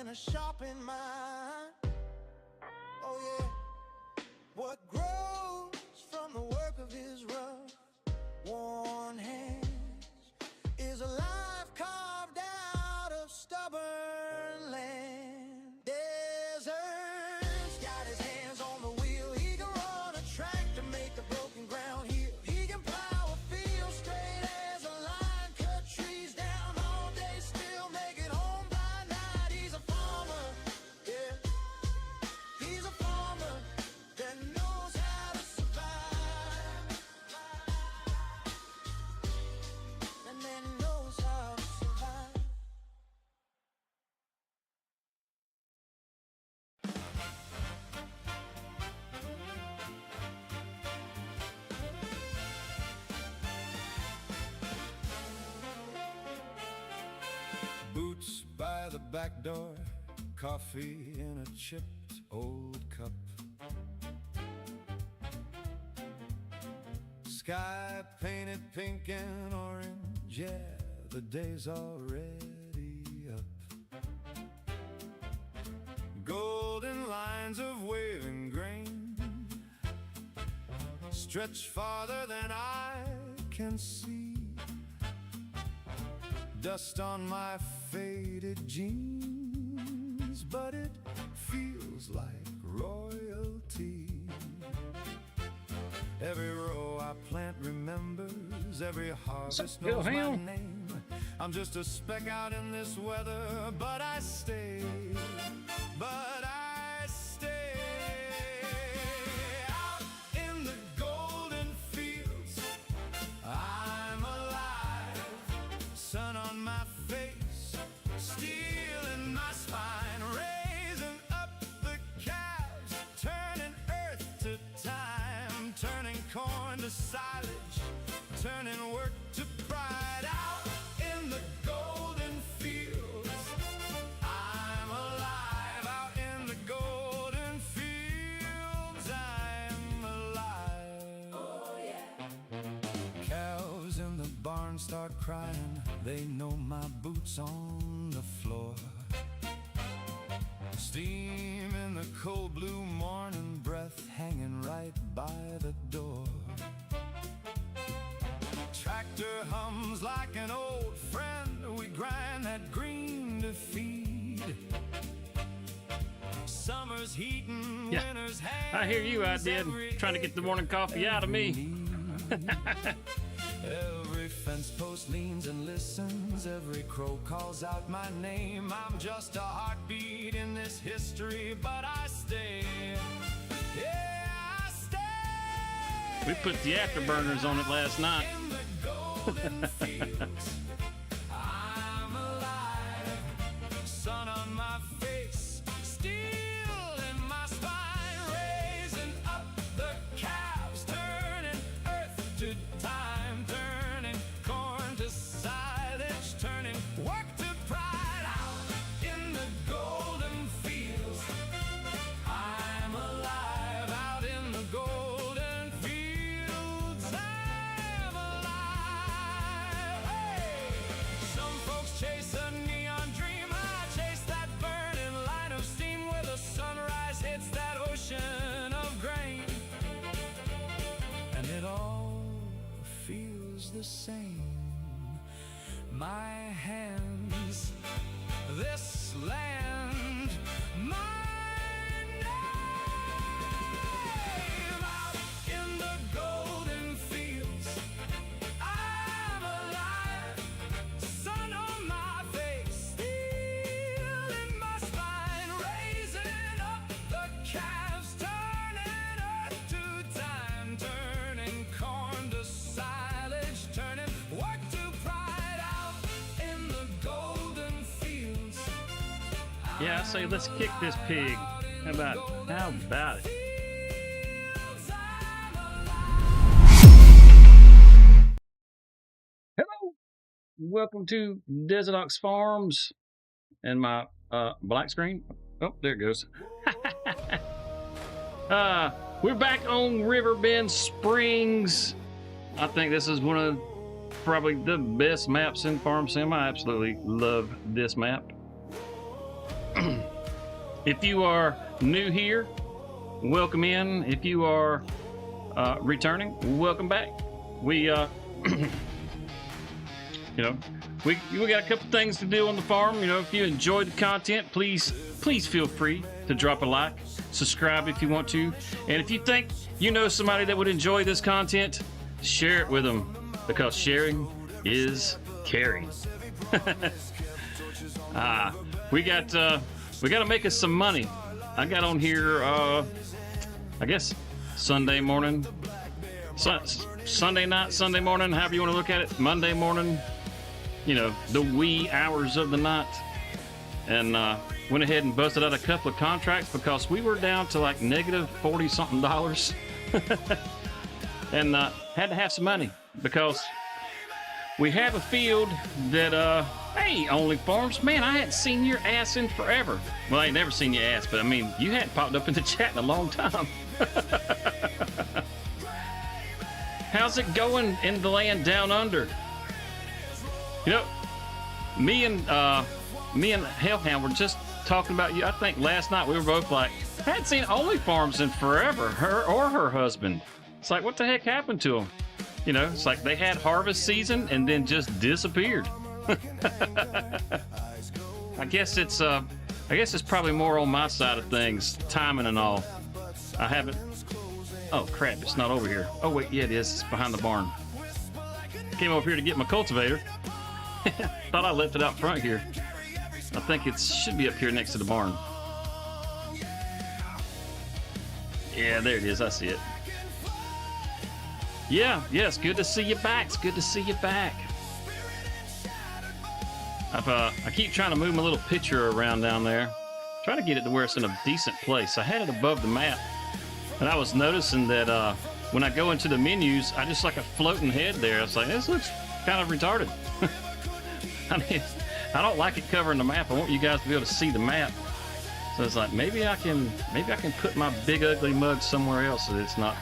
a sharpened mind. Oh yeah, what grows from the work of his rough, worn hands is a life carved out of stubborn land. Desert's got his hands on the wheel. He can run a track to make the broken ground heal. He can plow a field straight as a line, cut trees down all day, still make it home by night. He's a farmer, yeah. He's a farmer that knows how to survive, and then knows how to survive. Boots by the back door, coffee in a chipped old cup. Sky painted pink and orange, yeah, the day's already up. Golden lines of waving grain stretch farther than I can see. Dust on my faded jeans, but it feels like royalty. Every row I plant remembers, every harvest knows my name. I'm just a speck out in this weather, but I stay, but I stay. Out in the golden fields, I'm alive. Sun on my face, steel in my spine, raising up the calves, turning earth to time, turning corn to silage, turning work to pride. Out in the golden fields, I'm alive. Out in the golden fields, I'm alive. Oh yeah. Cows in the barn start crying, they know my boots on the floor. Steam in the cold blue morning, breath hanging right by the door. Tractor hums like an old friend, we grind that green to feed. Summer's heating, Yeah, winter's I hear you out there trying to get the morning coffee out of me. Every fence post leans and listens, every crow calls out my name. I'm just a heartbeat in this history, but I stay. Yeah, I stay. We put the afterburners on it last night. In the golden fields, I'm alive. Sun on my face, steel in my spine, raising up the calves, turning earth to time, turning corn to silage, turning work to pride. Out in the golden fields, I'm alive. Out in the golden fields, I'm alive. Hey! Some folks chase a neon dream, I chase that burning line of steam where the sunrise hits that ocean of grain, and it all feels the same. My hands, this land, my name. Out in the golden fields, I'm alive. Sun on my face, steel in my spine, raising up the calves, turning earth to time, turning corn to silage, turning work to pride. Out in the golden fields, Yeah, I say let's kick this pig. How about it? How about it? Hello, welcome to DesertOx Farms and my black screen. Oh, there it goes. We're back on Riverbend Springs. I think this is one of probably the best maps in Farm Sim. I absolutely love this map. if you are new here, welcome in. If you are returning, welcome back. We you know, we got a couple things to do on the farm. You know, if you enjoyed the content, please feel free to drop a like, subscribe if you want to, and if you think you know somebody that would enjoy this content, share it with them, because sharing is caring. We got to make us some money. I got on here I guess Sunday morning, Sunday night, Sunday morning, however you want to look at it, Monday morning, you know, the wee hours of the night, and went ahead and busted out a couple of contracts because we were down to like negative $40 something, and had to have some money because we have a field that hey, Only Farms, man, I hadn't seen your ass in forever. Well, I ain't never seen your ass, but I mean, you hadn't popped up in the chat in a long time. How's it going in the land down under? You know, me and Hellhound were just talking about you. I think last night we were both like, I hadn't seen Only Farms in forever, her or her husband. It's like, what the heck happened to them? You know, it's like they had harvest season and then just disappeared. I guess it's probably more on my side of things, timing and all. I haven't. Oh crap! It's not over here. Oh wait, yeah, it is. It's behind the barn. Came over here to get my cultivator. Thought I left it out front here. I think it should be up here next to the barn. Yeah, there it is. I see it. Yeah, it's good to see you back. It's good to see you back. I keep trying to move my little picture around down there. Trying to get it to where it's in a decent place. I had it above the map, and I was noticing that when I go into the menus, I just like a floating head there. I was like, this looks kind of retarded. I mean, I don't like it covering the map. I want you guys to be able to see the map. So it's like, maybe I can put my big ugly mug somewhere else so that it's not,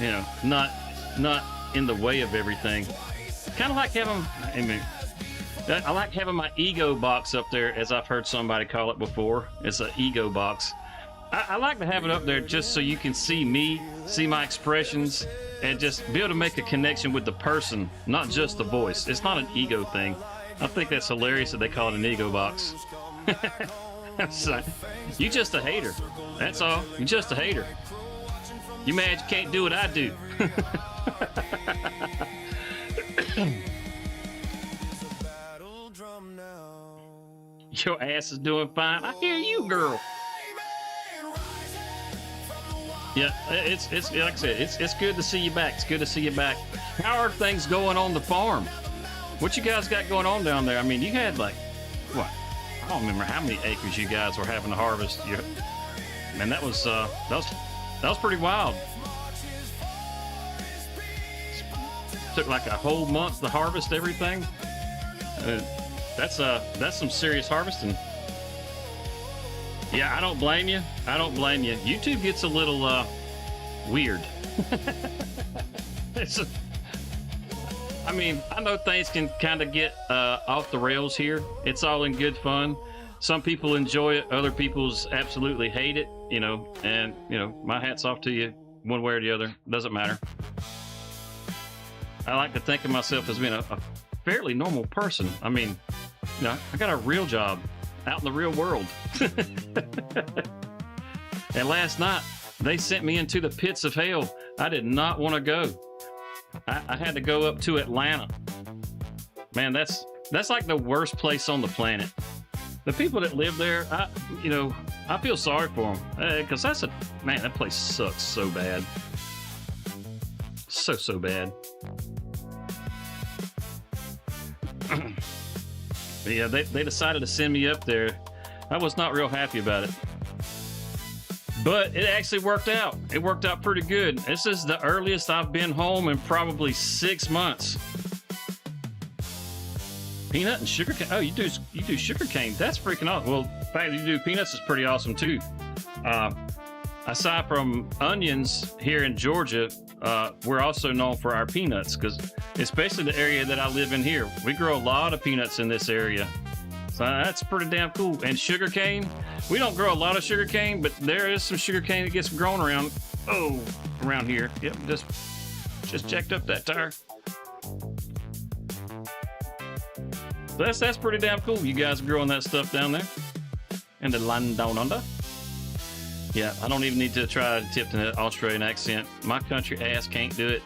you know, not in the way of everything. Kind of like having, I like having my ego box up there, as I've heard somebody call it before. It's an ego box. I like to have it up there just so you can see me, see my expressions, and just be able to make a connection with the person, not just the voice. It's not an ego thing. I think that's hilarious that they call it an ego box. Like, you just a hater. That's all. You're just a hater. You mad you can't do what I do. Your ass is doing fine. I hear you, girl. Yeah, it's like I said, it's good to see you back. It's good to see you back. How are things going on the farm? What you guys got going on down there? I mean, you had like, what? I don't remember how many acres you guys were having to harvest. Man, that was pretty wild. Took like a whole month to harvest everything. That's some serious harvesting. Yeah, I don't blame you. I don't blame you. YouTube gets a little weird. I mean, I know things can kind of get off the rails here. It's all in good fun. Some people enjoy it. Other people's absolutely hate it, you know. And, you know, my hat's off to you one way or the other. Doesn't matter. I like to think of myself as being a fairly normal person. I mean, you know, I got a real job out in the real world. And last night, they sent me into the pits of hell. I did not want to go. I had to go up to Atlanta. Man, that's like the worst place on the planet. The people that live there, I feel sorry for them. Because that place sucks so bad. So bad. But yeah, they decided to send me up there. I was not real happy about it. But it actually worked out. It worked out pretty good. This is the earliest I've been home in probably 6 months. Peanut and sugar cane. Oh, you do sugar cane. That's freaking awesome. Well, the fact that you do peanuts is pretty awesome too. Aside from onions here in Georgia, we're also known for our peanuts, because especially the area that I live in here, we grow a lot of peanuts in this area. So that's pretty damn cool. And sugarcane, we don't grow a lot of sugarcane, but there is some sugarcane that gets grown around here. Yep, just checked up that tire. That's pretty damn cool. You guys are growing that stuff down there in the land down under. Yeah, I don't even need to try to tip an Australian accent. My country ass can't do it.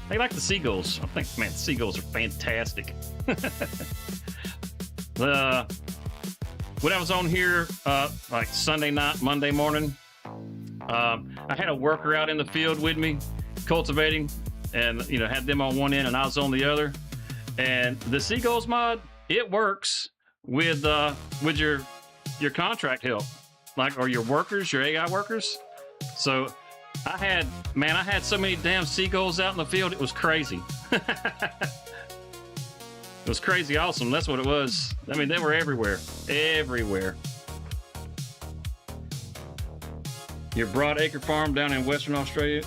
They like the seagulls. I think, man, seagulls are fantastic. When I was on here, like Sunday night, Monday morning, I had a worker out in the field with me, cultivating, and had them on one end and I was on the other. And the seagulls mod, it works with your contract help, or your workers, your AI workers. So I had so many damn seagulls out in the field. It was crazy. It was crazy awesome. That's what it was. I mean, they were everywhere. Everywhere. Your Broadacre farm down in Western Australia.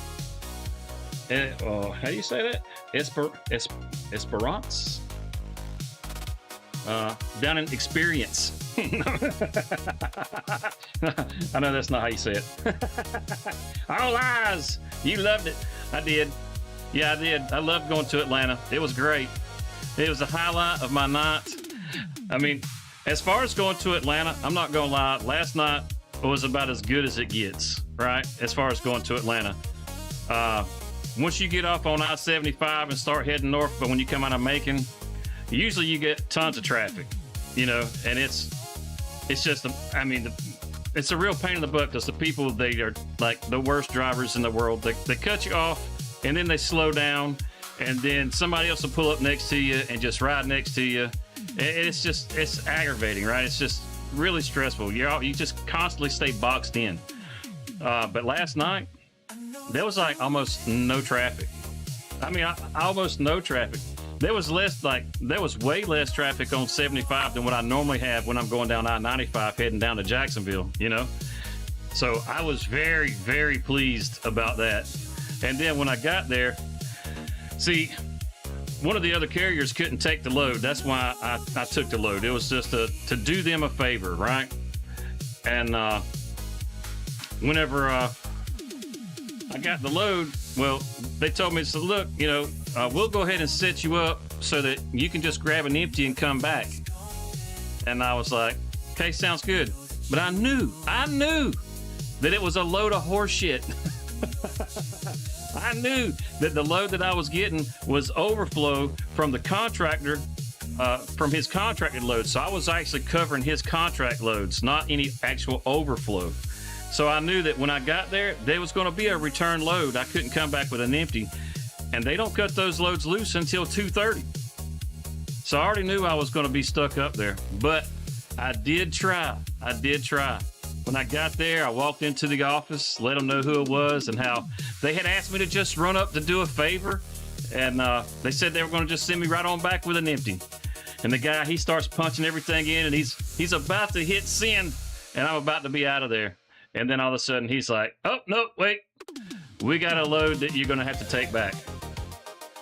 How do you say that? Esperance? Down in Experience. I know that's not how you say it. All lies. You loved it. I did. Yeah, I did. I loved going to Atlanta. It was great. It was the highlight of my night. I mean, as far as going to Atlanta, I'm not gonna lie. Last night was about as good as it gets, right? As far as going to Atlanta. Once you get off on I-75 and start heading north, but when you come out of Macon, usually you get tons of traffic, and it's just, it's a real pain in the butt because the people, they are like the worst drivers in the world. They cut you off and then they slow down and then somebody else will pull up next to you and just ride next to you. It's aggravating, right? It's just really stressful. You just constantly stay boxed in. But last night, there was like almost no traffic. I mean, almost no traffic. There was way less traffic on 75 than what I normally have when I'm going down I-95 heading down to Jacksonville, So I was very, very pleased about that. And then when I got there, see, one of the other carriers couldn't take the load. That's why I took the load. It was just to do them a favor, right? And whenever I got the load, well, they told me, so look, we'll go ahead and set you up so that you can just grab an empty and come back. And I was like, okay, sounds good. But I knew that it was a load of horse shit. I knew that the load that I was getting was overflow from the contractor, from his contracted load. So I was actually covering his contract loads, not any actual overflow. So I knew that when I got there was going to be a return load. I couldn't come back with an empty. And they don't cut those loads loose until 2:30. So I already knew I was going to be stuck up there. But I did try. When I got there, I walked into the office, let them know who it was and how they had asked me to just run up to do a favor. And they said they were going to just send me right on back with an empty. And the guy, he starts punching everything in and he's about to hit send and I'm about to be out of there. And then all of a sudden he's like, oh, no, wait. We got a load that you're going to have to take back.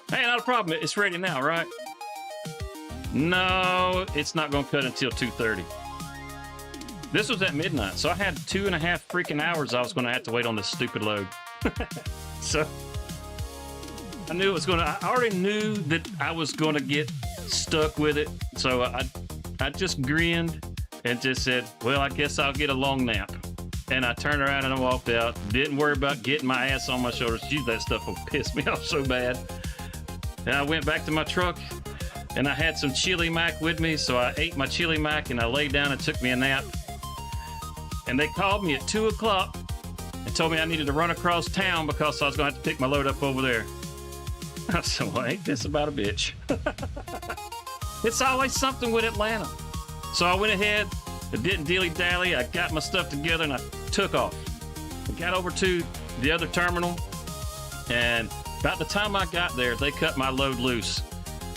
Hey, not a problem. It's ready now, right? No, it's not going to cut until 2:30. This was at midnight, so I had 2.5 freaking hours I was going to have to wait on this stupid load. So I knew it was going to, I already knew that I was going to get stuck with it. So I just grinned and just said, well, I guess I'll get a long nap. And I turned around and I walked out. Didn't worry about getting my ass on my shoulders. Geez, that stuff will piss me off so bad. And I went back to my truck and I had some chili mac with me. So I ate my chili mac and I laid down and took me a nap. And they called me at 2 o'clock and told me I needed to run across town because I was going to have to pick my load up over there. I said, well, ain't this about a bitch? It's always something with Atlanta. So I went ahead, I didn't dilly-dally, I got my stuff together and I took off. I got over to the other terminal and about the time I got there, they cut my load loose.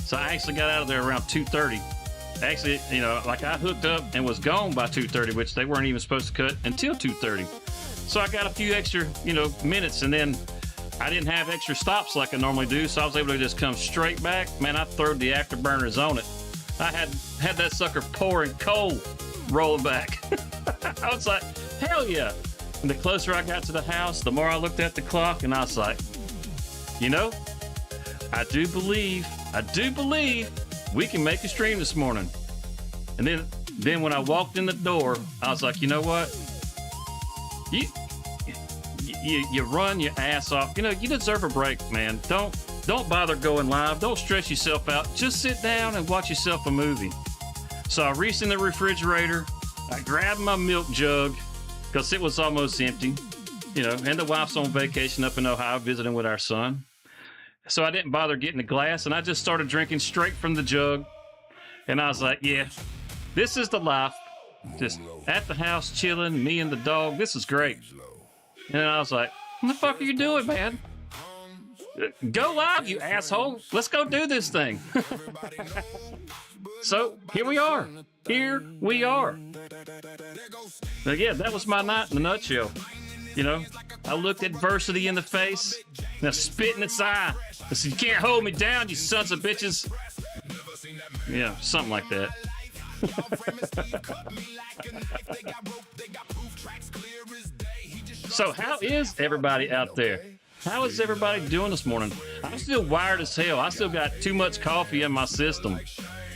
So I actually got out of there around 2:30. Actually, like I hooked up and was gone by 2:30, which they weren't even supposed to cut until 2:30. So I got a few extra, minutes, and then I didn't have extra stops like I normally do, so I was able to just come straight back. Man, I throwed the afterburners on it. I had that sucker pouring cold, rolling back. I was like, hell yeah. And the closer I got to the house, the more I looked at the clock, and I was like, you know, I do believe we can make a stream this morning. And then when I walked in the door, I was like, you know what? You run your ass off. You know, you deserve a break, man. Don't bother going live. Don't stress yourself out. Just sit down and watch yourself a movie. So I reached in the refrigerator. I grabbed my milk jug because it was almost empty. You know, and the wife's on vacation up in Ohio visiting with our son. So I didn't bother getting a glass, and I just started drinking straight from the jug. And I was like, yeah, this is the life. Just at the house chilling, me and the dog. This is great. And I was like, what the fuck are you doing, man? Go live, you asshole. Let's go do this thing. So here we are. Here we are. But yeah, that was my night in a nutshell. You know, I looked adversity in the face and I spit in its eye. I said, you can't hold me down, you sons of bitches. Yeah, something like that. So how is everybody out there? How is everybody doing this morning? I'm still wired as hell. I still got too much coffee in my system.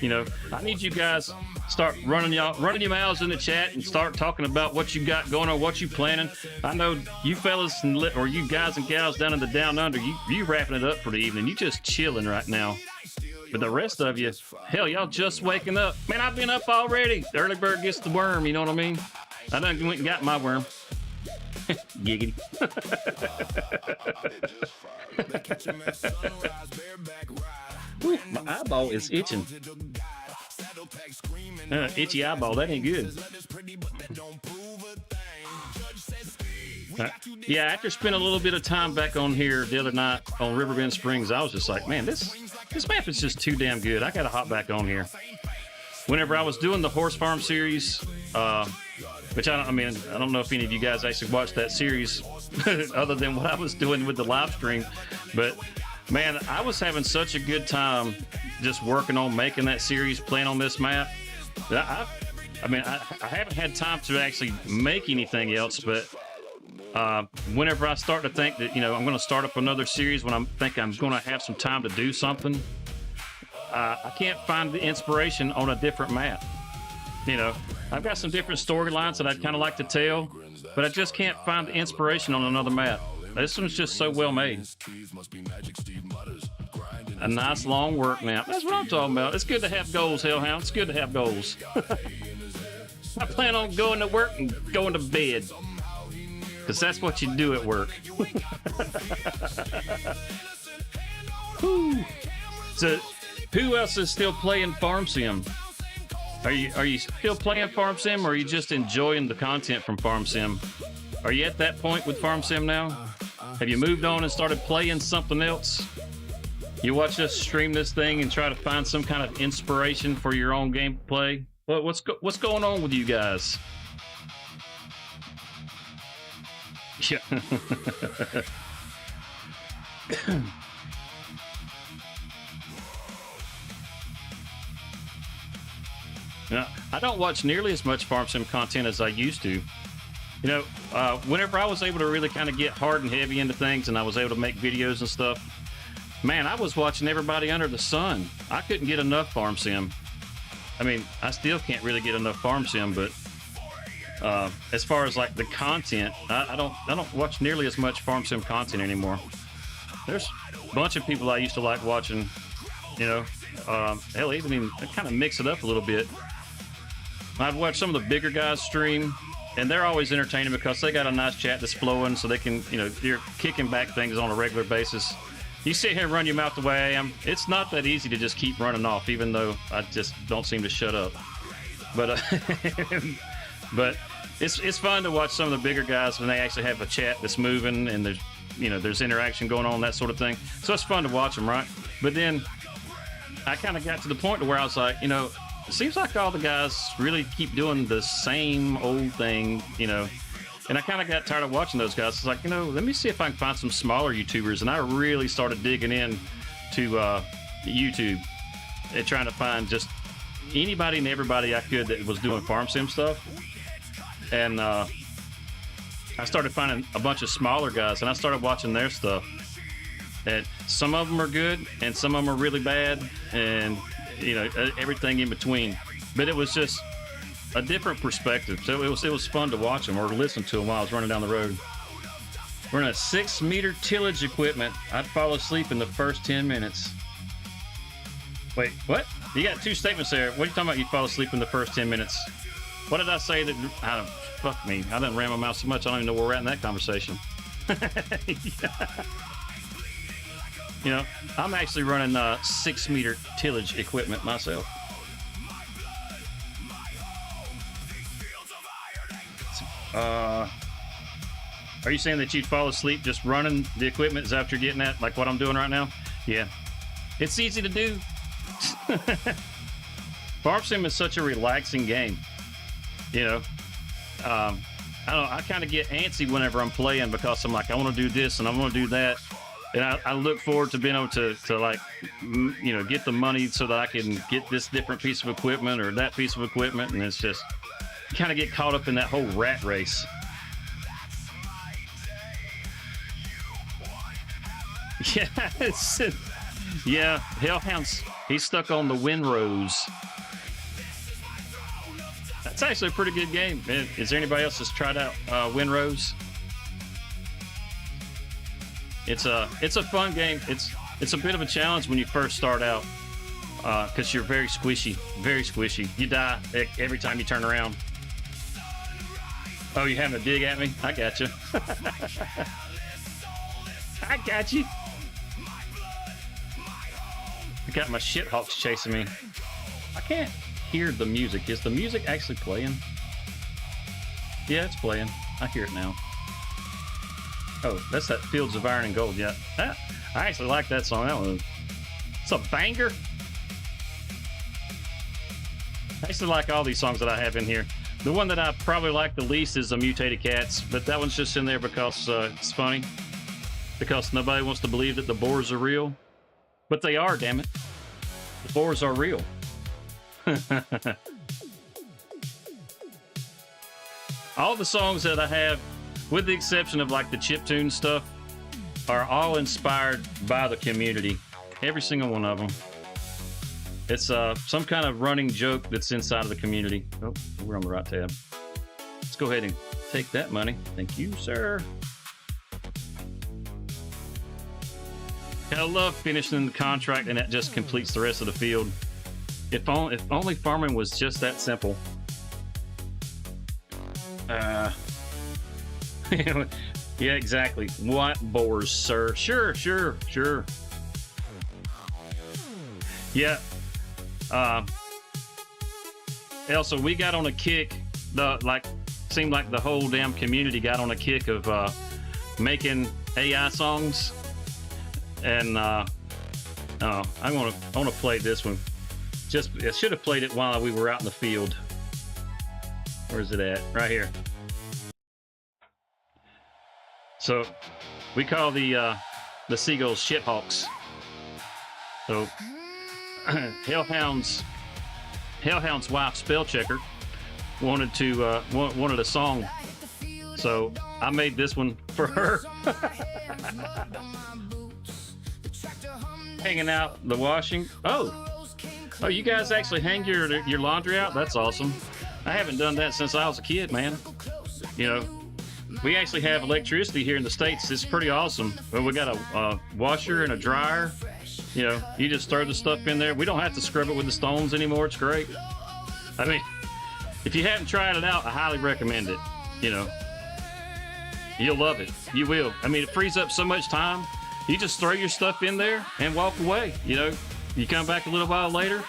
You know, I need you guys start running your mouths in the chat and start talking about what you got going on, what you planning. I know you fellas or you guys and gals down in the down under, you wrapping it up for the evening. You just chilling right now. But the rest of you, hell, y'all just waking up. Man, I've been up already. The early bird gets the worm, you know what I mean? I done went and got my worm. Giggity. Ooh, my eyeball is itching. Itchy eyeball, that ain't good. Yeah, after spending a little bit of time back on here the other night on Riverbend Springs, I was just like, man, this map is just too damn good. I gotta hop back on here. Whenever I was doing the horse farm series, which I don't know if any of you guys actually watched that series other than what I was doing with the live stream, but man, I was having such a good time just working on making that series, playing on this map. I haven't had time to actually make anything else, but whenever I start to think that, you know, I'm going to start up another series when I'm going to have some time to do something, I can't find the inspiration on a different map. You know, I've got some different storylines that I'd kind of like to tell, but I just can't find the inspiration on another map. This one's just so well made. A nice long work map. That's what I'm talking about. It's good to have goals, Hellhound. It's good to have goals. I plan on going to work and going to bed, because that's what you do at work. So, who else is still playing Farm Sim? Are you still playing Farm Sim, or are you just enjoying the content from Farm Sim? Are you at that point with Farm Sim now? Have you moved on and started playing something else? You watch us stream this thing and try to find some kind of inspiration for your own gameplay? What's going on with you guys? Yeah. Now, I don't watch nearly as much Farm Sim content as I used to. You know, whenever I was able to really kind of get hard and heavy into things and I was able to make videos and stuff, man, I was watching everybody under the sun. I couldn't get enough Farm Sim. I mean, I still can't really get enough Farm Sim, but as far as like the content, I don't watch nearly as much Farm Sim content anymore. There's a bunch of people I used to like watching, you know, hell, even kind of mix it up a little bit. I'd watch some of the bigger guys stream, and they're always entertaining because they got a nice chat that's flowing, so they can, you know, you're kicking back things on a regular basis. You sit here and run your mouth the way I am. It's not that easy to just keep running off, even though I just don't seem to shut up. But but it's fun to watch some of the bigger guys when they actually have a chat that's moving and there's interaction going on, that sort of thing. So it's fun to watch them, right? But then I kind of got to the point where I was like, you know, it seems like all the guys really keep doing the same old thing, you know. And I kind of got tired of watching those guys. It's like, you know, let me see if I can find some smaller YouTubers. And I really started digging in to YouTube and trying to find just anybody and everybody I could that was doing farm sim stuff. And I started finding a bunch of smaller guys, and I started watching their stuff. And some of them are good, and some of them are really bad, and you know, everything in between. But it was just a different perspective. So it was fun to watch them or listen to them while I was running down the road. We're in a 6-meter tillage equipment. I'd fall asleep in the first 10 minutes. Wait, what? You got two statements there. What are you talking about? You fall asleep in the first 10 minutes. What did I say that? Fuck me. I didn't ram my mouth so much. I don't even know where we're at in that conversation. You know, I'm actually running 6-meter tillage equipment myself. Are you saying that you'd fall asleep just running the equipment? Is that what you're getting at? Like what I'm doing right now? Yeah. It's easy to do. Farm Sim is such a relaxing game. You know, I don't know, I kind of get antsy whenever I'm playing because I'm like, I want to do this and I want to do that. And I look forward to being able to like, you know, get the money so that I can get this different piece of equipment or that piece of equipment. And it's just, you kind of get caught up in that whole rat race. Yes. Yeah, Hellhound's, he's stuck on the Windrose. That's actually a pretty good game. Is there anybody else that's tried out Windrose? It's a fun game. It's a bit of a challenge when you first start out because you're very squishy, very squishy. You die every time you turn around. Oh, you having a dig at me? I got you. I got you. I got my shithawks chasing me. I can't hear the music. Is the music actually playing? Yeah, it's playing. I hear it now. Oh, that's that Fields of Iron and Gold. Yeah, I actually like that song. That one, it's a banger. I actually like all these songs that I have in here. The one that I probably like the least is the Mutated Cats, but that one's just in there because it's funny. Because nobody wants to believe that the boars are real. But they are, damn it. The boars are real. All the songs that I have, with the exception of like the chiptune stuff, are all inspired by the community. Every single one of them. It's some kind of running joke that's inside of the community. Oh, we're on the right tab. Let's go ahead and take that money. Thank you, sir. I love finishing the contract and that just completes the rest of the field. If only farming was just that simple. Yeah, exactly. What boars, sir? Sure. Yeah. Also, we got on a kick. Seemed like the whole damn community got on a kick of making AI songs. And I want to play this one. I should have played it while we were out in the field. Where's it at? Right here. So we call the seagulls shithawks. So Hellhound's wife, spell checker, wanted a song. So I made this one for her. Hanging out the washing. Oh, you guys actually hang your laundry out? That's awesome. I haven't done that since I was a kid, man. You know, we actually have electricity here in the States. It's pretty awesome. Well, we got a washer and a dryer. You know, you just throw the stuff in there. We don't have to scrub it with the stones anymore. It's great. I mean, if you haven't tried it out, I highly recommend it. You know, you'll love it. You will. I mean, it frees up so much time. You just throw your stuff in there and walk away. You know, you come back a little while later,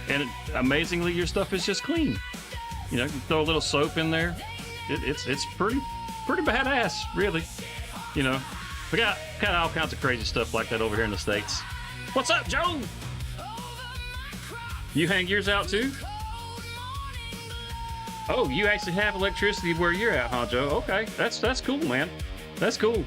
and amazingly, your stuff is just clean. You know, you throw a little soap in there. It's pretty badass, really. You know, we got all kinds of crazy stuff like that over here in the States. What's up, Joe? You hang yours out too? Oh, you actually have electricity where you're at, huh, Joe? Okay, that's cool, man. That's cool.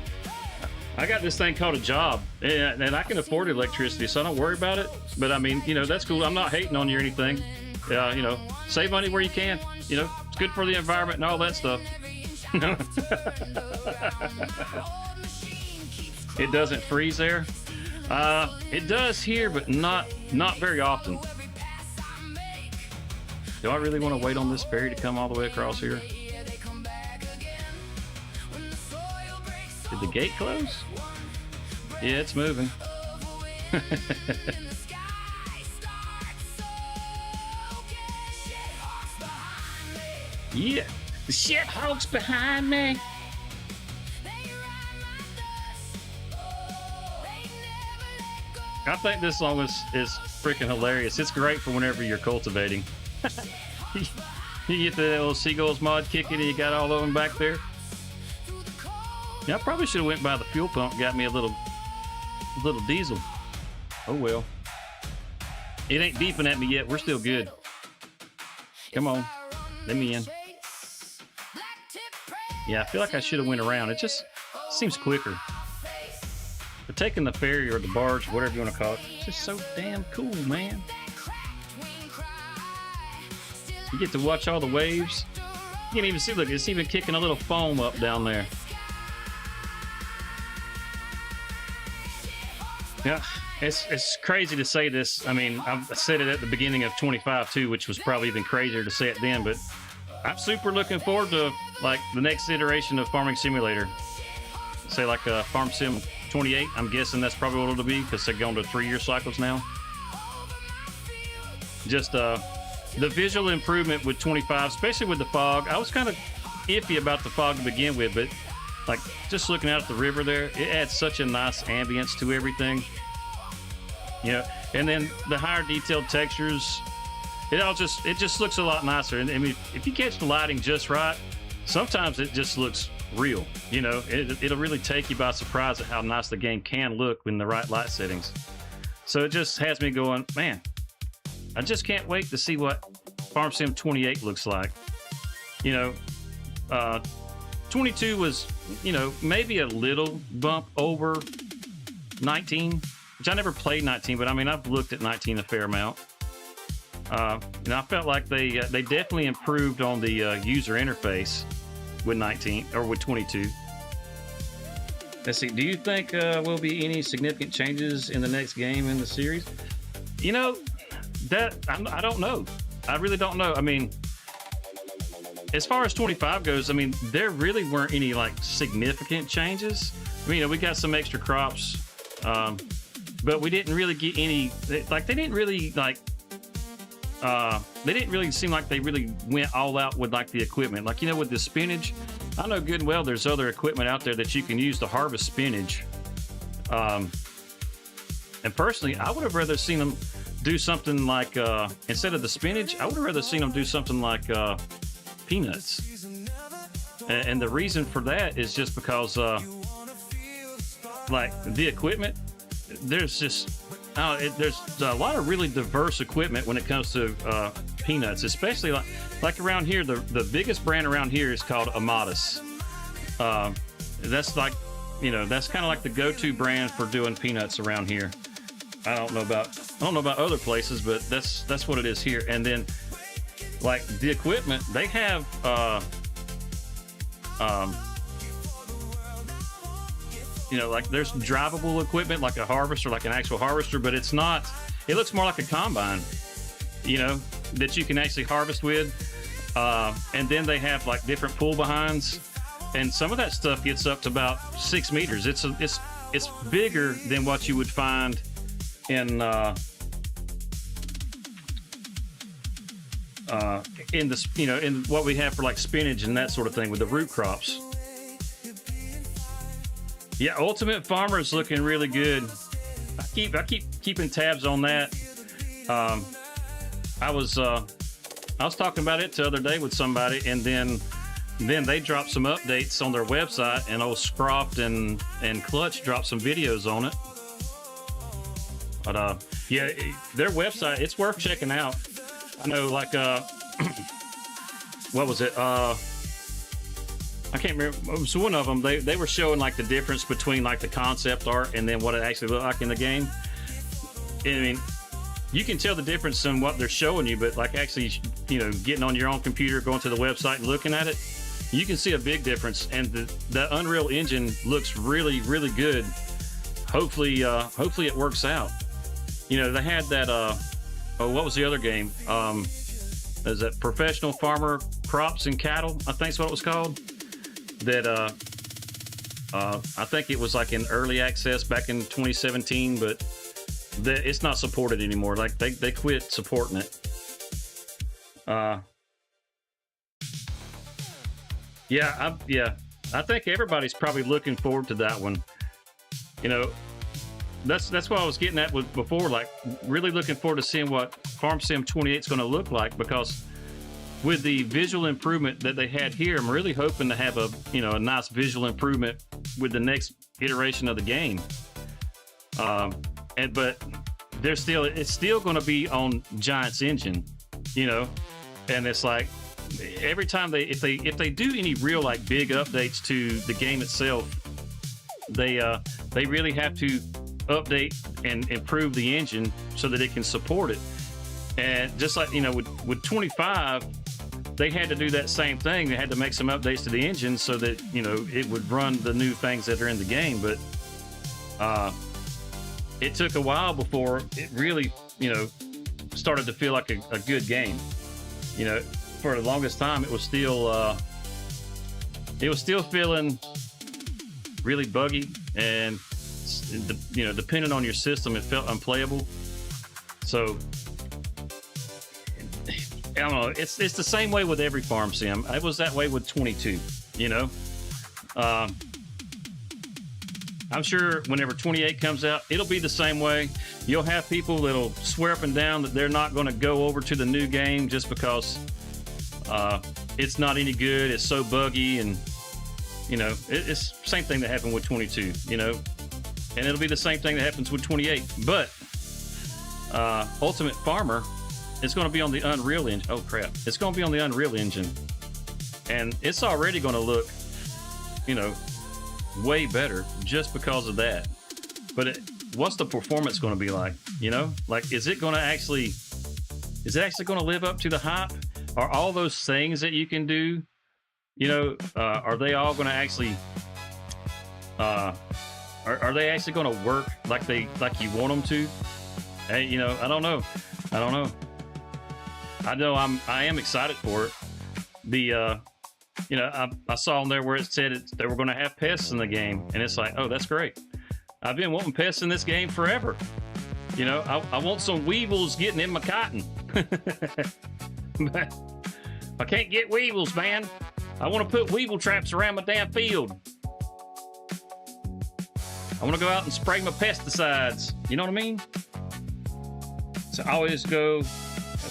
I got this thing called a job, and I can afford electricity, so I don't worry about it. But I mean, you know, that's cool. I'm not hating on you or anything. You know, save money where you can. You know, it's good for the environment and all that stuff. It doesn't freeze there. It does here, but not very often. Do I really want to wait on this ferry to come all the way across here? Did the gate close? Yeah, it's moving. Yeah, the shithawk's behind me. I think this song is freaking hilarious. It's great for whenever you're cultivating. You get the little seagulls mod kicking and you got all of them back there. Yeah, I probably should have went by the fuel pump, got me a little diesel. Oh well. It ain't beeping at me yet. We're still good. Come on, let me in. Yeah, I feel like I should have went around. It just seems quicker. But taking the ferry or the barge, whatever you want to call it, it's just so damn cool, man. You get to watch all the waves. You can even see, look, it's even kicking a little foam up down there. Yeah, it's crazy to say this. I mean, I said it at the beginning of 25 too, which was probably even crazier to say it then, but I'm super looking forward to like the next iteration of Farming Simulator. Say like Farm Sim 28. I'm guessing that's probably what it'll be because they're going to 3-year cycles now. Just the visual improvement with 25, especially with the fog. I was kind of iffy about the fog to begin with, but like just looking out at the river there, it adds such a nice ambience to everything. Yeah, and then the higher detailed textures, it just looks a lot nicer. And I mean, if you catch the lighting just right, sometimes it just looks real. You know, it'll really take you by surprise at how nice the game can look in the right light settings. So it just has me going, man, I just can't wait to see what Farm Sim 28 looks like. You know, 22 was, you know, maybe a little bump over 19, which I never played 19, but I mean, I've looked at 19 a fair amount. And I felt like they definitely improved on the user interface with 19 or with 22. Let's see. Do you think will be any significant changes in the next game in the series? You know, that I don't know. I really don't know. I mean, as far as 25 goes, I mean, there really weren't any like significant changes. I mean, you know, we got some extra crops, but we didn't really get any. Like, they didn't really seem like they really went all out with like the equipment. Like, you know, with the spinach, I know good and well there's other equipment out there that you can use to harvest spinach. And personally, I would have rather seen them do something like instead of the spinach, I would have rather seen them do something like peanuts. And the reason for that is just because like the equipment, there's just there's a lot of really diverse equipment when it comes to peanuts, especially like around here. The biggest brand around here is called Amatis. That's like, you know, that's kind of like the go-to brand for doing peanuts around here. I don't know about other places, but that's what it is here. And then like the equipment, they have you know, like there's drivable equipment like a harvester, like an actual harvester, but it's not, it looks more like a combine, you know, that you can actually harvest with. And then they have like different pull behinds, and some of that stuff gets up to about 6 meters. It's bigger than what you would find in this, you know, in what we have for like spinach and that sort of thing with the root crops. Yeah, Ultimate Farmer is looking really good. I keep keeping tabs on that. I was talking about it the other day with somebody, and then they dropped some updates on their website, and old Scroft and Clutch dropped some videos on it. But yeah, their website, it's worth checking out. I know, like what was it? I can't remember. It was one of them. They were showing like the difference between like the concept art and then what it actually looked like in the game. I mean, you can tell the difference in what they're showing you, but like actually, you know, getting on your own computer, going to the website and looking at it, you can see a big difference. And the Unreal Engine looks really, really good. Hopefully it works out. You know, they had that, oh, what was the other game? Is that Professional Farmer Crops and Cattle? I think that's what it was called. That, I think it was like in early access back in 2017, but it's not supported anymore. Like they quit supporting it. I think everybody's probably looking forward to that one. You know, that's what I was getting at with before. Like, really looking forward to seeing what Farm Sim 28 is going to look like, because with the visual improvement that they had here, I'm really hoping to have a nice visual improvement with the next iteration of the game. But it's still going to be on Giant's engine, you know, and it's like every time if they do any real like big updates to the game itself, they really have to update and improve the engine so that it can support it. And just like, you know, with 25, they had to do that same thing. They had to make some updates to the engine so that, you know, it would run the new things that are in the game. But it took a while before it really, you know, started to feel like a good game. You know, for the longest time, it was still feeling really buggy, and you know, depending on your system, it felt unplayable. So I don't know. It's the same way with every farm sim. It was that way with 22. You know, I'm sure whenever 28 comes out, it'll be the same way. You'll have people that'll swear up and down that they're not going to go over to the new game just because it's not any good. It's so buggy, and you know, it's the same thing that happened with 22. You know, and it'll be the same thing that happens with 28. But Ultimate Farmer, it's going to be on the Unreal Engine. Oh crap! It's going to be on the Unreal Engine, and it's already going to look, you know, way better just because of that. But what's the performance going to be like? You know, like is it actually going to live up to the hype? Are all those things that you can do, you know, are they all going to actually are they actually going to work like you want them to? Hey, you know, I don't know. I am excited for it. The you know, I saw on there where it said they were going to have pests in the game, and it's like, oh, that's great. I've been wanting pests in this game forever. You know, I want some weevils getting in my cotton. But I can't get weevils, man. I want to put weevil traps around my damn field. I want to go out and spray my pesticides. You know what I mean? So I always go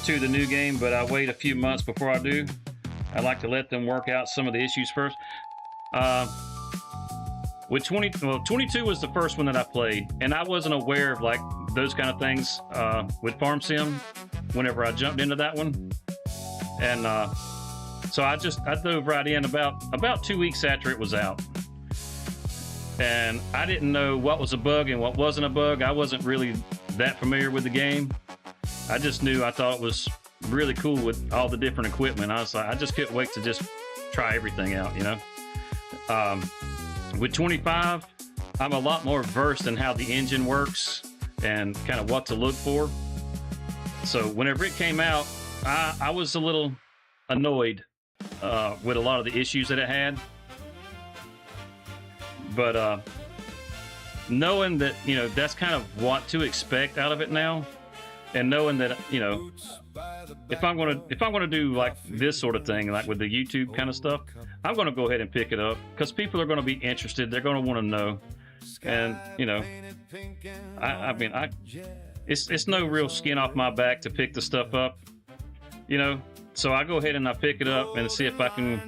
to the new game, but I wait a few months before I do. I like to let them work out some of the issues first. With 22 was the first one that I played, and I wasn't aware of like those kind of things with Farm Sim whenever I jumped into that one. And so I dove right in about 2 weeks after it was out. And I didn't know what was a bug and what wasn't a bug. I wasn't really that familiar with the game. I just knew I thought it was really cool with all the different equipment. I was like, I just couldn't wait to just try everything out, you know. With 25, I'm a lot more versed in how the engine works and kind of what to look for. So whenever it came out, I was a little annoyed with a lot of the issues that it had. But knowing that, you know, that's kind of what to expect out of it now, and knowing that, you know, if I'm gonna do like this sort of thing, like with the YouTube kind of stuff, I'm gonna go ahead and pick it up because people are gonna be interested. They're gonna want to know, and you know, I mean, it's no real skin off my back to pick the stuff up, you know. So I go ahead and I pick it up and see if I can,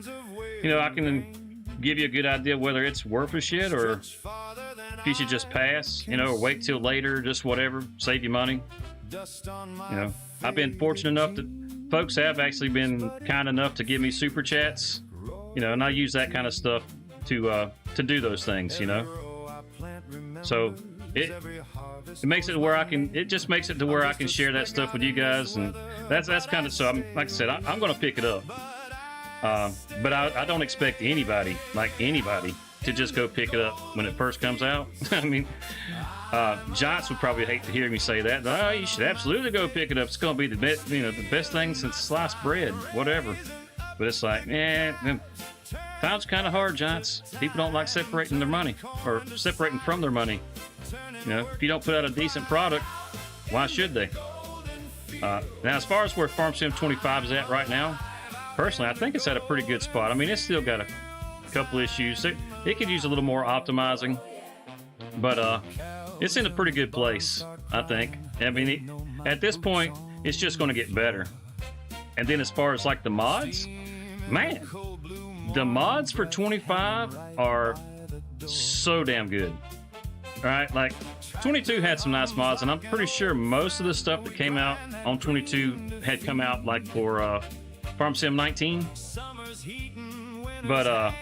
you know, I can give you a good idea whether it's worth a shit or if you should just pass, you know, or wait till later, just whatever, save you money. You know, I've been fortunate enough that folks have actually been kind enough to give me super chats, you know, and I use that kind of stuff to do those things, you know. So it makes it to where I can. It just makes it to where I can share that stuff with you guys, and that's kind of so. Like I said, I'm going to pick it up, but I don't expect anybody to just go pick it up when it first comes out. I mean, Giants would probably hate to hear me say that. Oh, you should absolutely go pick it up. It's going to be the best, the best thing since sliced bread, whatever. But it's like, times kind of hard, Giants. People don't like separating their money or separating from their money. If you don't put out a decent product, why should they? Now, as far as where Farm Sim 25 is at right now, personally, I think it's at a pretty good spot. I mean, it's still got a couple issues. It could use a little more optimizing, but it's in a pretty good place, I think. I mean, at this point, it's just going to get better. And then as far as like the mods, man, the mods for 25 are so damn good. All right, like 22 had some nice mods, and I'm pretty sure most of the stuff that came out on 22 had come out like for Farm Sim 19. But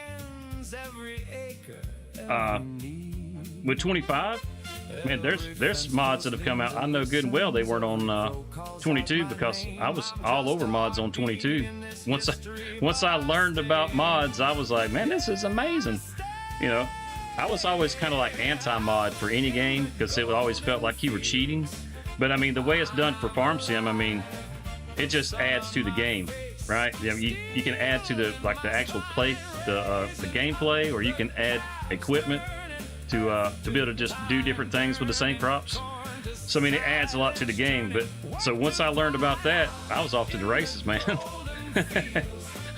with 25, man, there's mods that have come out. I know good and well they weren't on 22 because I was all over mods on 22. Once I learned about mods, I was like, man, this is amazing. I was always kind of like anti-mod for any game because it always felt like you were cheating. But I mean, the way it's done for Farm Sim, I mean, it just adds to the game, right? You can add to the actual play, the gameplay, or you can add equipment to be able to just do different things with the same crops. So I mean, it adds a lot to the game. But so once I learned about that, I was off to the races, man. I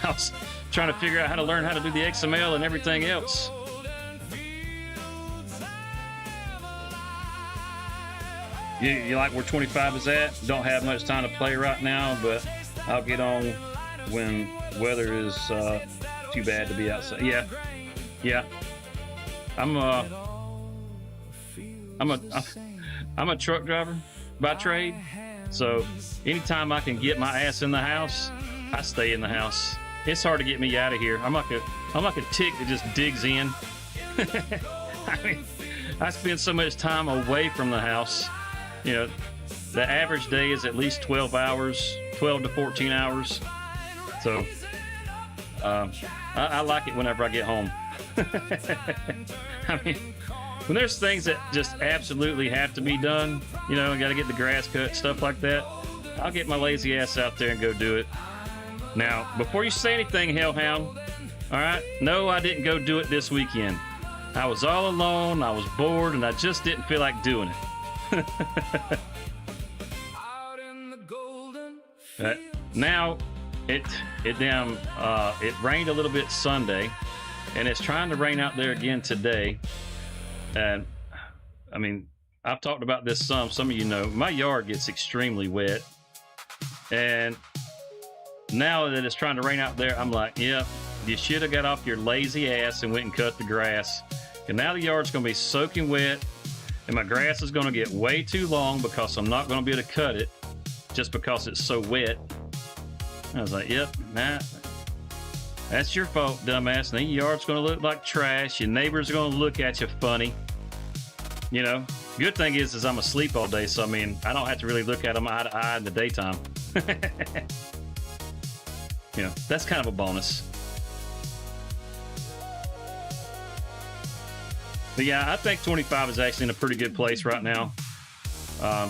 was trying to figure out how to learn how to do the XML and everything else. You like where 25 is at? Don't have much time to play right now, but I'll get on when weather is too bad to be outside. Yeah. I'm a truck driver by trade, so anytime I can get my ass in the house, I stay in the house. It's hard to get me out of here. I'm like a tick that just digs in. I mean, I spend so much time away from the house. The average day is at least 12 hours, 12 to 14 hours. So I like it whenever I get home. I mean, when there's things that just absolutely have to be done, I got to get the grass cut, stuff like that, I'll get my lazy ass out there and go do it. Now, before you say anything, Hellhound, all right, no, I didn't go do it this weekend. I was all alone, I was bored, and I just didn't feel like doing it. Now it rained a little bit Sunday, and it's trying to rain out there again today. And I mean, I've talked about this some of you know, my yard gets extremely wet, and now that it's trying to rain out there, I'm like, yeah, you should have got off your lazy ass and went and cut the grass. And now the yard's gonna be soaking wet, and my grass is going to get way too long because I'm not going to be able to cut it just because it's so wet. I was like, yep, nah, that's your fault, dumbass. Now your yard's going to look like trash. Your neighbors are going to look at you funny. Good thing is I'm asleep all day, so I mean, I don't have to really look at them eye to eye in the daytime. That's kind of a bonus. But yeah, I think 25 is actually in a pretty good place right now. I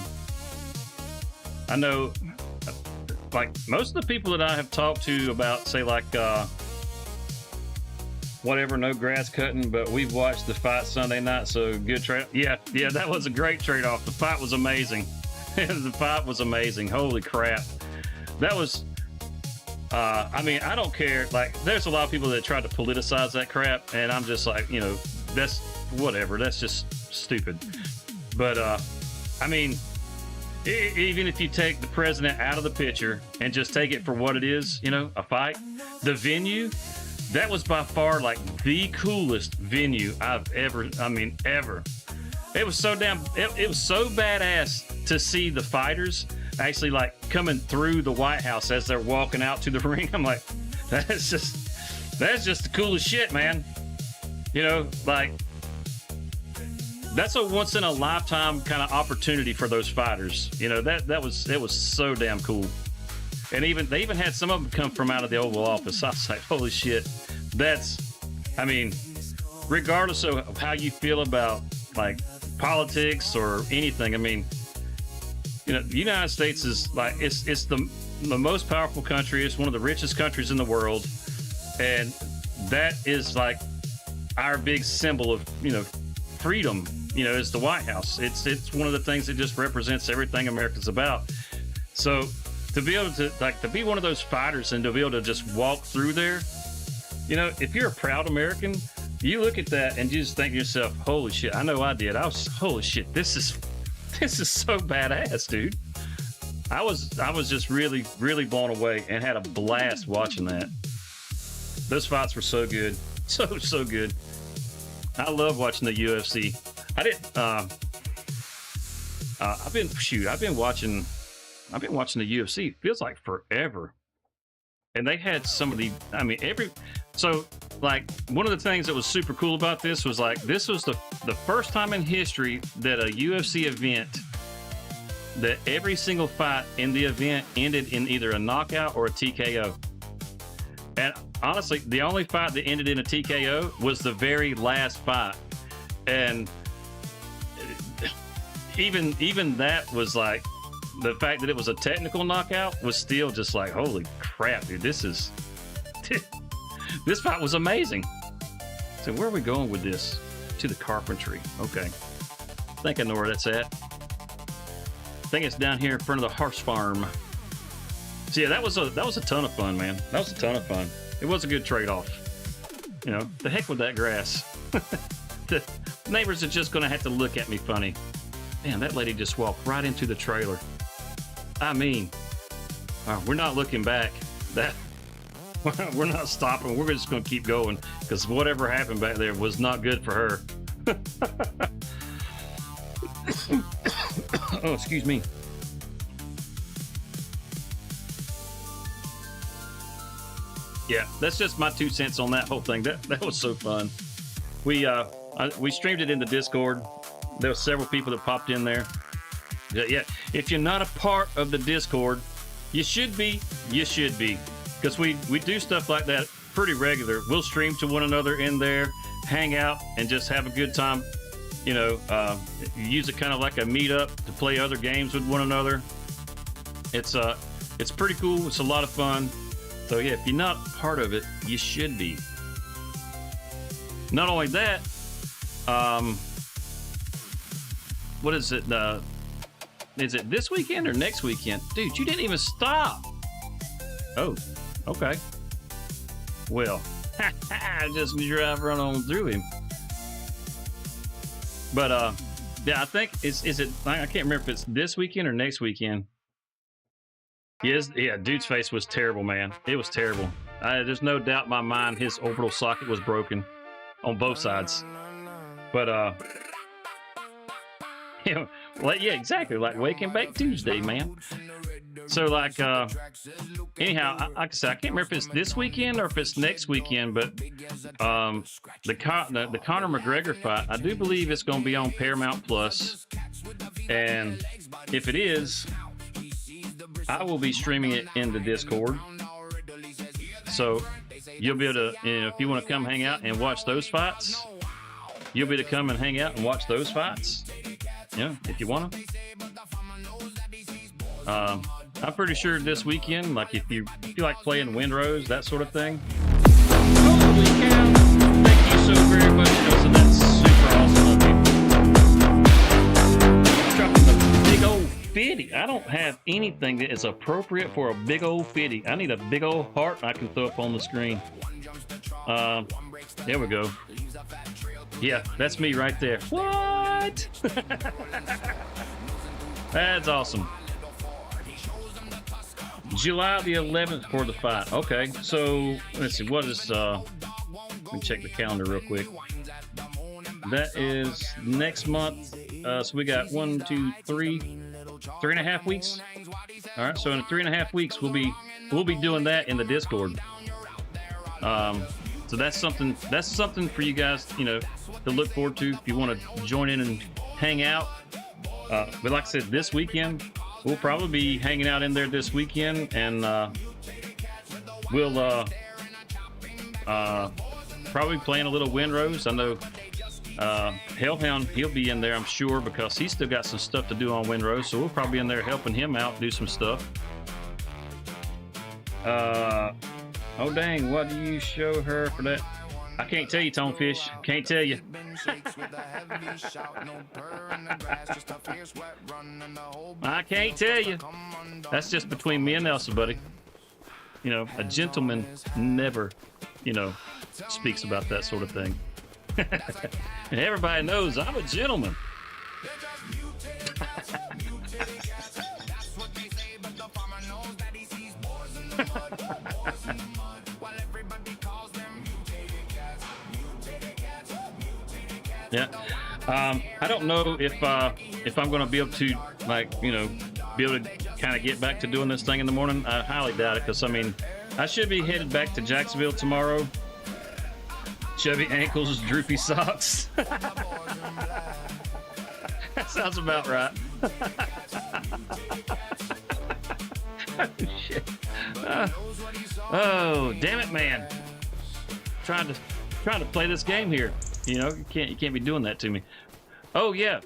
know, like, most of the people that I have talked to about, say, like, whatever, no grass cutting, but we've watched the fight Sunday night, so good trade. Yeah, that was a great trade-off. The fight was amazing. The fight was amazing. Holy crap. That was, I mean, I don't care. Like, there's a lot of people that try to politicize that crap, and I'm just like, that's whatever. That's just stupid. But, I mean, even if you take the president out of the picture and just take it for what it is, a fight, the venue, that was by far like the coolest venue I've ever. It was so it was so badass to see the fighters actually like coming through the White House as they're walking out to the ring. I'm like, that's just the coolest shit, man. Like that's a once in a lifetime kind of opportunity for those fighters. You know, it was so damn cool. And they even had some of them come from out of the Oval Office. I was like, holy shit, I mean, regardless of how you feel about like politics or anything, I mean, you know, the United States is like it's the most powerful country. It's one of the richest countries in the world, and that is like our big symbol of, you know, freedom. You know, is the White House. It's one of the things that just represents everything America's about. So to be able to be one of those fighters and to be able to just walk through there, you know, if you're a proud American, you look at that and you just think to yourself, holy shit, I know I did. Holy shit, this is so badass, dude. I was just really, really blown away and had a blast watching that. Those fights were so good. So good. I love watching the UFC. I've been watching the UFC. It feels like forever. And they had some of the, I mean, like, one of the things that was super cool about this was like, this was the first time in history that a UFC event, that every single fight in the event ended in either a knockout or a TKO. And honestly, the only fight that ended in a TKO was the very last fight. And even that was like, the fact that it was a technical knockout was still just like, holy crap, dude, this fight was amazing. So where are we going with this? To the carpentry. Okay. I think I know where that's at. I think it's down here in front of the horse farm. So yeah, that was a ton of fun, man. That was a ton of fun. It was a good trade-off. You know, the heck with that grass. The neighbors are just gonna have to look at me funny. Man, that lady just walked right into the trailer. I mean, we're not looking back. We're not stopping. We're just gonna keep going, because whatever happened back there was not good for her. Oh, excuse me. Yeah, that's just my 2 cents on that whole thing. That was so fun. We streamed it in the Discord. There were several people that popped in there. Yeah, if you're not a part of the Discord, you should be. You should be, because we do stuff like that pretty regular. We'll stream to one another in there, hang out, and just have a good time. You know, use it kind of like a meetup to play other games with one another. It's pretty cool. It's a lot of fun. So yeah, if you're not part of it, you should be. Not only that, what is it? Is it this weekend or next weekend? Dude, you didn't even stop. Oh, okay. Well, just drive right on through him. But yeah, I think is it? I can't remember if it's this weekend or next weekend. Yes, yeah, dude's face was terrible, man. It was terrible. There's no doubt in my mind his orbital socket was broken on both sides. But you know, like, yeah, exactly, like Wake and Bake Tuesday, man. So like, anyhow, like I said, I can't remember if it's this weekend or if it's next weekend, but the Conor McGregor fight, I do believe it's going to be on Paramount Plus, and if it is, I will be streaming it in the Discord. So you'll be able to, you know, if you want to come hang out and watch those fights, you'll be able to come and hang out and watch those fights. Yeah, if you want to. I'm pretty sure this weekend, like if you like playing Windrose, that sort of thing. Holy cow! Thank you so very much, Nelson. That's super awesome of you. Dropping the big old 50. I don't have anything that is appropriate for a big old 50. I need a big old heart I can throw up on the screen. There we go. Yeah, that's me right there. What? That's awesome. July the 11th for the fight. Okay, so let's see. What is? Let me check the calendar real quick. That is next month. So we got 1, 2, 3, 3.5 weeks. All right. So in 3.5 weeks, we'll be doing that in the Discord. So that's something for you guys, to look forward to if you want to join in and hang out. But like I said, this weekend we'll probably be hanging out in there this weekend, and we'll probably playing a little windrows. I know Hellhound, he'll be in there, I'm sure, because he's still got some stuff to do on windrows. So we'll probably be in there helping him out, do some stuff. Oh dang, what do you show her for that? I can't tell you, Tonefish. Can't tell you. I can't tell you. That's just between me and Nelson, buddy. A gentleman never, speaks about that sort of thing. And everybody knows I'm a gentleman. Yeah. I don't know if I'm going to be able to, be able to kind of get back to doing this thing in the morning. I highly doubt it, because I should be headed back to Jacksonville tomorrow. Chubby ankles, droopy socks. That sounds about right. Shit. Oh, damn it, man! Trying to play this game here. You can't be doing that to me. Oh yeah.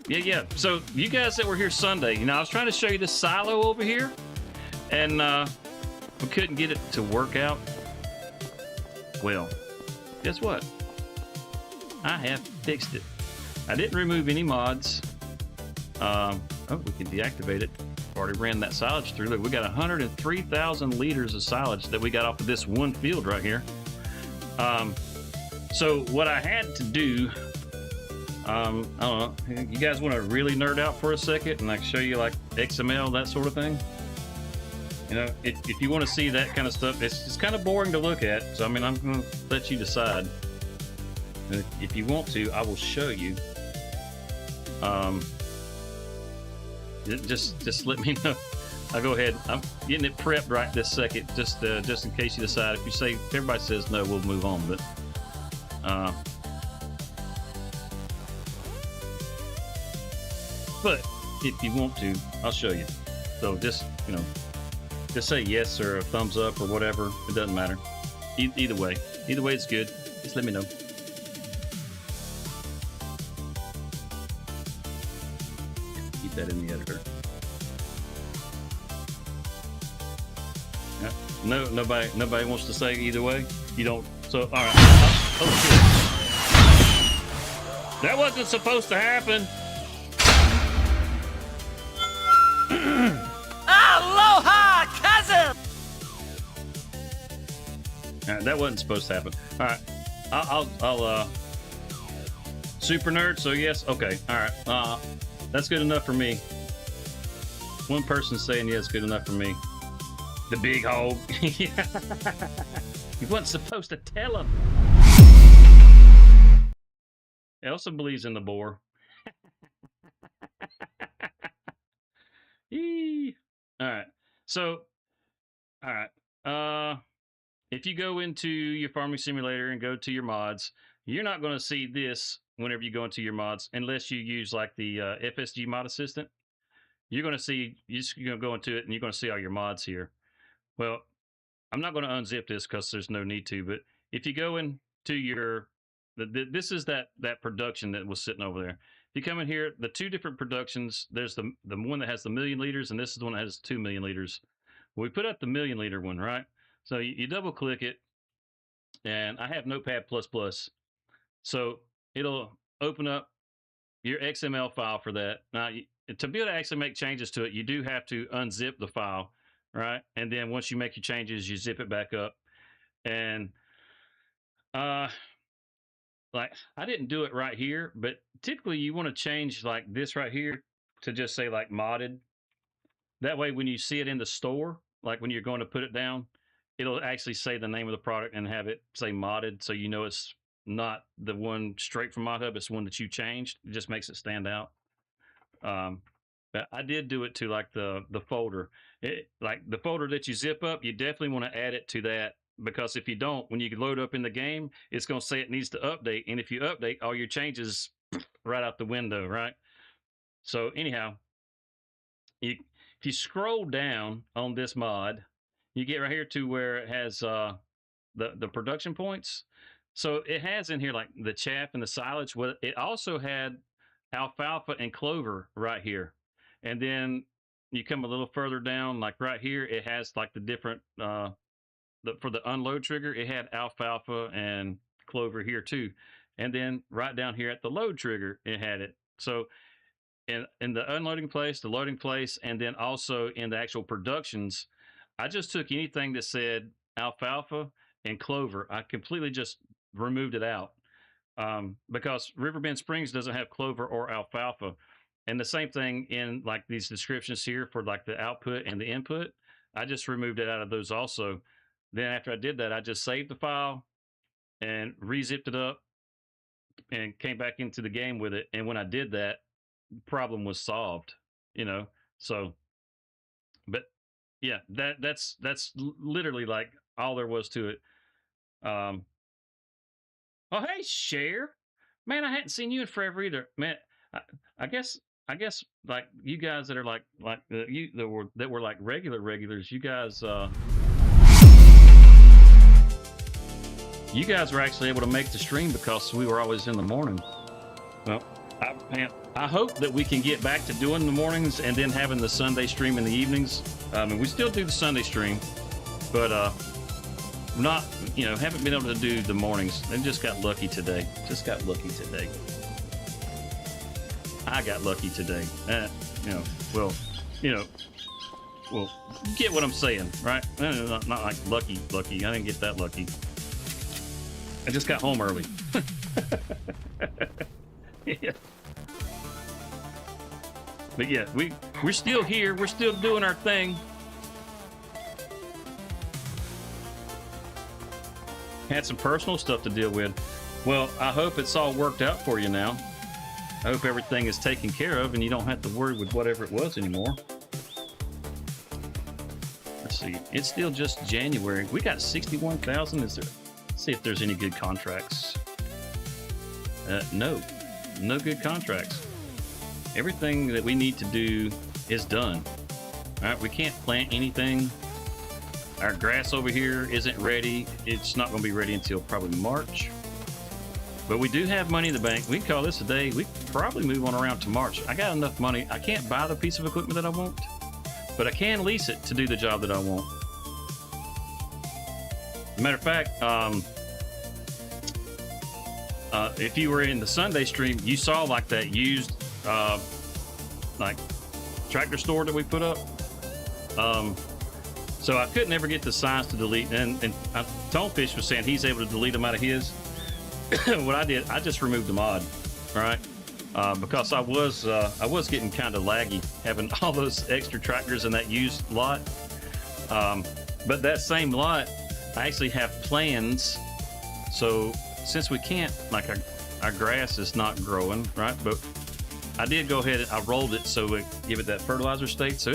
So you guys that were here Sunday, I was trying to show you this silo over here, and we couldn't get it to work out. Well, guess what? I have fixed it. I didn't remove any mods. Oh, we can deactivate it. Already ran that silage through. Look, we got 103,000 liters of silage that we got off of this one field right here. So what I had to do, I don't know, you guys want to really nerd out for a second and show you XML, that sort of thing? If you want to see that kind of stuff, it's kind of boring to look at. So I'm going to let you decide. If you want to, I will show you. Just let me know. I'll go ahead. I'm getting it prepped right this second, just in case you decide. If everybody says no, we'll move on. But if you want to, I'll show you. So just say yes or a thumbs up or whatever. It doesn't matter. Either way it's good. Just let me know. Keep that in the editor. Yeah. No, nobody wants to say either way. You don't. So all right. Oh shit! That wasn't supposed to happen. Aloha, cousin! All right, that wasn't supposed to happen. All right, I'll super nerd. So yes, okay, all right. That's good enough for me. One person saying yes, good enough for me. The big hog. You wasn't supposed to tell him. Elsa believes in the boar. All right. So, all right. If you go into your farming simulator and go to your mods, you're not going to see this whenever you go into your mods, unless you use the FSG mod assistant. You're going to go into it and you're going to see all your mods here. Well, I'm not going to unzip this because there's no need to, but if you go into your, this is that production that was sitting over there. If you come in here, the two different productions, there's the one that has the 1,000,000 liters, and this is the one that has 2,000,000 liters. Well, we put up the 1,000,000 liter one, right? So you double click it, and I have Notepad++. So it'll open up your XML file for that. Now, to be able to actually make changes to it, you do have to unzip the file, right? And then once you make your changes, you zip it back up. And I didn't do it right here, but typically you want to change this right here to just say modded. That way, when you see it in the store, when you're going to put it down, it'll actually say the name of the product and have it say modded, so you know it's not the one straight from ModHub, it's one that you changed. It just makes it stand out. But I did do it to the folder. The folder that you zip up, you definitely want to add it to that because if you don't, when you load up in the game, it's going to say it needs to update. And if you update, all your changes right out the window, right? So anyhow, if you scroll down on this mod, you get right here to where it has the production points. So it has in here like the chaff and the silage. Well, it also had alfalfa and clover right here. And then you come a little further down, like right here, it has like the different for the unload trigger, it had alfalfa and clover here too. And then right down here at the load trigger, it had it. So in the unloading place, the loading place, and then also in the actual productions, I just took anything that said alfalfa and clover. I completely just removed it out because Riverbend Springs doesn't have clover or alfalfa. And the same thing in like these descriptions here for like the output and the input. I just removed it out of those also. Then after I did that, I just saved the file and re-zipped it up and came back into the game with it. And when I did that, the problem was solved, you know. So, but yeah, that's literally like all there was to it. Oh hey, Cher, man, I hadn't seen you in forever either, man. I guess like you guys that are like you that were like regulars, you guys were actually able to make the stream because we were always in the morning. Well, I hope that we can get back to doing the mornings and then having the Sunday stream in the evenings. And we still do the Sunday stream, but not, you know, haven't been able to do the mornings. They just got lucky today. I got lucky today. Well, you get what I'm saying, right? Not like lucky. I didn't get that lucky. I just got home early. Yeah. But yeah, we're still here. We're still doing our thing. Had some personal stuff to deal with. Well, I hope it's all worked out for you now. I hope everything is taken care of and you don't have to worry with whatever it was anymore. Let's see. It's still just January. We got 61,000. Let's see if there's any good contracts. No good contracts. Everything that we need to do is done. All right, we can't plant anything. Our grass over here isn't ready. It's not going to be ready until probably March. But we do have money in the bank. We can call this a day. We can probably move on around to March. I got enough money. I can't buy the piece of equipment that I want, but I can lease it to do the job that I want. Matter of fact, if you were in the Sunday stream, you saw like that used like tractor store that we put up. So I couldn't ever get the signs to delete, and Tonefish was saying he's able to delete them out of his. What I did, I just removed the mod, all right, because I was getting kind of laggy having all those extra tractors in that used lot. But that same lot, I actually have plans. So since we can't, like our grass is not growing, right? But I did go ahead and I rolled it so we give it that fertilizer state. So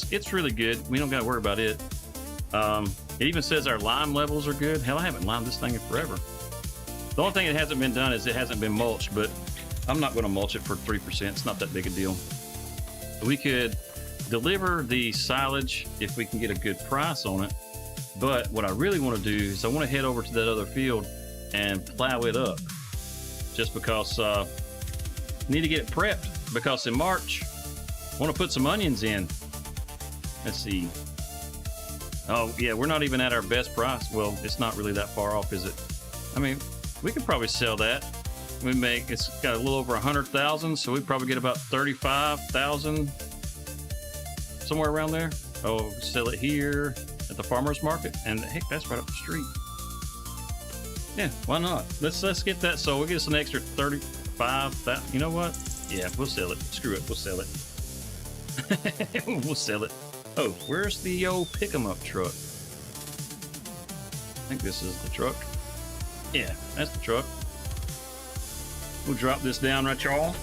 it's really good. We don't got to worry about it. It even says our lime levels are good. Hell, I haven't limed this thing in forever. The only thing that hasn't been done is it hasn't been mulched, but I'm not going to mulch it for 3%. It's not that big a deal. We could deliver the silage if we can get a good price on it. But what I really want to do is I want to head over to that other field and plow it up, just because I need to get it prepped, because in March I want to put some onions in. Let's see. Oh yeah, we're not even at our best price. Well, it's not really that far off, is it? I mean, we could probably sell that. It's got a little over 100,000, so we'd probably get about 35,000, somewhere around there. Oh, sell it here at the farmer's market, and heck, that's right up the street. Yeah, why not? Let's get that sold. We'll get us an extra 35,000. You know what? Yeah, we'll sell it. Screw it, we'll sell it. We'll sell it. Oh, where's the old pick-em-up truck? I think this is the truck. Yeah, that's the truck. We'll drop this down right, y'all.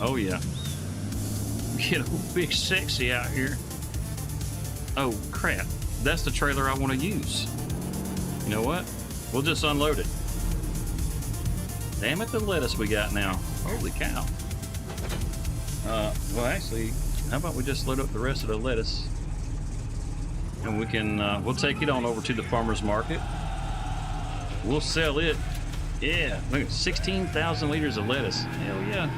Oh yeah. Get a big sexy out here. Oh, crap. That's the trailer I want to use. You know what? We'll just unload it. Damn it, the lettuce we got now. Holy cow. Well, actually, how about we just load up the rest of the lettuce? And we can, we'll take it on over to the farmer's market. We'll sell it. Yeah, look at 16,000 liters of lettuce. Hell yeah.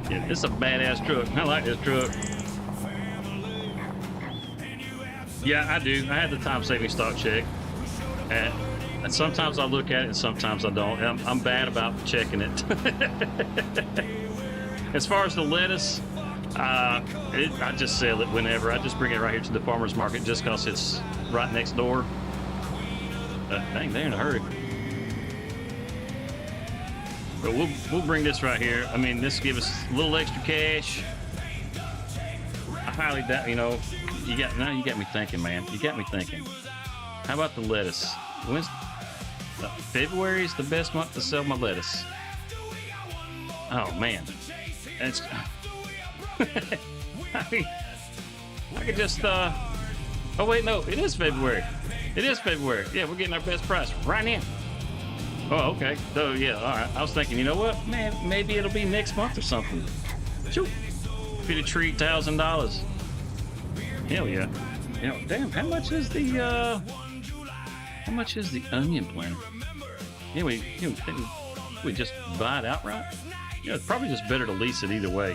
Yeah, it's a badass truck. I like this truck. Yeah, I do. I had the time saving stock check. And sometimes I look at it and sometimes I don't. I'm bad about checking it. As far as the lettuce, I just sell it whenever. I just bring it right here to the farmer's market just because it's right next door. Dang, they're in a hurry. But we'll bring this right here. I mean, this give us a little extra cash. I highly doubt, you know, you got me thinking, man. You got me thinking. How about the lettuce? February is the best month to sell my lettuce. Oh man, that's. I mean, I could just. Oh wait, no, it is February. It is February. Yeah, we're getting our best price right now. Oh, okay. So yeah, all right. I was thinking, you know what, man? Maybe it'll be next month or something. Shoot, be a treat, $1,000. Hell yeah. You know, damn. How much is the onion planter? Yeah, we just buy it outright. Yeah, it's probably just better to lease it either way.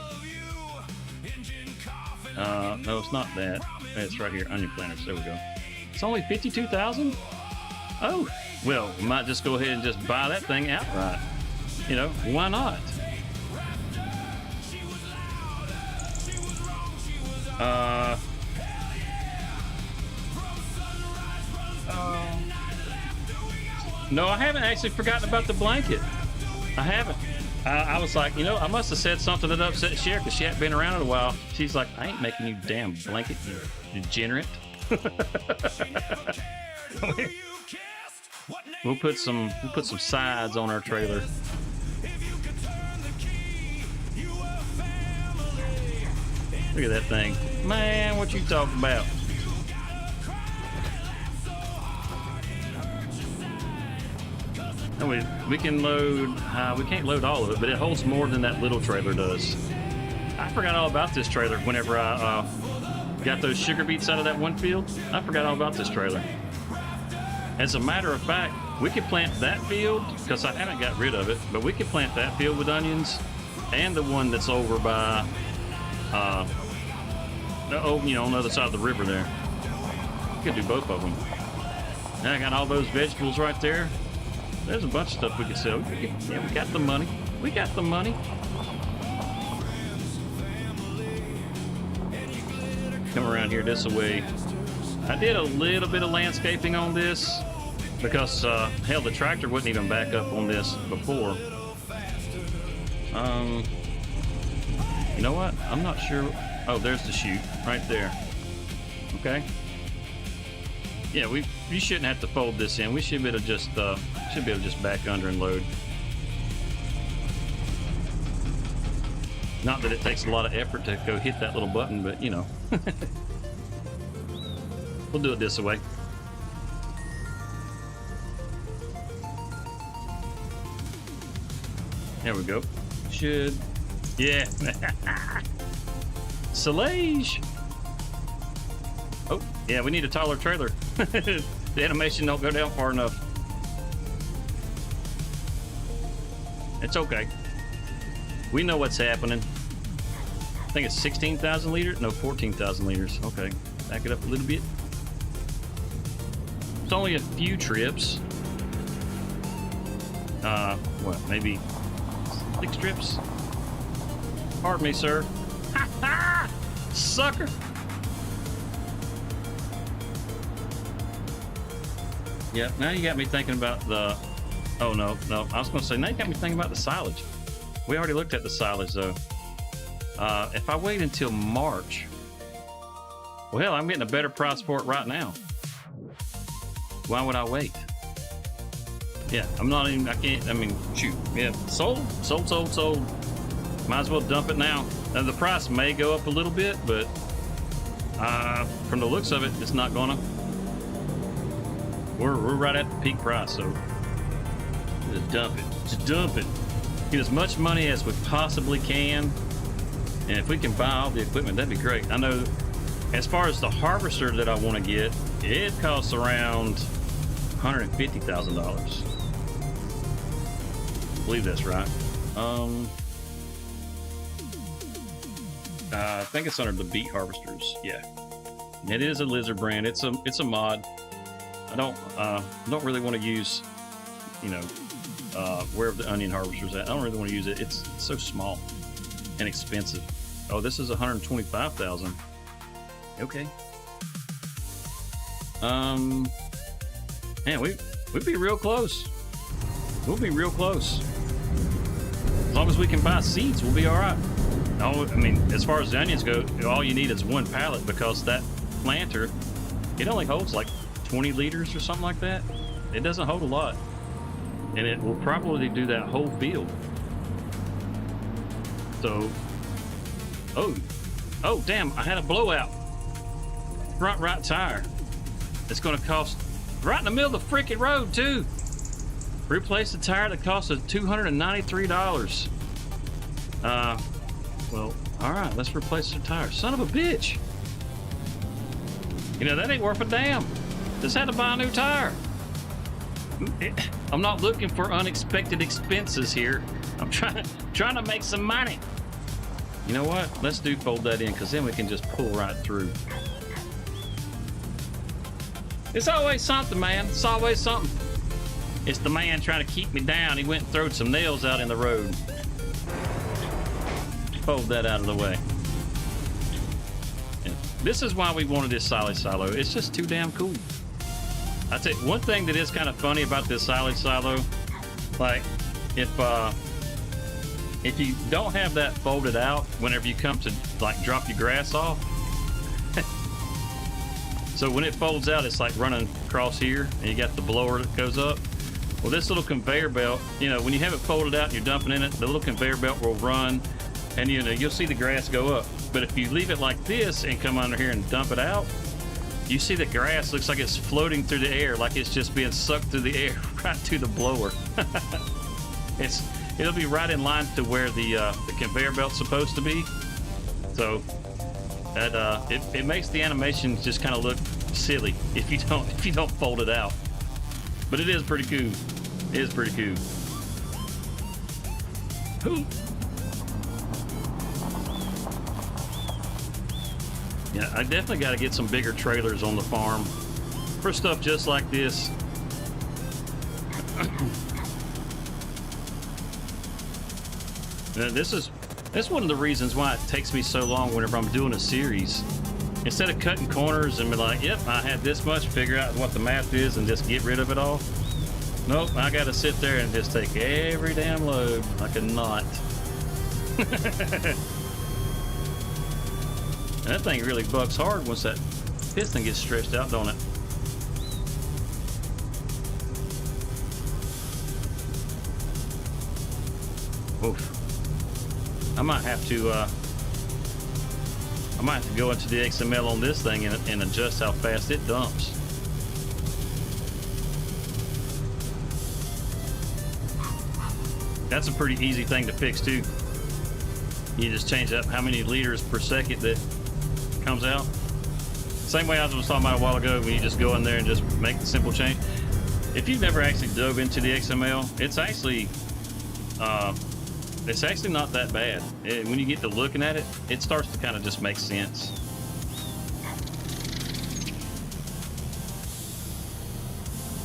No, it's not that. It's right here, onion planters. There we go. It's only 52,000. Oh, well, we might just go ahead and just buy that thing outright. You know, why not? No, I haven't actually forgotten about the blanket. I haven't. I was like, you know, I must have said something that upset Cher because she hadn't been around in a while. She's like, I ain't making you damn blanket, you degenerate. We'll put some sides on our trailer. Look at that thing, man. What you talking about? We can load. We can't load all of it, but it holds more than that little trailer does. I forgot all about this trailer whenever I got those sugar beets out of that one field. I forgot all about this trailer. As a matter of fact, we could plant that field because I haven't got rid of it, but we could plant that field with onions and the one that's over by, you know, on the other side of the river there. We could do both of them. Now I got all those vegetables right there. There's a bunch of stuff we could sell. Yeah, we got the money. We got the money. Come around here this way. I did a little bit of landscaping on this because, hell, the tractor wouldn't even back up on this before. You know what? I'm not sure. Oh, there's the chute right there. Okay. Yeah, we shouldn't have to fold this in. We should be able to just back under and load. Not that it takes a lot of effort to go hit that little button, but you know. We'll do it this way. There we go. Should. Yeah. Solange. Oh, yeah, we need a taller trailer. The animation don't go down far enough. It's okay. We know what's happening. I think it's 16,000 liters. No, 14,000 liters. Okay, back it up a little bit. It's only a few trips. What, maybe 6 trips? Pardon me, sir. Ha ha! Sucker! Yeah, now you got me thinking about the... Oh, no. I was going to say, now you got me thinking about the silage. We already looked at the silage, though. If I wait until March... Well, hell, I'm getting a better price for it right now. Why would I wait? Yeah, I'm not even... I can't... I mean, shoot. Yeah, sold. Might as well dump it now. Now the price may go up a little bit, but from the looks of it, it's not gonna. We're right at the peak price, so just dump it. Just dump it. Get as much money as we possibly can, and if we can buy all the equipment, that'd be great. I know as far as the harvester that I want to get, it costs around $150,000. I believe that's right. I think it's under the beet harvesters. Yeah, it is a lizard brand. It's a mod. I don't really want to use, you know, wherever the onion harvester's at. I don't really want to use it. It's so small and expensive. Oh, this is 125,000. Okay. Man, we'd be real close. We'll be real close. As long as we can buy seeds, we'll be all right. Oh, I mean, as far as the onions go, all you need is one pallet, because that planter, it only holds like 20 liters or something like that. It doesn't hold a lot, and it will probably do that whole field. So, oh damn, I had a blowout. Front right tire. It's going to cost, right in the middle of the freaking road too. Replace the tire that cost us $293. Well, all right, let's replace the tire. Son of a bitch. You know, that ain't worth a damn. Just had to buy a new tire. I'm not looking for unexpected expenses here. I'm trying to make some money. You know what? Let's fold that in, because then we can just pull right through. It's always something, man. It's always something. It's the man trying to keep me down. He went and threw some nails out in the road. Fold that out of the way. And this is why we wanted this silage silo. It's just too damn cool. I tell you, one thing that is kind of funny about this silage silo, like if you don't have that folded out whenever you come to like drop your grass off, so when it folds out, it's like running across here, and you got the blower that goes up. Well, this little conveyor belt, you know, when you have it folded out and you're dumping in it, the little conveyor belt will run, and you know, you'll see the grass go up. But if you leave it like this and come under here and dump it out, you see the grass looks like it's floating through the air, like it's just being sucked through the air right to the blower. It'll be right in line to where the conveyor belt's supposed to be. So that it makes the animation just kind of look silly if you don't fold it out. But it is pretty cool. It is pretty cool. Ooh. Yeah, I definitely got to get some bigger trailers on the farm for stuff just like this. That's one of the reasons why it takes me so long whenever I'm doing a series. Instead of cutting corners and be like, yep, I had this much, figure out what the math is and just get rid of it all. Nope, I got to sit there and just take every damn load like a knot. And that thing really bucks hard once that piston gets stretched out, don't it? Oof. I might have to go into the XML on this thing and adjust how fast it dumps. That's a pretty easy thing to fix too. You just change up how many liters per second that comes out. Same way I was talking about a while ago, when you just go in there and just make the simple change. If you've never actually dove into the XML, it's actually not that bad. When you get to looking at it, it starts to kind of just make sense.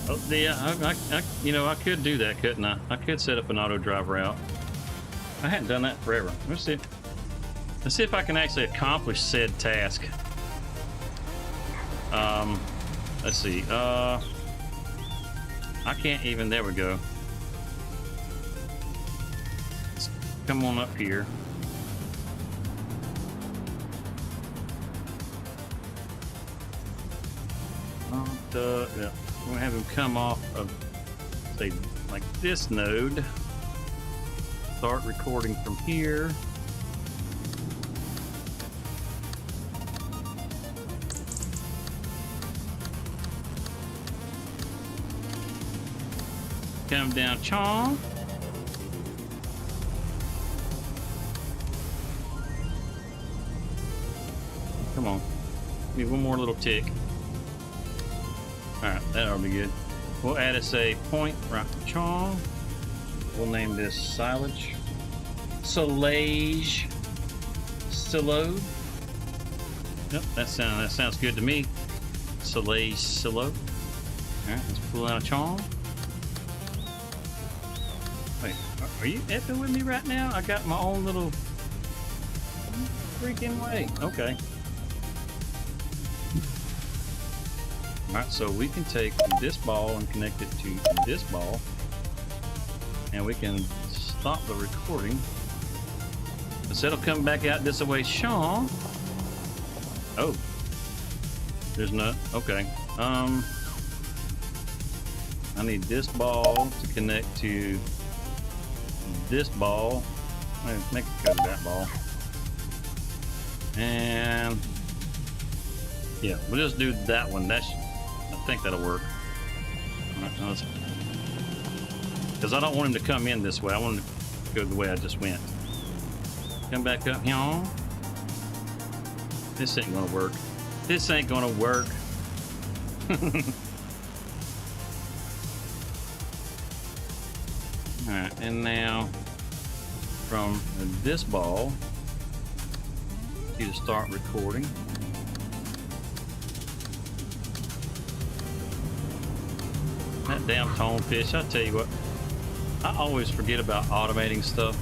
Oh yeah, I could do that, couldn't I? I could set up an auto drive route. I hadn't done that forever. Let's see if I can actually accomplish said task. Let's see. I can't even. There we go. Let's come on up here. Yeah. I'm gonna have him come off of, say, like this node. start recording from here. Come down, Chong. Come on. Need one more little tick. Alright, that'll be good. We'll add us a point right to Chong. We'll name this silage. Silage. Silo. Yep, that sounds good to me. Silage silo. Alright, let's pull out a Chong. Wait, are you effing with me right now? I got my own little freaking way. Okay. Alright, so we can take this ball and connect it to this ball. And we can stop the recording. So it'll come back out this way, Sean. Oh. There's no, okay. I need this ball to connect to this ball. Make it go to that ball. And yeah, we'll just do that one. I think that'll work. Because I don't want him to come in this way. I want him to go the way I just went. Come back up here. This ain't gonna work. This ain't gonna work. Alright, and now from this ball, you start recording. That damn tone fish, I tell you what, I always forget about automating stuff.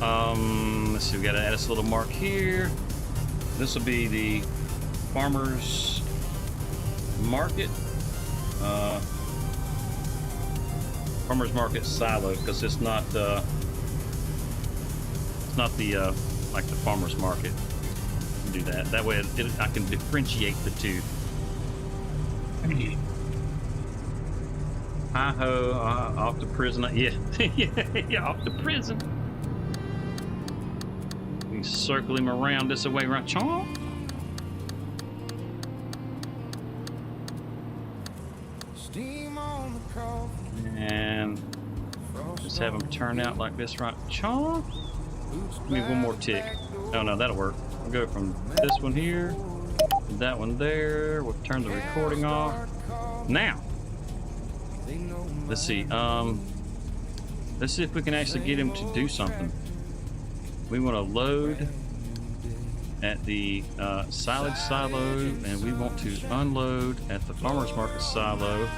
Let's see, we gotta add this little mark here. This will be the farmer's market. Farmer's market silo, because it's not the like the farmer's market. Do that. That way I can differentiate the two. Hi-ho, off to prison. Yeah, yeah, off to prison. We circle him around this way, right, Chomp? And just have him turn out like this, right, Chomp? Give me one more tick. Oh no, that'll work. We'll go from this one here, that one there. We'll turn the recording off. Now, let's see. Let's see if we can actually get him to do something. We want to load at the silage silo, and we want to unload at the farmer's market silo,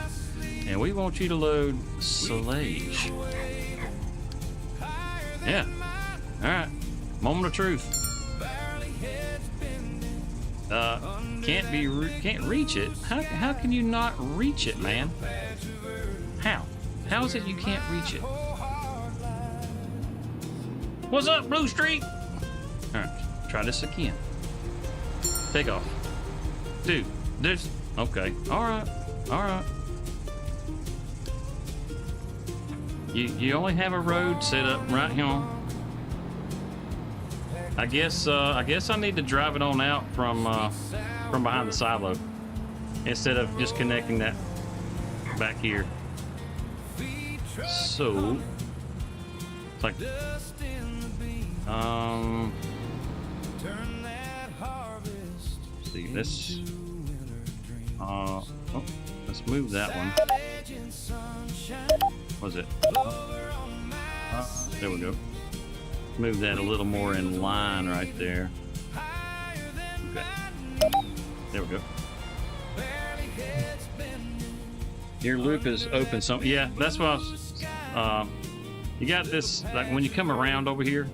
and we want you to load silage. Yeah. All right. Moment of truth. Can't reach it. How can you not reach it, man? How is it you can't reach it? What's up, Blue Streak? All right, try this again. Take off. Dude, there's okay. All right. You only have a road set up right here. I guess I need to drive it on out from behind the silo instead of just connecting that back here. So it's like see this. Let's move that one. Was it? There we go. Move that a little more in line right there. Okay. There we go. Your loop is open. So yeah, that's what I was. You got this, like when you come around over here,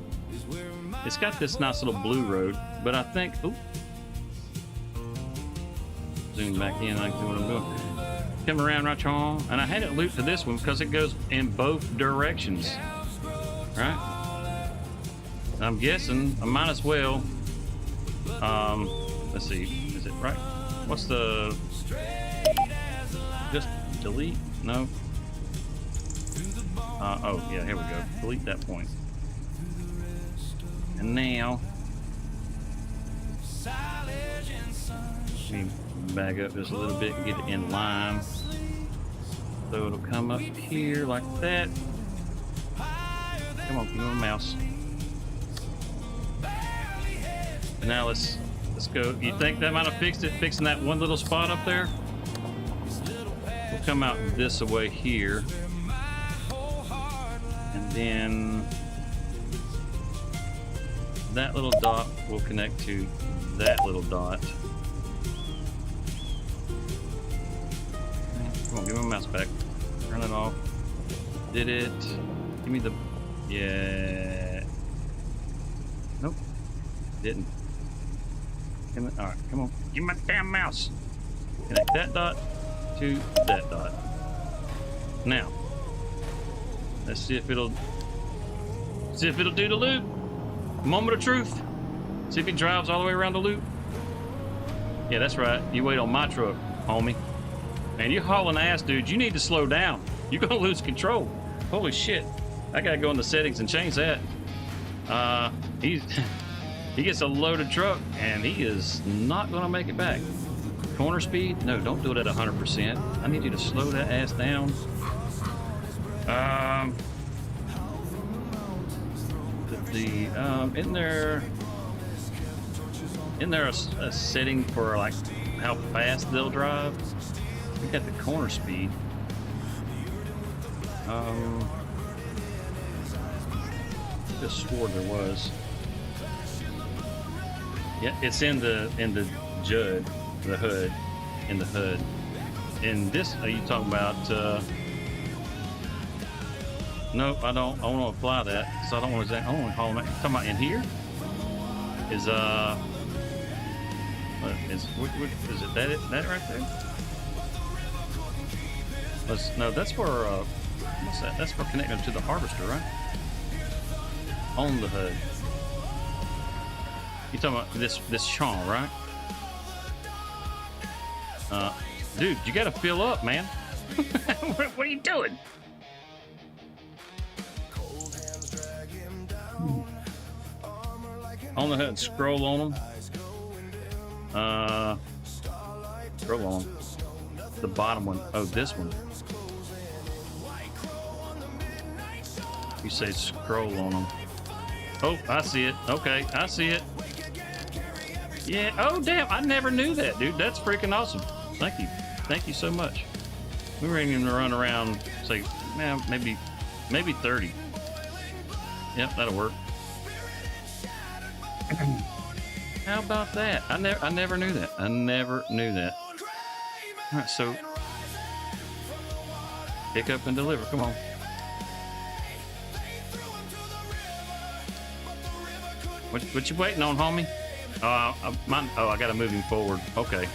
it's got this nice little blue road, but I think, oop, zoom back in, I can see what I'm doing. Come around right here, and I had it looped to this one because it goes in both directions, right? I'm guessing I might as well, let's see, is it right? What's the, just delete? No. Oh, yeah, here we go. Delete that point. And now, let me back up just a little bit and get it in line. So it'll come up here like that. Come on, give me a mouse. And now let's go. You think that might have fixed it? Fixing that one little spot up there? We'll come out this way here. And then that little dot will connect to that little dot. Come on, give me my mouse back. Turn it off. Did it. Give me the... Yeah. Nope. Didn't. Alright, come on. Give me my damn mouse. Connect that dot to that dot. Now, let's see if it'll do the loop. Moment of truth. See if it drives all the way around the loop. Yeah, that's right. You wait on my truck, homie. Man, you're hauling ass, dude. You need to slow down. You're gonna lose control. Holy shit. I gotta go in the settings and change that. He gets a loaded truck and he is not gonna make it back. Corner speed? No, don't do it at 100%. I need you to slow that ass down. Isn't there a setting for like how fast they'll drive? We got the corner speed. I just swore there was. Yeah, it's in the JUD, the hood, in the hood. And this, are you talking about? Nope, I don't. I want to apply that, so I don't want to. I don't want to call them. Talking about in here is is it that right there? No, that's for what's that? That's for connecting to the harvester, right? On the hood. You talking about this Sean, right? Dude, you gotta fill up, man. What are you doing? On the hood, scroll on them. Scroll on them. The bottom one. Oh, this one. You say scroll on them. Oh, I see it. Okay, I see it. Yeah. Oh, damn. I never knew that, dude. That's freaking awesome. Thank you. Thank you so much. We were going to run around, say, man, maybe 30. Yep, that'll work. How about that? I never knew that. I never knew that. All right, so pick up and deliver. Come on. What you waiting on, homie? I gotta move him forward. Okay.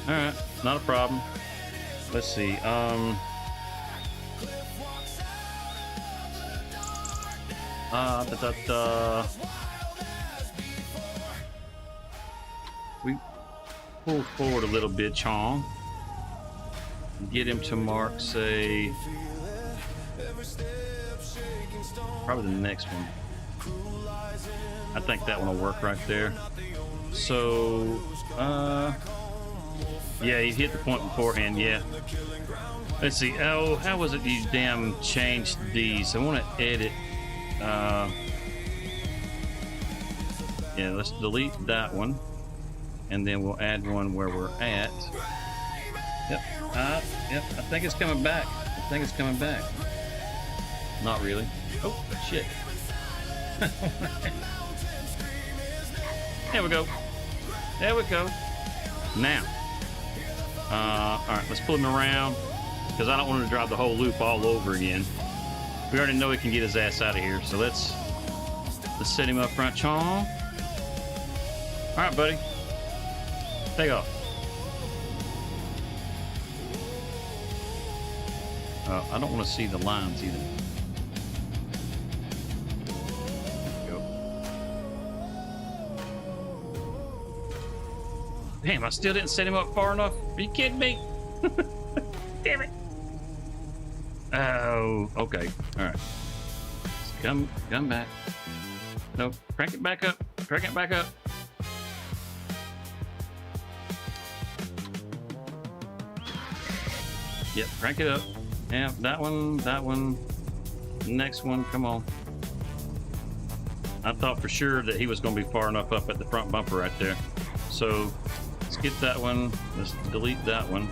All right, not a problem. Let's see. We pull forward a little bit, Chong. Get him to mark, say, probably the next one. I think that one will work right there. So, yeah, you hit the point beforehand, yeah. Let's see. Oh, how was it you damn changed these? I want to edit. Yeah, let's delete that one. And then we'll add one where we're at. Yep. Yep. I think it's coming back. I think it's coming back. Not really. Oh, shit. There we go. There we go. Now. All right, let's pull him around because I don't want him to drive the whole loop all over again. We already know he can get his ass out of here, so let's set him up front, Chong. All right, buddy. Take off. I don't want to see the lines either. Go. Damn, I still didn't set him up far enough. Are you kidding me? Damn it. Oh, okay. All right. Come back. No, crank it back up. Crank it back up. Yep, crank it up. Yeah, that one. Next one, come on. I thought for sure that he was going to be far enough up at the front bumper right there. So let's get that one. Let's delete that one.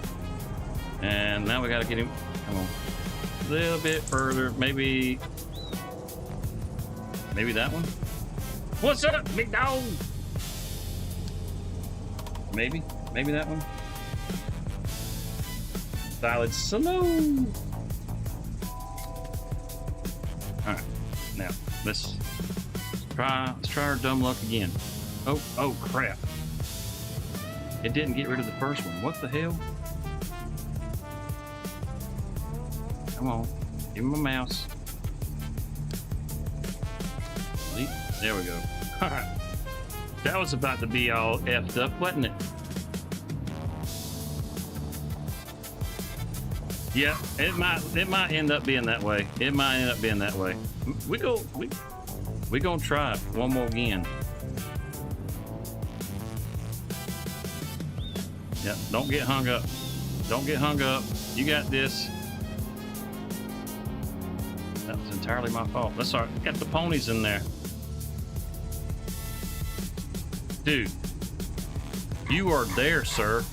And now we got to get him. Come on. A little bit further. Maybe that one. What's up, big dog? Maybe that one. Silent saloon. All right, now let's try our dumb luck again. Oh crap! It didn't get rid of the first one. What the hell? Come on, give him a mouse. There we go. All right, that was about to be all effed up, wasn't it? Yeah, it might end up being that way. It might end up being that way. We gonna try it one more again. Yeah, don't get hung up. Don't get hung up. You got this. That was entirely my fault. That's all right. Got the ponies in there. Dude, you are there, sir.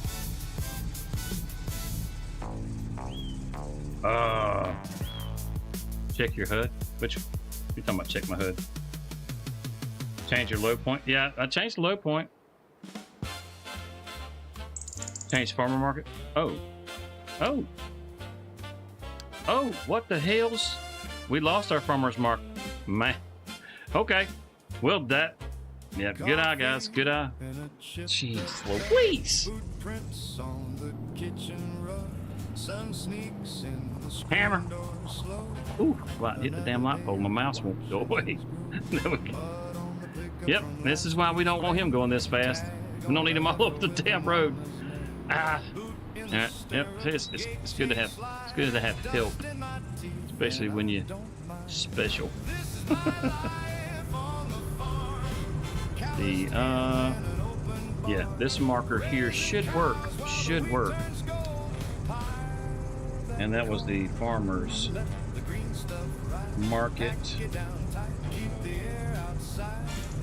Check your HUD. Which you talking about? Check my HUD. Change your low point. Yeah, I changed the low point. Change farmer market. Oh, what the hell's? We lost our farmer's market, man. Okay, well that. Yeah, good eye, guys. Good eye. Jeez Louise. Hammer. Ooh, well, hit the damn light pole. My mouse won't go away. There we go. Yep, this is why we don't want him going this fast. We don't need him all over the damn road. Ah. All right. Yep. It's good to have help, especially when you special. Yeah, this marker here should work. And that was the farmer's market.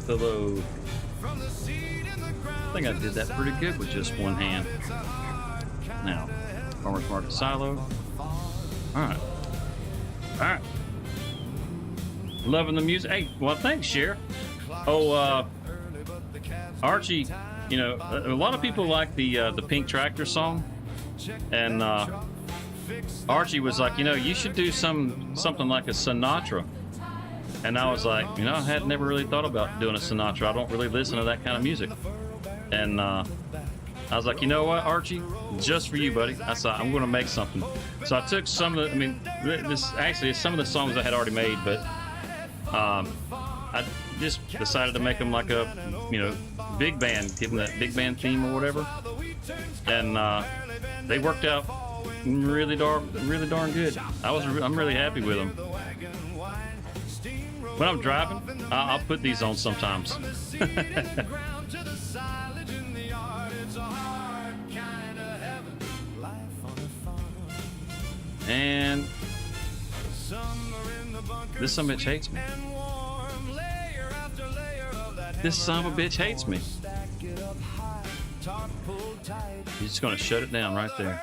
The load. I think I did that pretty good with just one hand. Now, farmer's market silo. All right. Loving the music. Hey, well, thanks, Sheriff. Oh, Archie, you know, a lot of people like the Pink Tractor song, and Archie was like, you know, you should do something like a Sinatra. And I was like, you know, I had never really thought about doing a Sinatra. I don't really listen to that kind of music. And I was like, you know what, Archie, just for you, buddy. I said, I'm going to make something. So I took some of the, I mean, this actually is some of the songs I had already made, but I just decided to make them like a, you know, big band, give them that big band theme or whatever. And they worked out really darn good. I'm really happy with them. When I'm driving, I'll put these on sometimes. And this son of a bitch hates me. This son of a bitch hates me. He's just gonna shut it down right there.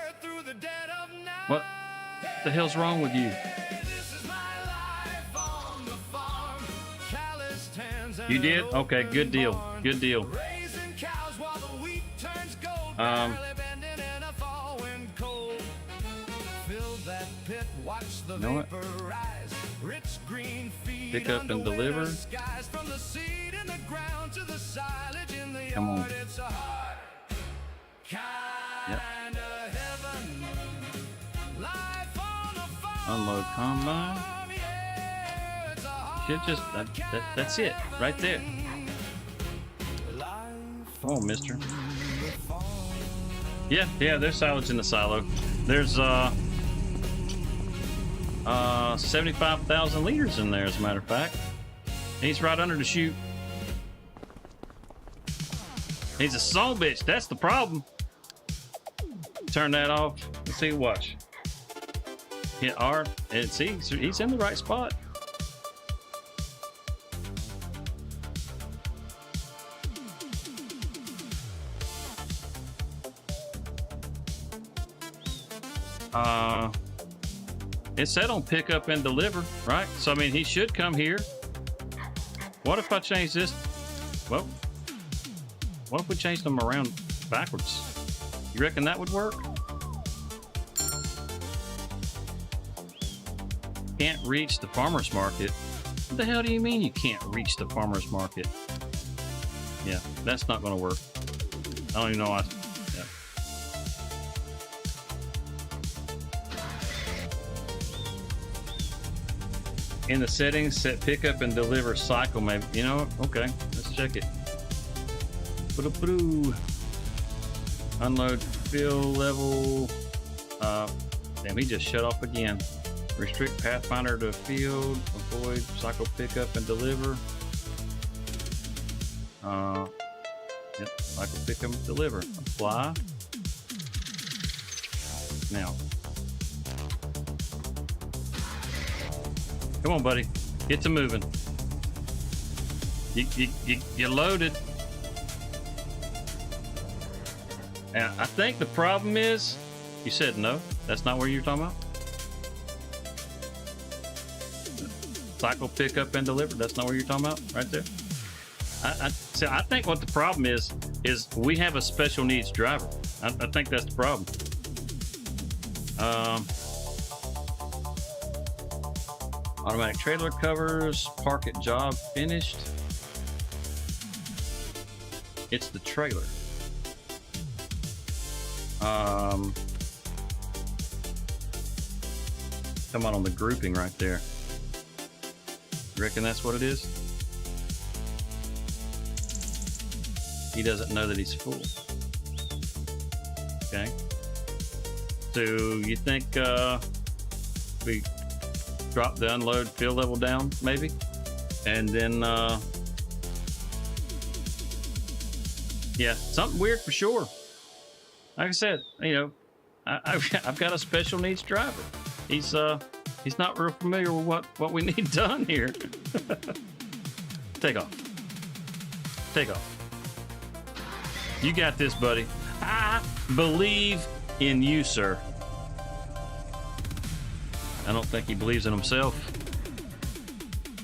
What the hell's wrong with you? You did? Okay, good deal. Good deal. You know what? Pick up and deliver. Come on. Yep. Unload combine. Should just that's it right there. Come on, mister. Yeah, there's silage in the silo. There's 75,000 liters in there, as a matter of fact. He's right under the chute. He's a son of a bitch. That's the problem. Turn that off. Let's see. Watch. Hit R and see. He's in the right spot. It said on pick up and deliver, right? So I mean, he should come here. What if I change this? Well, what if we change them around backwards? You reckon that would work? Can't reach the farmer's market. What the hell do you mean you can't reach the farmer's market? Yeah, that's not going to work. I don't even know why. Yeah. In the settings, set pickup and deliver cycle. Maybe, you know, okay, let's check it. Unload fill level. Damn, he just shut off again. Restrict Pathfinder to field. Avoid cycle pickup and deliver. Yep, cycle pickup and deliver. Apply. Now. Come on, buddy. Get to moving. You loaded. And I think the problem is, you said no. That's not where you're talking about. Cycle pickup and deliver. That's not where you're talking about, right there. I think what the problem is we have a special needs driver. I think that's the problem. Automatic trailer covers, park at job finished. It's the trailer. Come on the grouping right there. You reckon that's what it is? He doesn't know that he's full. Okay. So you think we drop the unload fill level down, maybe? And then, yeah, something weird for sure. Like I said, you know, I've got a special needs driver. He's not real familiar with what we need done here. Take off. Take off. You got this, buddy. I believe in you, sir. I don't think he believes in himself.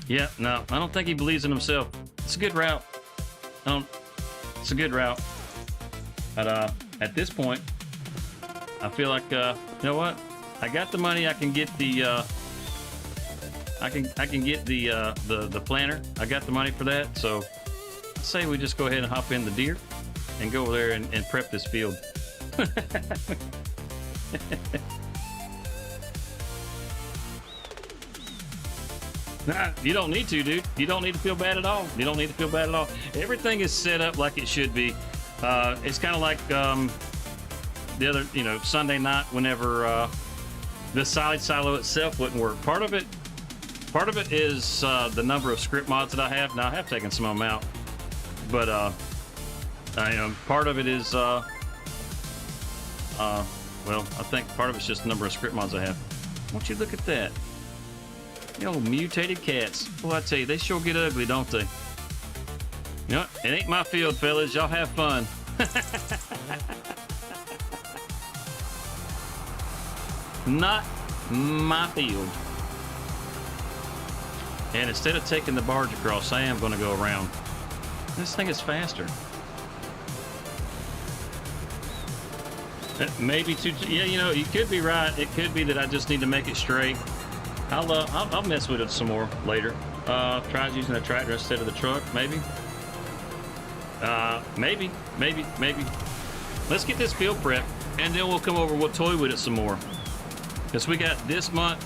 Yeah, no, I don't think he believes in himself. It's a good route. It's a good route. But at this point, I feel like you know what? I got the money. I can get the I can get the planter. I got the money for that. So I say we just go ahead and hop in the deer and go over there and prep this field. Nah, you don't need to, dude. You don't need to feel bad at all. You don't need to feel bad at all. Everything is set up like it should be. It's kind of like the other, you know, Sunday night whenever the solid silo itself wouldn't work. Part of it is the number of script mods that I have. Now I have taken some of them out, but you know, part of it is well, I think part of it's just the number of script mods I have. Won't you look at that? You know, mutated cats. Well, I tell you, they sure get ugly, don't they? You know what? It ain't my field, fellas. Y'all have fun. Not my field. And instead of taking the barge across, I am going to go around. This thing is faster. Maybe too. Yeah, you know, you could be right. It could be that I just need to make it straight. I'll mess with it some more later. Try using a tractor instead of the truck, maybe. Maybe. Let's get this field prep, and then we'll come over. We'll toy with it some more, because we got this month,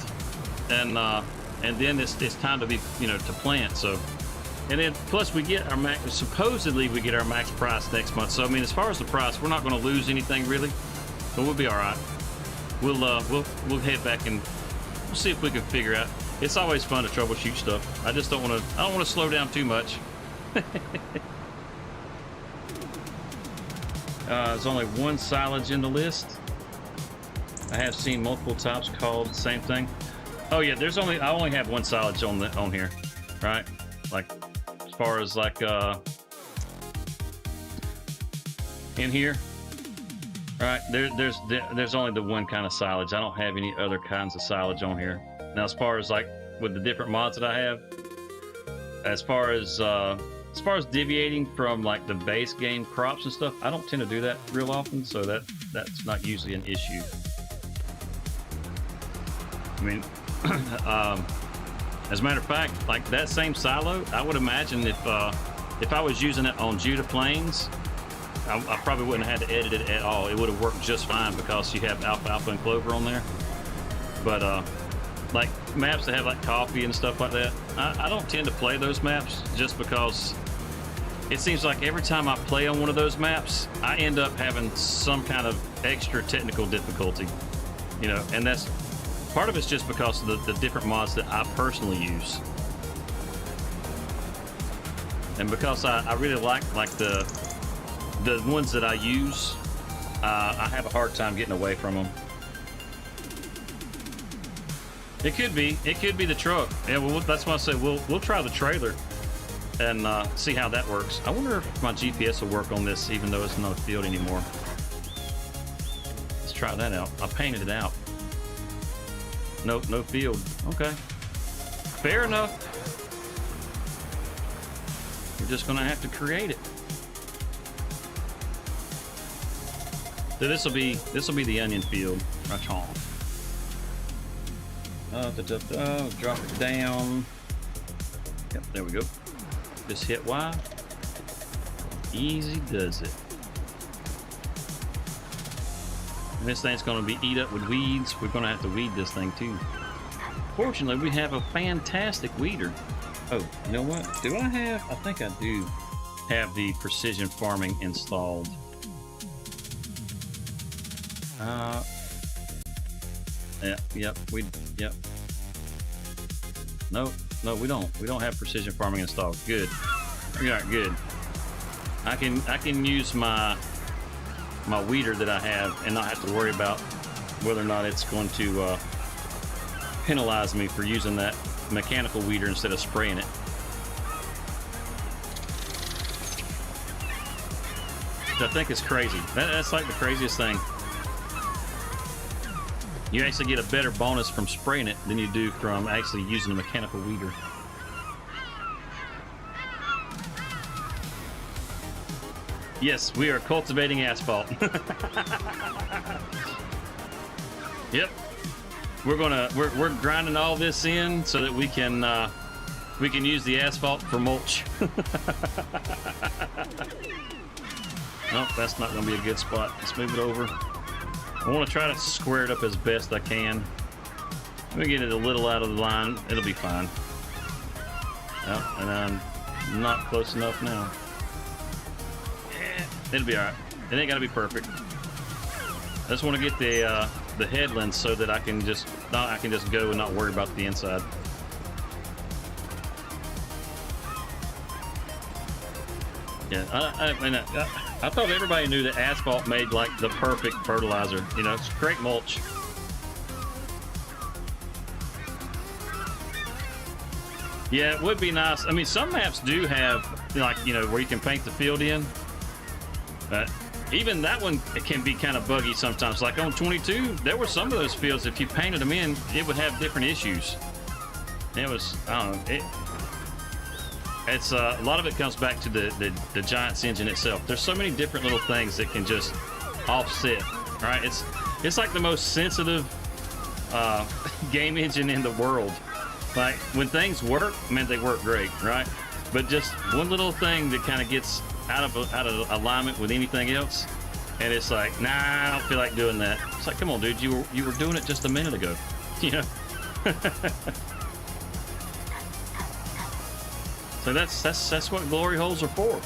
and then it's time to be, you know, to plant. So, and then plus we get our max. Supposedly we get our max price next month. So I mean, as far as the price, we're not going to lose anything really, but we'll be all right. We'll head back and We'll see if we can figure out. It's always fun to troubleshoot stuff. I just don't want to. I don't want to slow down too much. There's only one silage in the list. I have seen multiple types called the same thing. Oh yeah, there's only. I only have one silage on here, right? Like as far as like in here. Right, there's only the one kind of silage. I don't have any other kinds of silage on here. Now, as far as like with the different mods that I have, as far as deviating from like the base game crops and stuff, I don't tend to do that real often, so that's not usually an issue. I mean, as a matter of fact, like that same silo, I would imagine if I was using it on Judah Plains, I probably wouldn't have had to edit it at all. It would have worked just fine because you have alfalfa and clover on there. But like maps that have like coffee and stuff like that, I don't tend to play those maps just because it seems like every time I play on one of those maps, I end up having some kind of extra technical difficulty, you know, and that's part of it's just because of the different mods that I personally use. And because I really like the ones that I use, I have a hard time getting away from them. It could be the truck. Yeah, well, that's why I say we'll try the trailer and see how that works. I wonder if my GPS will work on this, even though it's not a field anymore. Let's try that out. I painted it out. Nope, no field. Okay, fair enough. We're just gonna have to create it. So this will be the onion field. Right on. Drop it down. Yep, there we go. Just hit Y. Easy does it. And this thing's going to be eat up with weeds. We're going to have to weed this thing too. Fortunately, we have a fantastic weeder. Oh, you know what? Do I have? I think I do have the precision farming installed. Yep. No, we don't. We don't have precision farming installed. Good. We are good. I can use my weeder that I have and not have to worry about whether or not it's going to penalize me for using that mechanical weeder instead of spraying it. I think it's crazy. That's like the craziest thing. You actually get a better bonus from spraying it than you do from actually using a mechanical weeder. Yes, we are cultivating asphalt. Yep. We're grinding all this in so that we can use the asphalt for mulch. Nope, that's not going to be a good spot. Let's move it over. I want to try to square it up as best I can. Let me get it a little out of the line. It'll be fine. Oh, and I'm not close enough now. It'll be alright. It ain't got to be perfect. I just want to get the headlands so that I can just go and not worry about the inside. Yeah, I thought everybody knew that asphalt made like the perfect fertilizer. You know, it's great mulch. Yeah, it would be nice. I mean, some maps do have like, you know, where you can paint the field in. But even that one, it can be kind of buggy sometimes. Like on 22, there were some of those fields, if you painted them in, it would have different issues. It was, I don't know, it's a lot of it comes back to the Giants engine itself. There's so many different little things that can just offset, right? It's like the most sensitive game engine in the world. Like when things work, man, they work great, right? But just one little thing that kind of gets out of alignment with anything else, and it's like, nah, I don't feel like doing that. It's like, come on, dude, you were doing it just a minute ago, you know. So that's what glory holes are for.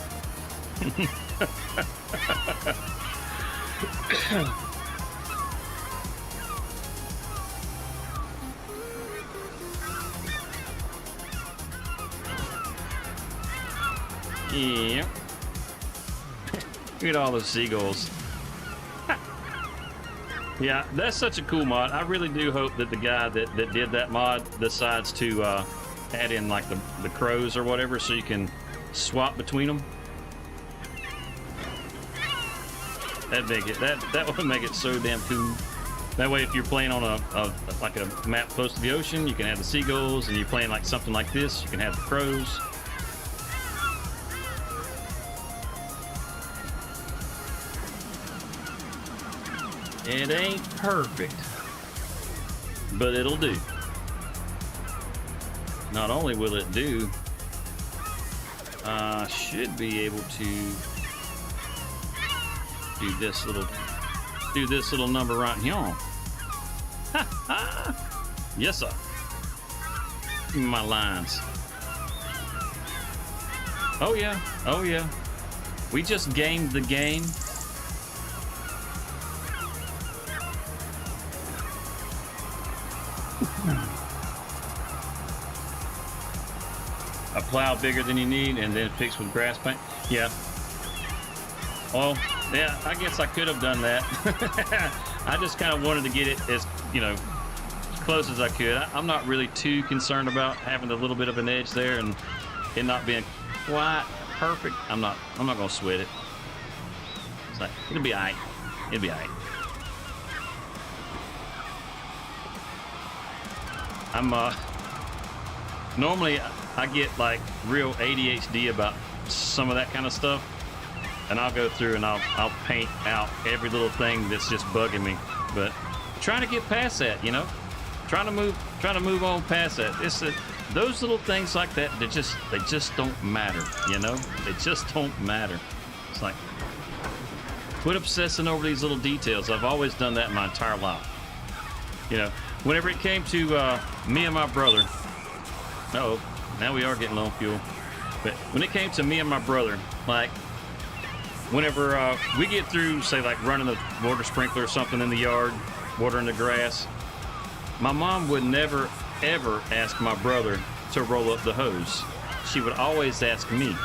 Yeah. Look at all those seagulls. Yeah, that's such a cool mod. I really do hope that the guy that did that mod decides to add in like the crows or whatever, so you can swap between them. That'd make it that would make it so damn cool. That way, if you're playing on like a map close to the ocean, you can have the seagulls, and you're playing like something like this, you can have the crows. It ain't perfect, but it'll do. Not only will it do, I should be able to do this little number right here. Ha ha! Yes, sir. My lines. Oh yeah, oh yeah. We just gamed the game. A plow bigger than you need and then fix with grass paint. Yeah. Well, yeah, I guess I could have done that. I just kind of wanted to get it as, as close as I could. I'm not really too concerned about having a little bit of an edge there and it not being quite perfect. I'm not gonna sweat it. It's like, it'll be alright. It'll be alright. Normally I get like real ADHD about some of that kind of stuff, and I'll go through and I'll paint out every little thing that's just bugging me. But trying to get past that, trying to move on past that. Those little things like that, they just don't matter, They just don't matter. It's like, quit obsessing over these little details. I've always done that my entire life. Whenever it came to me and my brother. Uh-oh, now we are getting low on fuel. But when it came to me and my brother, like, whenever we get through, say, like running the water sprinkler or something in the yard, watering the grass, my mom would never, ever ask my brother to roll up the hose. She would always ask me.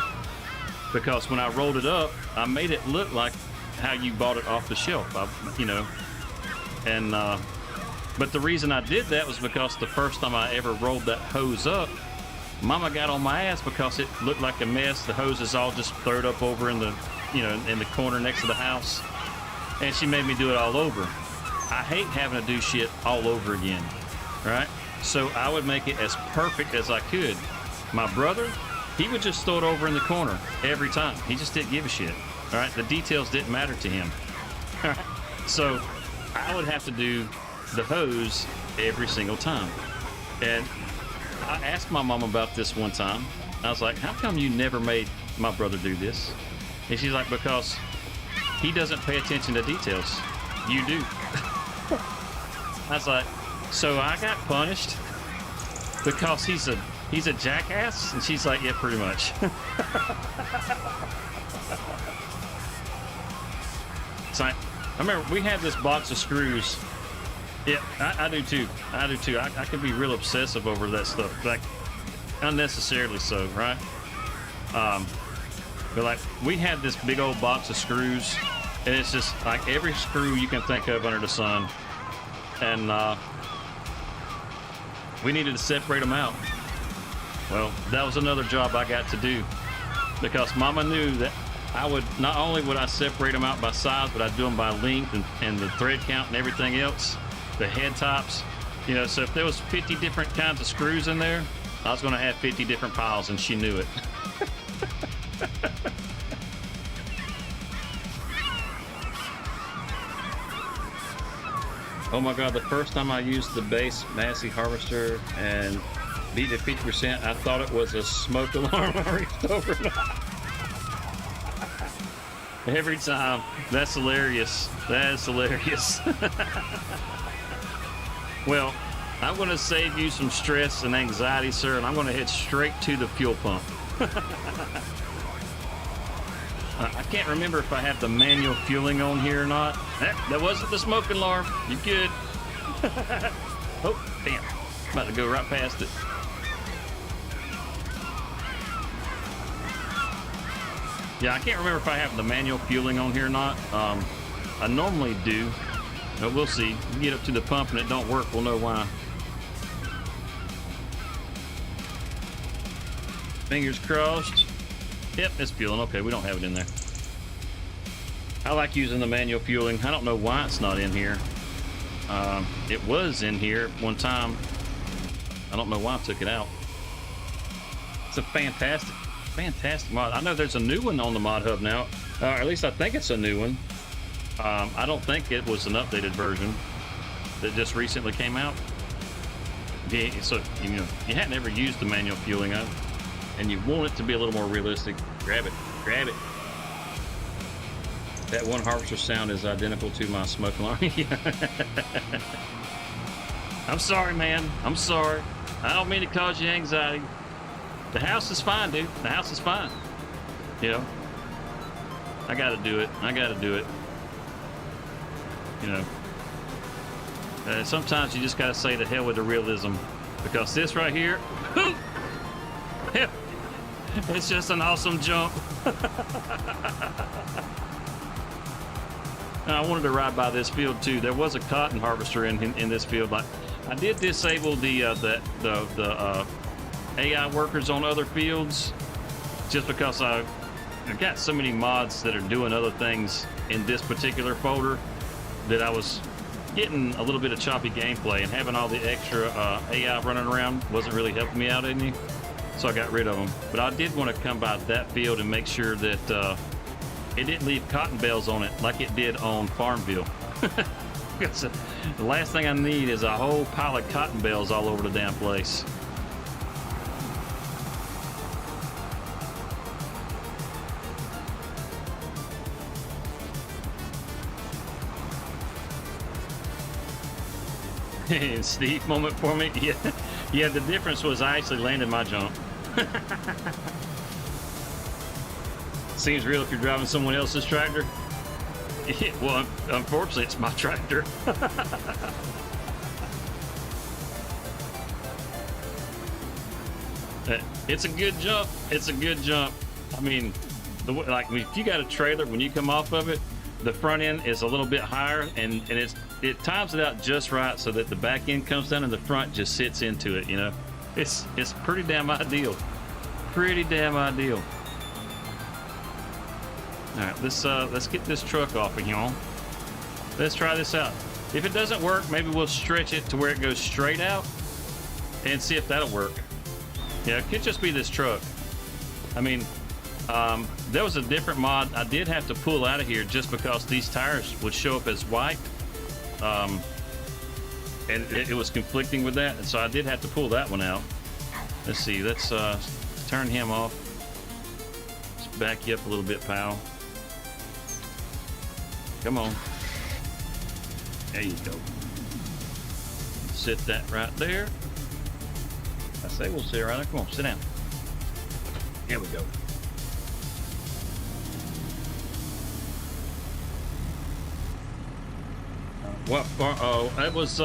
Because when I rolled it up, I made it look like how you bought it off the shelf, But the reason I did that was because the first time I ever rolled that hose up, Mama got on my ass because it looked like a mess. The hose is all just thrown up over in the, in the corner next to the house. And she made me do it all over. I hate having to do shit all over again, right? So I would make it as perfect as I could. My brother, he would just throw it over in the corner every time. He just didn't give a shit, all right? The details didn't matter to him. So I would have to do the hose every single time. And I asked my mom about this one time. I was like, how come you never made my brother do this? And she's like, because he doesn't pay attention to details. You do. I was like, so I got punished because he's a jackass? And she's like, yeah, pretty much. It's like, I remember we had this box of screws. Yeah, I do too. I do too. I can be real obsessive over that stuff, like unnecessarily so, right? But like we had this big old box of screws, and it's just like every screw you can think of under the sun, and we needed to separate them out. Well, that was another job I got to do because Mama knew that I would not only would I separate them out by size, but I'd do them by length and the thread count and everything else. The head tops, so if there was 50 different kinds of screws in there, I was going to have 50 different piles, and she knew it. Oh my God, the first time I used the base Massey harvester and beat it 50%, I thought it was a smoke alarm I reached over. Every time. That's hilarious. That is hilarious. Well, I'm going to save you some stress and anxiety, sir, and I'm going to head straight to the fuel pump. I can't remember if I have the manual fueling on here or not. That wasn't the smoke alarm. You good? Oh, damn. About to go right past it. Yeah, I can't remember if I have the manual fueling on here or not. I normally do, but we'll see. You get up to the pump and it don't work, we'll know why. Fingers crossed. Yep, it's fueling. Okay, we don't have it in there. I like using the manual fueling. I don't know why it's not in here. It was in here one time. I don't know why I took it out. It's a fantastic mod. I know there's a new one on the Mod Hub now. Or at least I think it's a new one. I don't think it was an updated version that just recently came out. Yeah, so you know you hadn't ever used the manual fueling up, and you want it to be a little more realistic. Grab it, grab it. That one harvester sound is identical to my smoke alarm. I'm sorry, man. I'm sorry. I don't mean to cause you anxiety. The house is fine, dude. The house is fine. You know, I gotta do it. I gotta do it. You know, sometimes you just gotta say the hell with the realism, because this right here, it's just an awesome jump. I wanted to ride by this field too. There was a cotton harvester in this field. I did disable the AI workers on other fields, just because I've got so many mods that are doing other things in this particular folder that I was getting a little bit of choppy gameplay, and having all the extra AI running around wasn't really helping me out any. So I got rid of them. But I did want to come by that field and make sure that it didn't leave cotton bales on it like it did on Farmville. Because the last thing I need is a whole pile of cotton bales all over the damn place. Steve moment for me. Yeah, the difference was I actually landed my jump. Seems real if you're driving someone else's tractor. Well, unfortunately, it's my tractor. It's a good jump. It's a good jump. I mean, like if you got a trailer, when you come off of it, the front end is a little bit higher, and it times it out just right so that the back end comes down and the front just sits into it. You know, it's pretty damn ideal. Pretty damn ideal. All right, let's get this truck off of here. Let's try this out. If it doesn't work, maybe we'll stretch it to where it goes straight out and see if that'll work. Yeah, it could just be this truck. I mean, there was a different mod I did have to pull out of here just because these tires would show up as white. And it was conflicting with that, and so I did have to pull that one out. Let's see, let's turn him off. Let's back you up a little bit, pal. Come on. There you go. Sit that right there. I say we'll sit right there. Come on, sit down. Here we go. What? Oh, it was.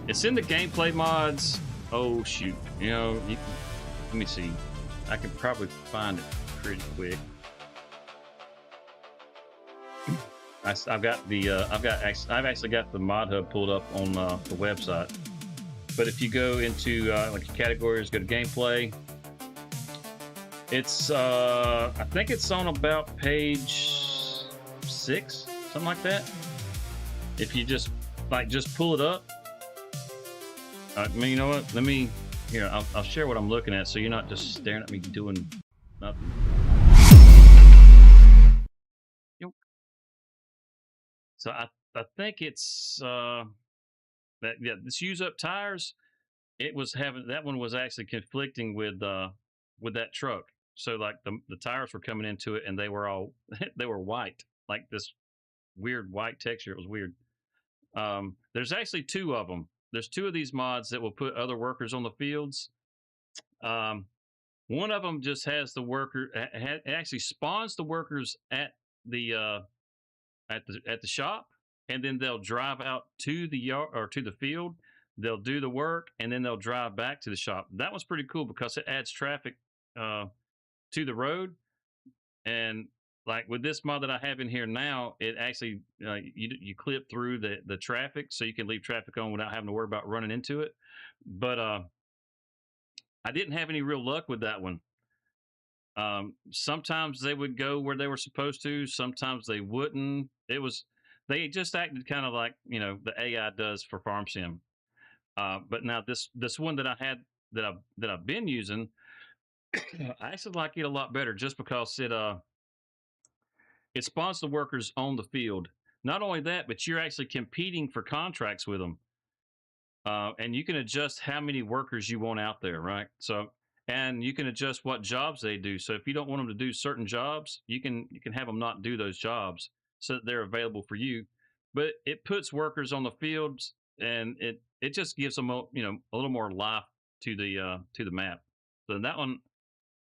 It's in the gameplay mods. Oh shoot! You know, let me see. I can probably find it pretty quick. I've actually got the mod hub pulled up on the website. But if you go into like categories, go to gameplay. It's I think it's on about page 6, something like that. If you just pull it up. I mean, you know what? Let me here. I'll share what I'm looking at, so you're not just staring at me doing nothing. So I think it's this use up tires. It was having that one was actually conflicting with that truck. So like the tires were coming into it, and they were all they were white, like this weird white texture. It was weird. There's actually 2 of them. There's 2 of these mods that will put other workers on the fields. One of them just has the worker. It actually spawns the workers at the shop, and then they'll drive out to the yard or to the field. They'll do the work, and then they'll drive back to the shop. That was pretty cool because it adds traffic to the road. And like with this mod that I have in here now, it actually you clip through the traffic, so you can leave traffic on without having to worry about running into it. But I didn't have any real luck with that one. Sometimes they would go where they were supposed to. Sometimes they wouldn't. They just acted kind of like the AI does for Farm Sim. But now this one that I had that I've been using, I actually like it a lot better just because it spawns the workers on the field. Not only that, but you're actually competing for contracts with them. And you can adjust how many workers you want out there, right? So, and you can adjust what jobs they do. So if you don't want them to do certain jobs, you can have them not do those jobs so that they're available for you. But it puts workers on the fields, and it just gives them a little more life to the map. So that one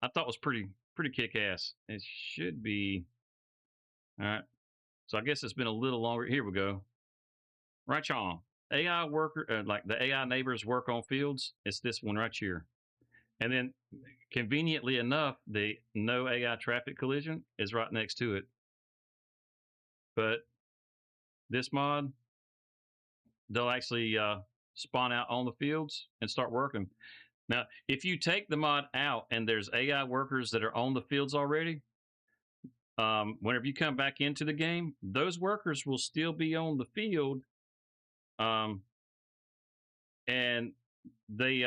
I thought was pretty kick ass. It should be all right. So I guess it's been a little longer. Here we go. Right on. AI worker, like the AI neighbors work on fields. It's this one right here. And then conveniently enough, the no AI traffic collision is right next to it. But this mod, they'll actually spawn out on the fields and start working. Now, if you take the mod out and there's AI workers that are on the fields already, whenever you come back into the game, those workers will still be on the field, and they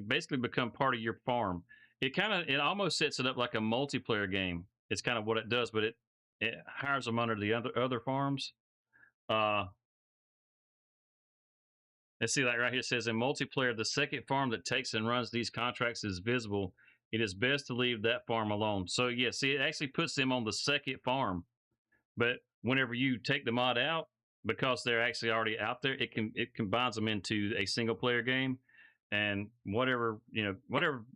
basically become part of your farm. It almost sets it up like a multiplayer game. It's kind of what it does, but it hires them under the other farms. Let's see, like right here it says in multiplayer, the second farm that takes and runs these contracts is visible. It is best to leave that farm alone. So yeah, see, it actually puts them on the second farm. But whenever you take the mod out, because they're actually already out there, it combines them into a single player game, and whatever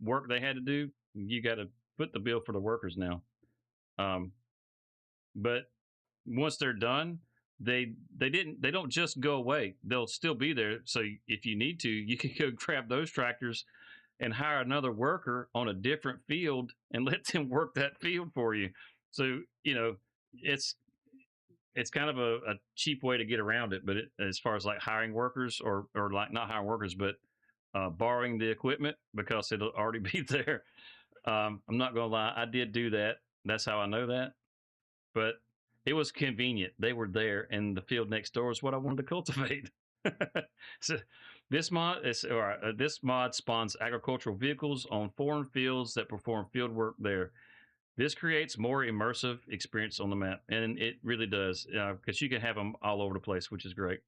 work they had to do, you got to put the bill for the workers now. But once they're done, they don't just go away. They'll still be there. So if you need to, you can go grab those tractors and hire another worker on a different field and let them work that field for you. So it's kind of a cheap way to get around it. But as far as like hiring workers or like not hiring workers, but borrowing the equipment because it'll already be there. I'm not gonna lie, I did do that. That's how I know that. But it was convenient. They were there, and the field next door is what I wanted to cultivate. So this mod spawns agricultural vehicles on foreign fields that perform field work there. This creates more immersive experience on the map, and it really does, because you can have them all over the place, which is great.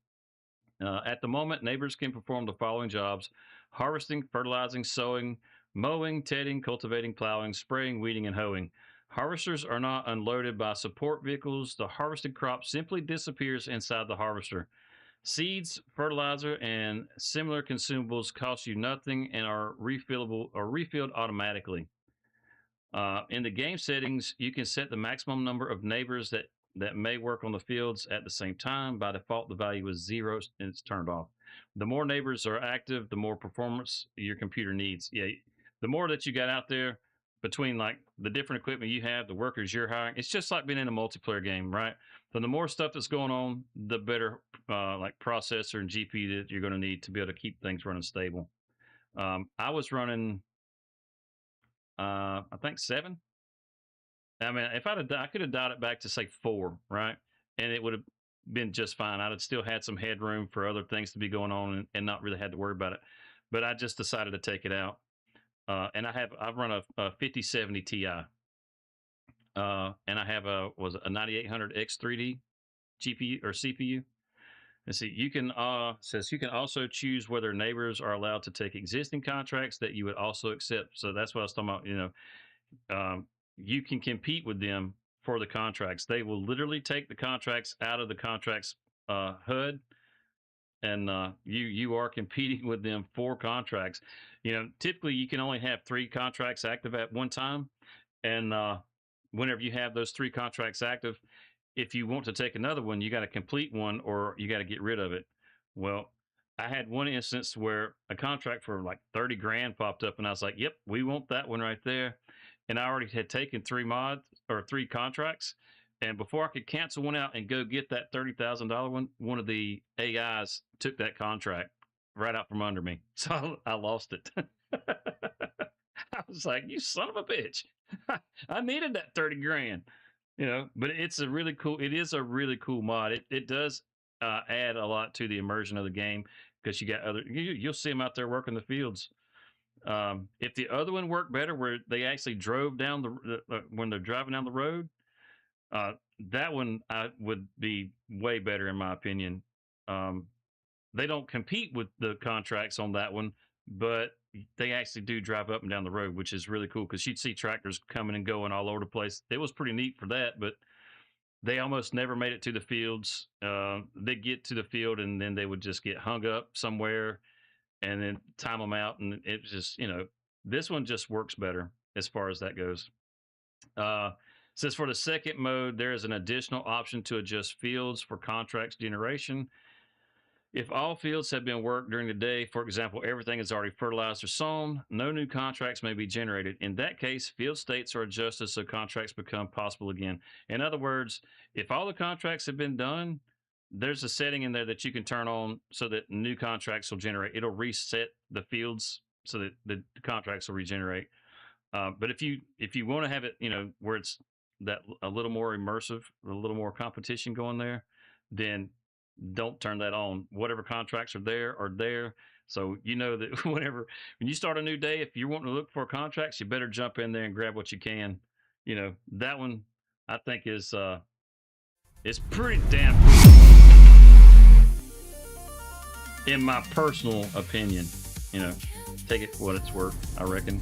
At the moment, neighbors can perform the following jobs: harvesting, fertilizing, sowing, mowing, tedding, cultivating, plowing, spraying, weeding, and hoeing. Harvesters are not unloaded by support vehicles. The harvested crop simply disappears inside the harvester. Seeds, fertilizer, and similar consumables cost you nothing and are refillable or refilled automatically. In the game settings, you can set the maximum number of neighbors that may work on the fields at the same time. By default, the value is 0 and it's turned off. The more neighbors are active, the more performance your computer needs. Yeah, the more that you got out there between like the different equipment you have, the workers you're hiring, it's just like being in a multiplayer game, right? So the more stuff that's going on, the better like processor and GPU that you're going to need to be able to keep things running stable. I was running I think 7. I mean, if I could have dialed it back to say 4, right? And it would have been just fine. I'd have still had some headroom for other things to be going on and not really had to worry about it. But I just decided to take it out. And I've run a 5070 Ti. And I have a 9800 X3D GPU or CPU. Let's see, says you can also choose whether neighbors are allowed to take existing contracts that you would also accept. So that's what I was talking about. You can compete with them for the contracts. They will literally take the contracts out of the contracts HUD, and you are competing with them for contracts. Typically you can only have 3 contracts active at one time, and whenever you have those 3 contracts active, if you want to take another one, you got to complete one or you got to get rid of it. Well, I had one instance where a contract for like 30 grand popped up, and I was like, yep, we want that one right there. And I already had taken 3 contracts. And before I could cancel one out and go get that $30,000 one, one of the AIs took that contract right out from under me. So I lost it. I was like, you son of a bitch. I needed that 30 grand, but it is a really cool mod. It does add a lot to the immersion of the game because you got you'll see them out there working the fields. If the other one worked better, where they actually drove down when they're driving down the road, that one would be way better in my opinion. They don't compete with the contracts on that one, but they actually do drive up and down the road, which is really cool because you'd see tractors coming and going all over the place. It was pretty neat for that, but they almost never made it to the fields. They get to the field and then they would just get hung up somewhere and then time them out. And it just, this one just works better as far as that goes. Says for the second mode, there is an additional option to adjust fields for contracts generation. If all fields have been worked during the day, for example, everything is already fertilized or sown, no new contracts may be generated. In that case, field states are adjusted so contracts become possible again. In other words, if all the contracts have been done, there's a setting in there that you can turn on so that new contracts will generate. It'll reset the fields so that the contracts will regenerate. But if you want to have it, where it's that a little more immersive, a little more competition going there, then don't turn that on. Whatever contracts are there. So that when you start a new day, if you're wanting to look for contracts, you better jump in there and grab what you can. That one I think is pretty damn cool, in my personal opinion. Take it for what it's worth, I reckon.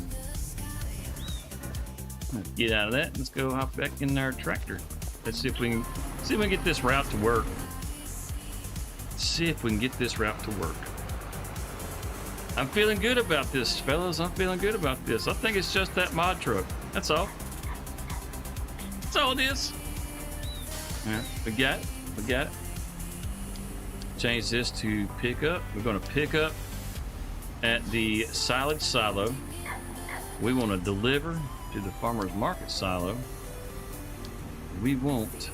Get out of that. Let's go hop back in our tractor. Let's see if we can get this route to work. I'm feeling good about this, fellas. I'm feeling good about this. I think it's just that mod truck. That's all. That's all it is. Yeah, we got it. Change this to pick up. We're going to pick up at the silage silo. We want to deliver to the farmer's market silo. We want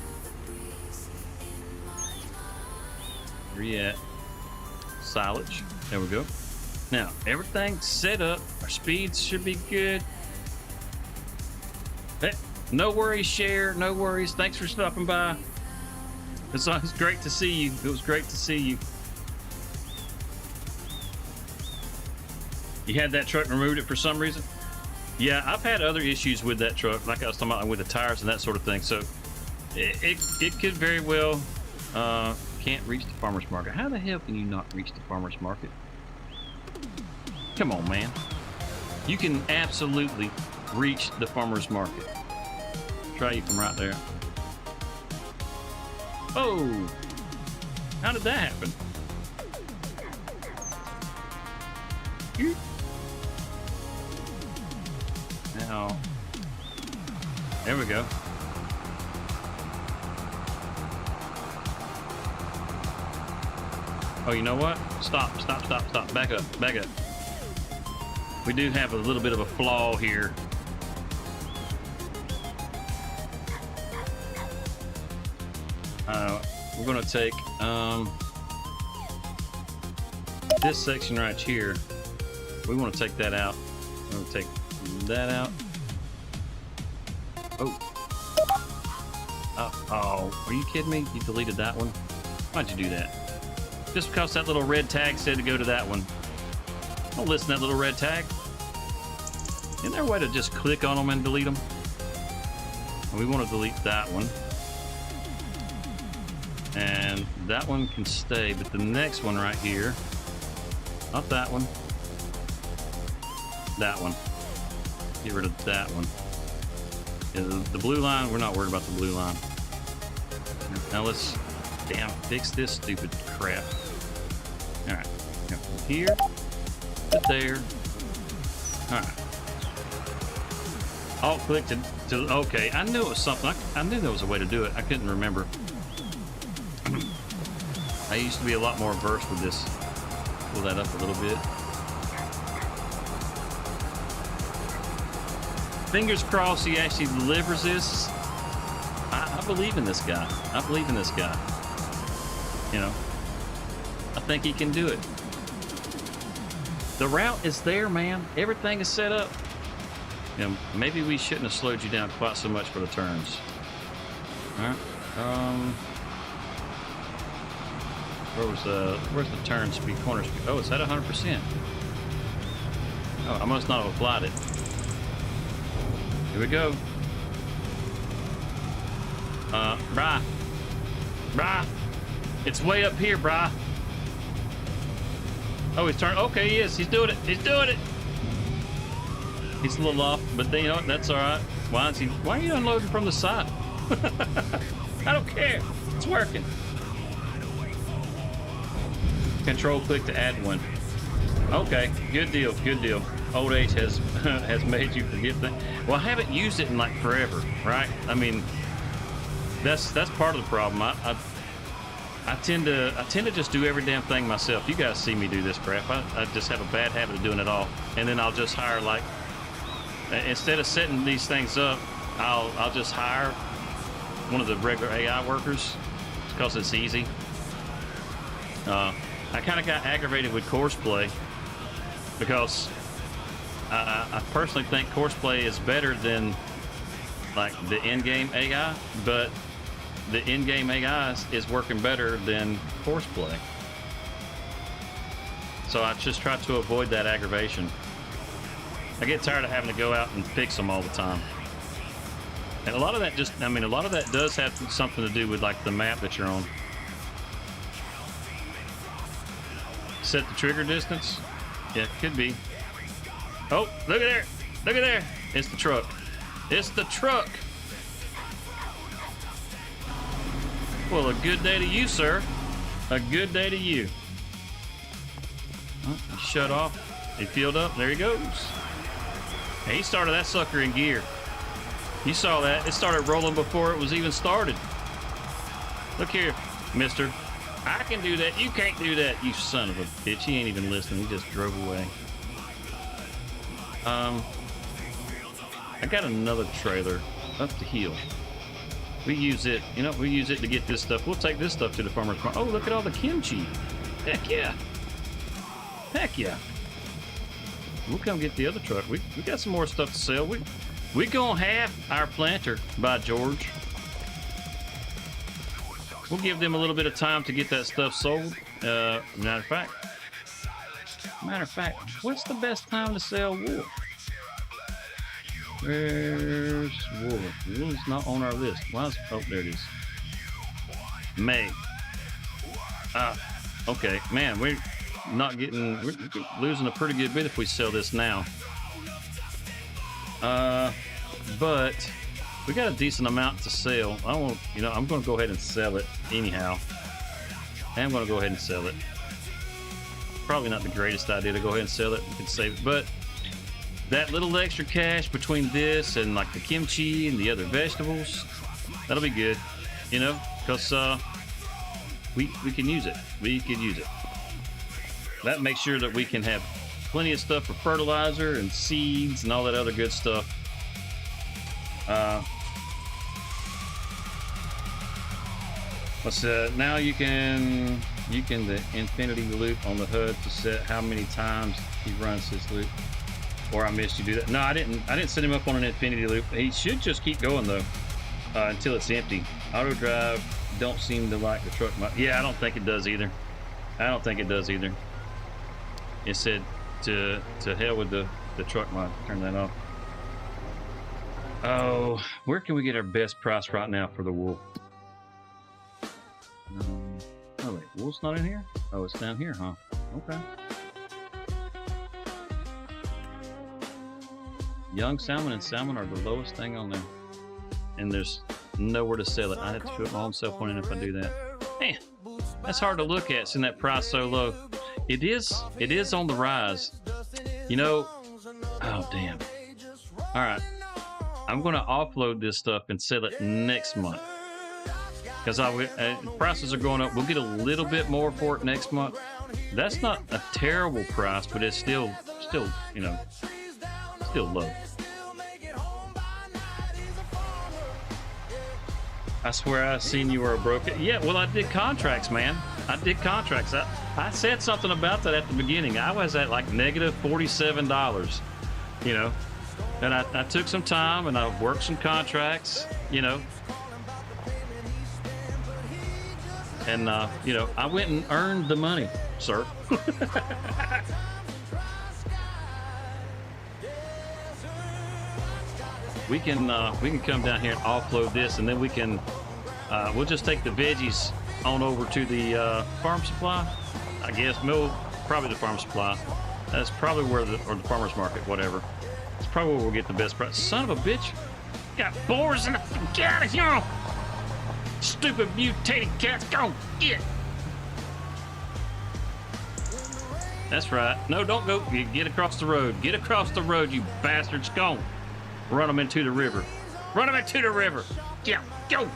silage. There we go. Now everything's set up. Our speeds should be good. Hey, no worries, Cher. No worries. Thanks for stopping by. It's great to see you. It was great to see you. You had that truck removed it for some reason? Yeah, I've had other issues with that truck, like I was talking about with the tires and that sort of thing. So it could very well can't reach the farmer's market. How the hell can you not reach the farmer's market? Come on, man. You can absolutely reach the farmer's market. Try you from right there. Oh, how did that happen? Now, there we go. Oh, you know what? Stop. Back up. We do have a little bit of a flaw here. We're going to take this section right here. We want to take that out. We're going to take that out. Oh, are you kidding me? You deleted that one? Why'd you do that? Just because that little red tag said to go to that one. Don't listen to that little red tag. Isn't there a way to just click on them and delete them? And we want to delete that one. And that one can stay, but the next one right here, not that one, that one. Get rid of that one. Yeah, the blue line, we're not worried about the blue line. Now let's fix this stupid crap. All right, from here to there. All right. Alt click to okay. I knew it was something. I knew there was a way to do it. I couldn't remember. I used to be a lot more versed with this. pull that up a little bit. Fingers crossed he actually delivers this. I believe in this guy. I believe in this guy. You know, I think he can do it. The route is there, man. Everything is set up. You know, maybe we shouldn't have slowed you down quite so much for the turns. All right. Where's the turn speed, corner speed? Oh, it's at 100%. Oh, I must not have applied it. Here we go. Brah. It's way up here, brah. Oh, he's turning. Okay, he is. He's doing it. He's doing it. He's a little off, but you know what? That's all right. Why are you unloading from the side? I don't care. It's working. Control click to add one. Okay, good deal. Good deal. Old age has has made you forget that. Well, I haven't used it in like forever, right? I mean, that's part of the problem. I tend to just do every damn thing myself. You guys see me do this crap. I just have a bad habit of doing it all, and then I'll just hire, like, instead of setting these things up, I'll just hire one of the regular AI workers because it's easy. I kind of got aggravated with course play because I personally think course play is better than like the in-game AI, but the in-game AI is working better than course play. So I just try to avoid that aggravation. I get tired of having to go out and fix them all the time. And a lot of that a lot of that does have something to do with like the map that you're on. Set the trigger distance? Yeah, could be. Oh, look at there. Look at there. It's the truck. It's the truck. Well, a good day to you, sir. A good day to you. Oh, he shut off. He filled up. There he goes. Hey, he started that sucker in gear. You saw that. It started rolling before it was even started. Look here, mister. I can do that. You can't do that, you son of a bitch. He ain't even listening. He just drove away. I got another trailer up the hill. We use it, you know, we use it to get this stuff. We'll take this stuff to the farmer's market. Oh, look at all the kimchi. Heck yeah. Heck yeah. We'll come get the other truck. We got some more stuff to sell. We gonna have our planter, by George. We'll give them a little bit of time to get that stuff sold. Matter of fact, what's the best time to sell wool? Where's wool? Wool's not on our list. Oh, there it is. May. Okay, man, we're losing a pretty good bit if we sell this now. But we got a decent amount to sell. I'm going to go ahead and sell it anyhow. I'm going to go ahead and sell it. Probably not the greatest idea to go ahead and sell it. We can save it, but that little extra cash between this and like the kimchi and the other vegetables, that'll be good, you know, because we can use it. We could use it. That makes sure that we can have plenty of stuff for fertilizer and seeds and all that other good stuff. Now you can the infinity loop on the HUD to set how many times he runs his loop. Or I missed you do that. No, I didn't set him up on an infinity loop. He should just keep going though until it's empty. Auto drive don't seem to like the truck. Yeah, I don't think it does either. It said to hell with the truck mod. Turn that off. Oh, where can we get our best price right now for the wool? Oh wait, wool's not in here? Oh, it's down here, huh? Okay. Young salmon and salmon are the lowest thing on there. And there's nowhere to sell it. I have to put my own cell phone in if I do that. Man, that's hard to look at seeing that price so low. It is on the rise. You know, oh damn. All right, I'm gonna offload this stuff and sell it next month. Because prices are going up. We'll get a little bit more for it next month. That's not a terrible price, but it's still, you know, still low. I swear I seen you were a broker. Yeah, well, I did contracts, man. I did contracts. I said something about that at the beginning. I was at like negative $47, you know, and I took some time and I worked some contracts, you know, and you know, I went and earned the money, sir. We can come down here and offload this, and then we can we'll just take the veggies on over to the farm supply. I guess probably the farm supply. That's probably where or the farmer's market, whatever. It's probably where we'll get the best price. Son of a bitch, got boars in the get it, you know. Stupid mutated cats, go get. That's right. No, don't go. You get across the road. Get across the road, you bastards. Go. Run them into the river. Run them into the river. Yeah, go.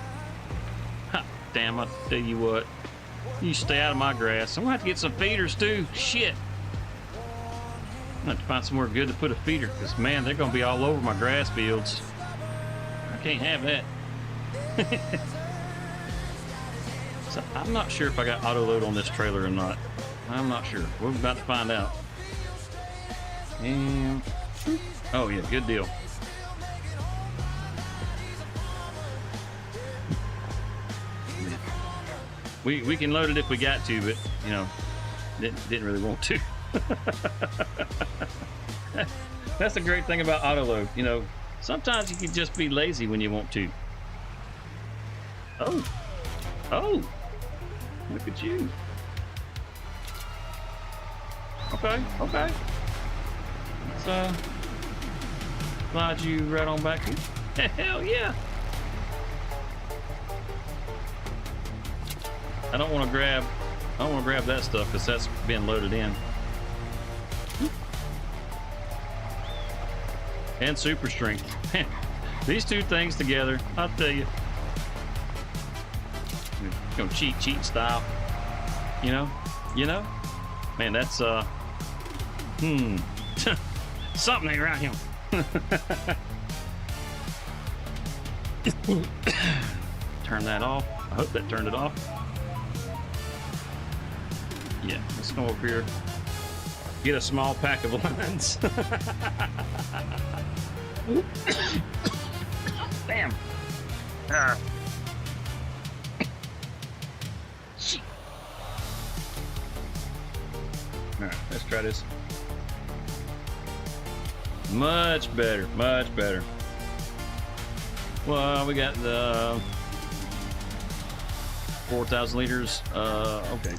Ha, damn, I tell you what. You stay out of my grass. I'm gonna have to get some feeders too. Shit. I'm gonna have to find somewhere good to put a feeder, because man, they're gonna be all over my grass fields. I can't have that. So I'm not sure if I got auto load on this trailer or not. I'm not sure. We're about to find out. And oh yeah, good deal. We can load it if we got to, but you know, didn't really want to. That's the great thing about auto load. You know, sometimes you can just be lazy when you want to. Oh, look at you. Okay. Let's slide you right on back here. Hell yeah. I don't want to grab that stuff because that's being loaded in. And super strength. These two things together, I'll tell you. Gonna cheat style. You know? Man, that's something ain't right here. Turn that off. I hope that turned it off. Yeah, let's go over here. Get a small pack of lines. Bam. All right, let's try this. Much better. Well, we got the 4,000 liters. Okay.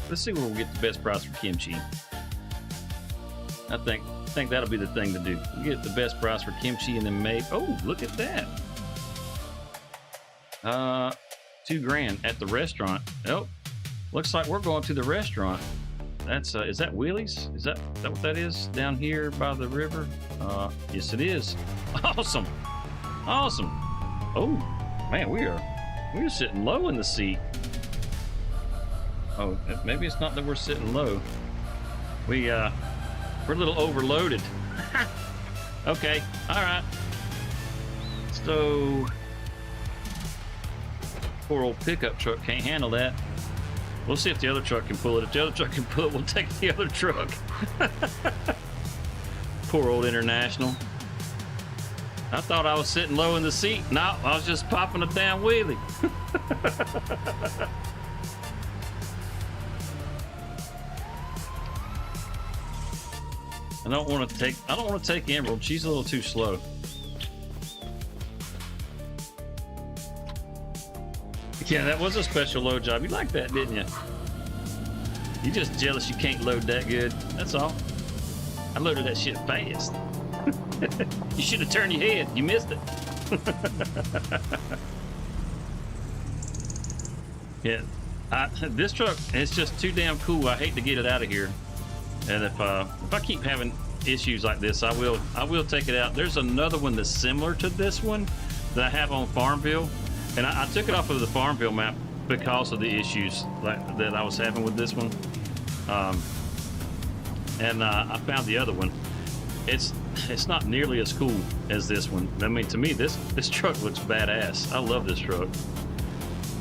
Let's see where we'll get the best price for kimchi. I think that'll be the thing to do. We get the best price for kimchi, and then maybe. Oh, look at that. $2,000 at the restaurant. Oh, looks like we're going to the restaurant. That's is that Willie's? Is that what that is down here by the river? Yes, it is. Awesome. Oh man, we're sitting low in the seat. Oh, maybe it's not that we're sitting low. We're a little overloaded. Okay, all right. So, poor old pickup truck can't handle that. We'll see if the other truck can pull it. If the other truck can pull it, we'll take the other truck. Poor old International. I thought I was sitting low in the seat. No, I was just popping a damn wheelie. I don't want to take Emerald. She's a little too slow. Yeah, that was a special load job. You liked that, didn't you? You just jealous you can't load that good. That's all. I loaded that shit fast. You should have turned your head. You missed it. Yeah, this truck is just too damn cool. I hate to get it out of here. And if I keep having issues like this, I will take it out. There's another one that's similar to this one that I have on Farmville, and I took it off of the Farmville map because of the issues that I was having with this one. And I found the other one. It's not nearly as cool as this one. I mean, to me, this truck looks badass. I love this truck.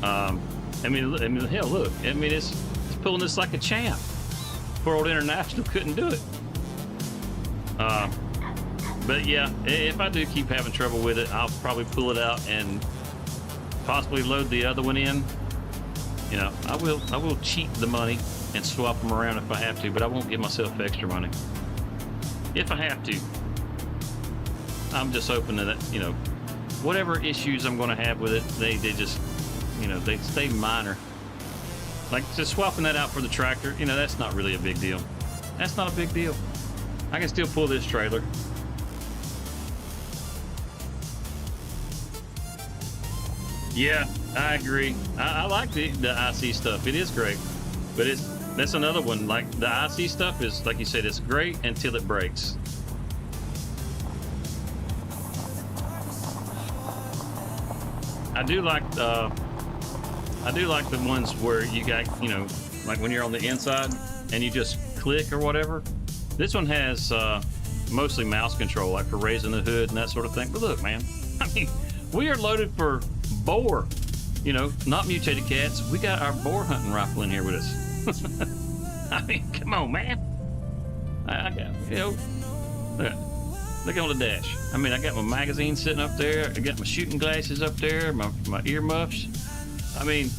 I mean, hell, look. I mean, it's pulling this like a champ. Poor old International couldn't do it. But yeah, if I do keep having trouble with it, I'll probably pull it out and possibly load the other one in. You know, I will cheat the money and swap them around if I have to, but I won't give myself extra money. If I have to. I'm just hoping that, you know, whatever issues I'm going to have with it, they just, you know, they stay minor. Like just swapping that out for the tractor, you know, that's not really a big deal. That's not a big deal. I can still pull this trailer. Yeah, I agree. I like the IC stuff. It is great, but that's another one. Like the IC stuff is, like you said, it's great until it breaks. I do like the ones where you got, you know, like when you're on the inside and you just click or whatever. This one has mostly mouse control, like for raising the hood and that sort of thing. But look, man, I mean, we are loaded for boar, you know, not mutated cats. We got our boar hunting rifle in here with us. I mean, come on, man. I got, you know, look on the dash. I mean, I got my magazine sitting up there. I got my shooting glasses up there, my ear muffs. I mean,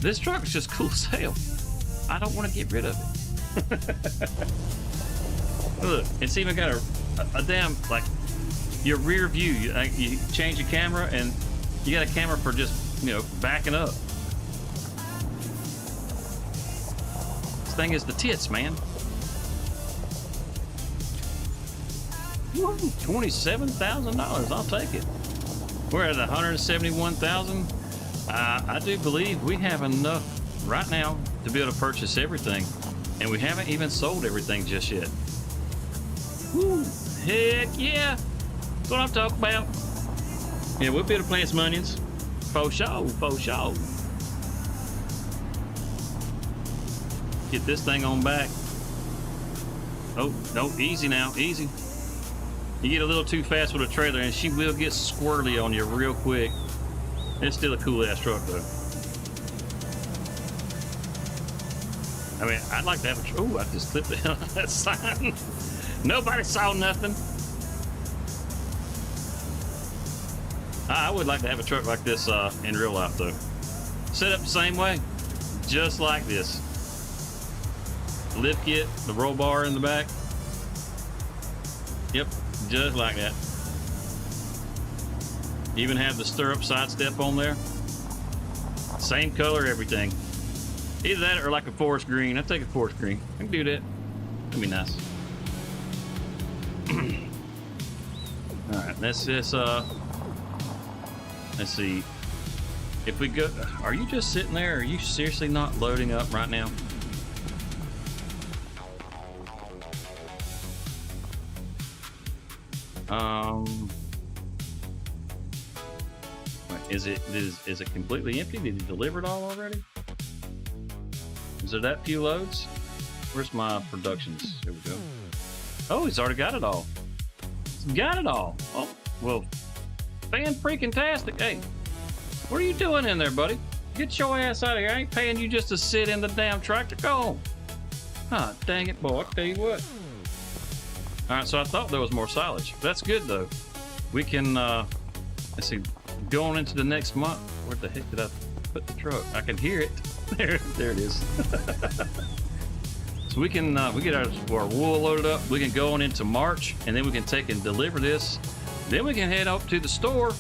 this truck is just cool as hell. I don't want to get rid of it. Look, it's even got a damn, like, your rear view. You change your camera, and you got a camera for just, you know, backing up. This thing is the tits, man. $27,000. I'll take it. We're at $171,000. I do believe we have enough right now to be able to purchase everything, and we haven't even sold everything just yet. Woo, heck yeah! That's what I'm talking about. Yeah, we'll be able to plant some onions. For sure, for sure. Get this thing on back. Oh, no, easy now, easy. You get a little too fast with a trailer and she will get squirrely on you real quick. It's still a cool ass truck though. I mean, I'd like to have a truck. Oh, I just clipped the hell out of that sign. Nobody saw nothing. I would like to have a truck like this in real life though. Set up the same way, just like this. Lift kit, the roll bar in the back. Yep, just like that. Even have the stirrup side step on there. Same color, everything. Either that or like a forest green. I'd take a forest green. I can do that. That'd be nice. All right, let's just let's see. If we go, are you just sitting there? Are you seriously not loading up right now? Is it completely empty? Did he deliver it all already? Is there that few loads? Where's my productions? There we go. Oh, he's already got it all. He's got it all. Oh, well, fan-freaking-tastic. Hey, what are you doing in there, buddy? Get your ass out of here. I ain't paying you just to sit in the damn tractor. Go on. Ah, dang it, boy. I'll tell you what. All right, so I thought there was more silage. That's good, though. We can, let's see, going into the next month. Where the heck did I put the truck? I can hear it. There it is. So we can, we get our wool loaded up. We can go on into March, and then we can take and deliver this. Then we can head up to the store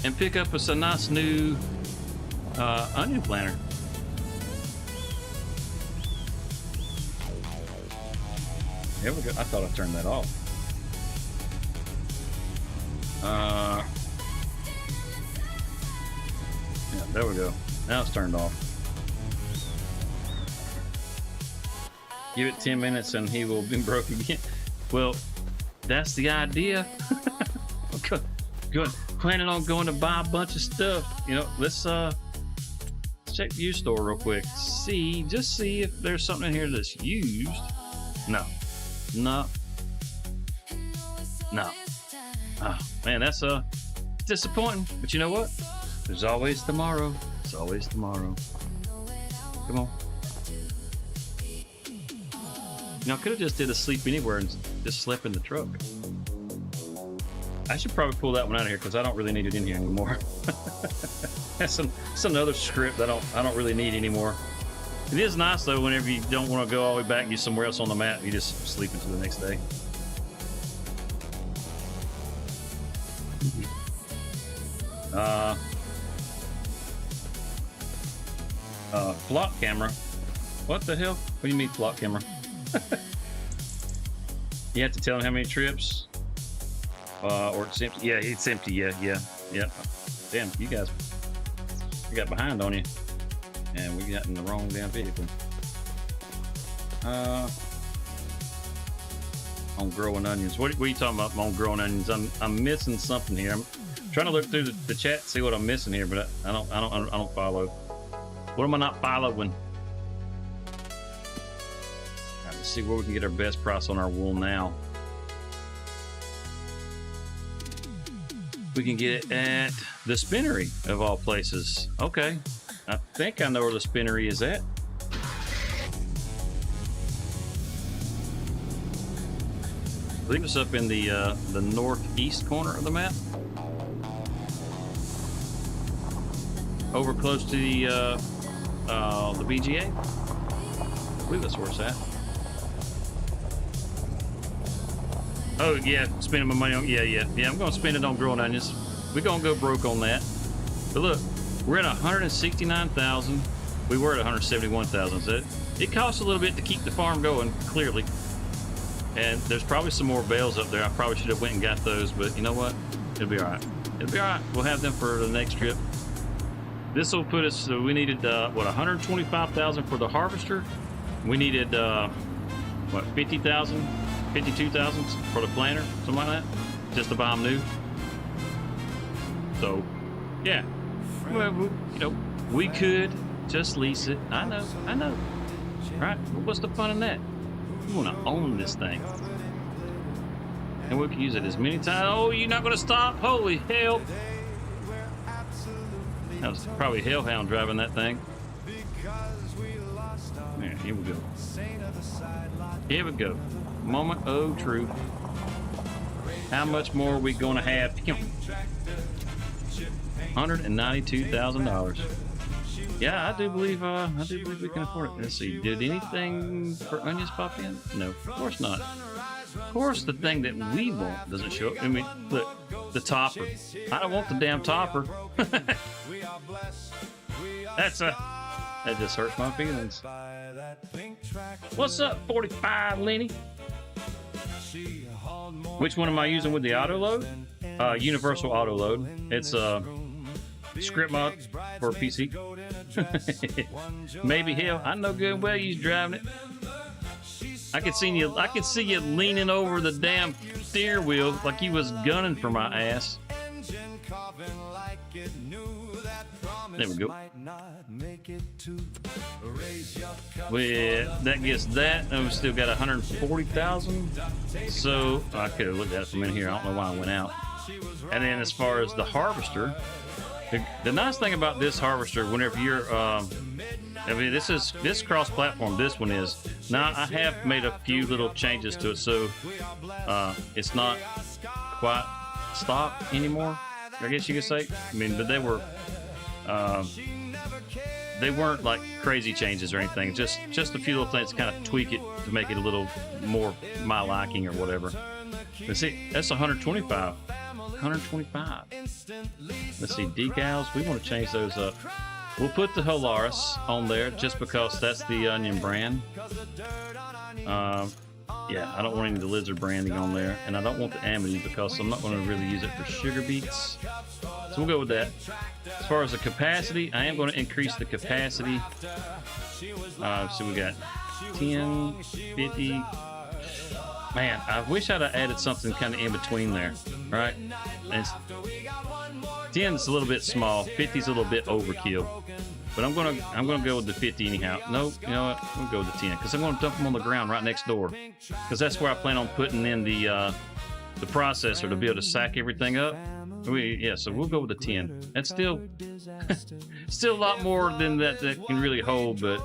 and pick up us a nice new onion planter. There we go. I thought I turned that off. Yeah, there we go. Now it's turned off. Give it 10 minutes and he will be broke again. Well, that's the idea. Good. Planning on going to buy a bunch of stuff. You know, let's check the used store real quick. Just see if there's something in here that's used. No. Oh man, that's disappointing. But you know what? There's always tomorrow. There's always tomorrow. Come on. I could have just did a sleep anywhere and just slept in the truck. I should probably pull that one out of here because I don't really need it in here anymore. That's another script that I don't really need anymore. It is nice though whenever you don't want to go all the way back and get somewhere else on the map, you just sleep until the next day. Flock camera. What the hell? What do you mean flock camera? You have to tell him how many trips, or it's empty. Yeah, it's empty. Yeah. Damn, you guys, we got behind on you, and we got in the wrong damn vehicle. On growing onions. What are you talking about on growing onions? I'm missing something here. I'm trying to look through the chat, see what I'm missing here, but I don't follow. What am I not following? Let's see where we can get our best price on our wool now. We can get it at the spinnery of all places. Okay, I think I know where the spinnery is at. I believe it's up in the northeast corner of the map, over close to the BGA. I believe that's where it's at. Oh yeah, spending my money on yeah. I'm gonna spend it on growing onions. We're gonna go broke on that. But look, we're at 169,000. We were at 171,000. So it costs a little bit to keep the farm going, clearly. And there's probably some more bales up there. I probably should have went and got those, but you know what? It'll be all right. It'll be all right. We'll have them for the next trip. This will put us. So we needed 125,000 for the harvester. We needed 50,000. 52,000 for the planter, something like that, just to buy them new. So, yeah, well, we could just lease it. I know, right? But what's the fun in that? We want to own this thing, and we can use it as many times. Oh, you're not going to stop? Holy hell! That was probably Hellhound driving that thing. Yeah, here we go. Here we go. Moment of truth. How much more are we going to have? $192,000. Yeah, I do believe we can afford it. Let's see. Did anything for onions pop in? No, of course not. Of course, the thing that we want doesn't show up. I mean, look, the topper. I don't want the damn topper. That just hurts my feelings. What's up, 45 Lenny? Which one am I using with the auto load? Universal auto load. It's script mod for PC. Maybe hell, I know good well you's driving it. I could see you leaning over the damn steer wheel like you was gunning for my ass. There we go. That gets that, and we still got 140,000. So I could have looked at it from in here. I don't know why I went out. And then as far as the harvester, the nice thing about this harvester, whenever you're, I mean, this cross-platform. This one is now. I have made a few little changes to it, so it's not quite stock anymore, I guess you could say. I mean, but they weren't like crazy changes or anything. Just a few little things to kind of tweak it to make it a little more my liking or whatever. But see, that's 125. 125. Let's see, decals. We want to change those up. We'll put the Holaris on there just because that's the onion brand. Yeah, I don't want any of the lizard branding on there, and I don't want the Amity because I'm not going to really use it for sugar beets. So we'll go with that. As far as the capacity, I am going to increase the capacity. So we got 10, 50. Man, I wish I'd have added something kind of in between there. right? And 10 is a little bit small. 50 is a little bit overkill. But I'm gonna go with the 50 anyhow. Nope, you know what? I'm gonna go with the 10 because I'm gonna dump them on the ground right next door. Because that's where I plan on putting in the processor to be able to sack everything up. So we'll go with the 10. That's still still a lot more than that can really hold, but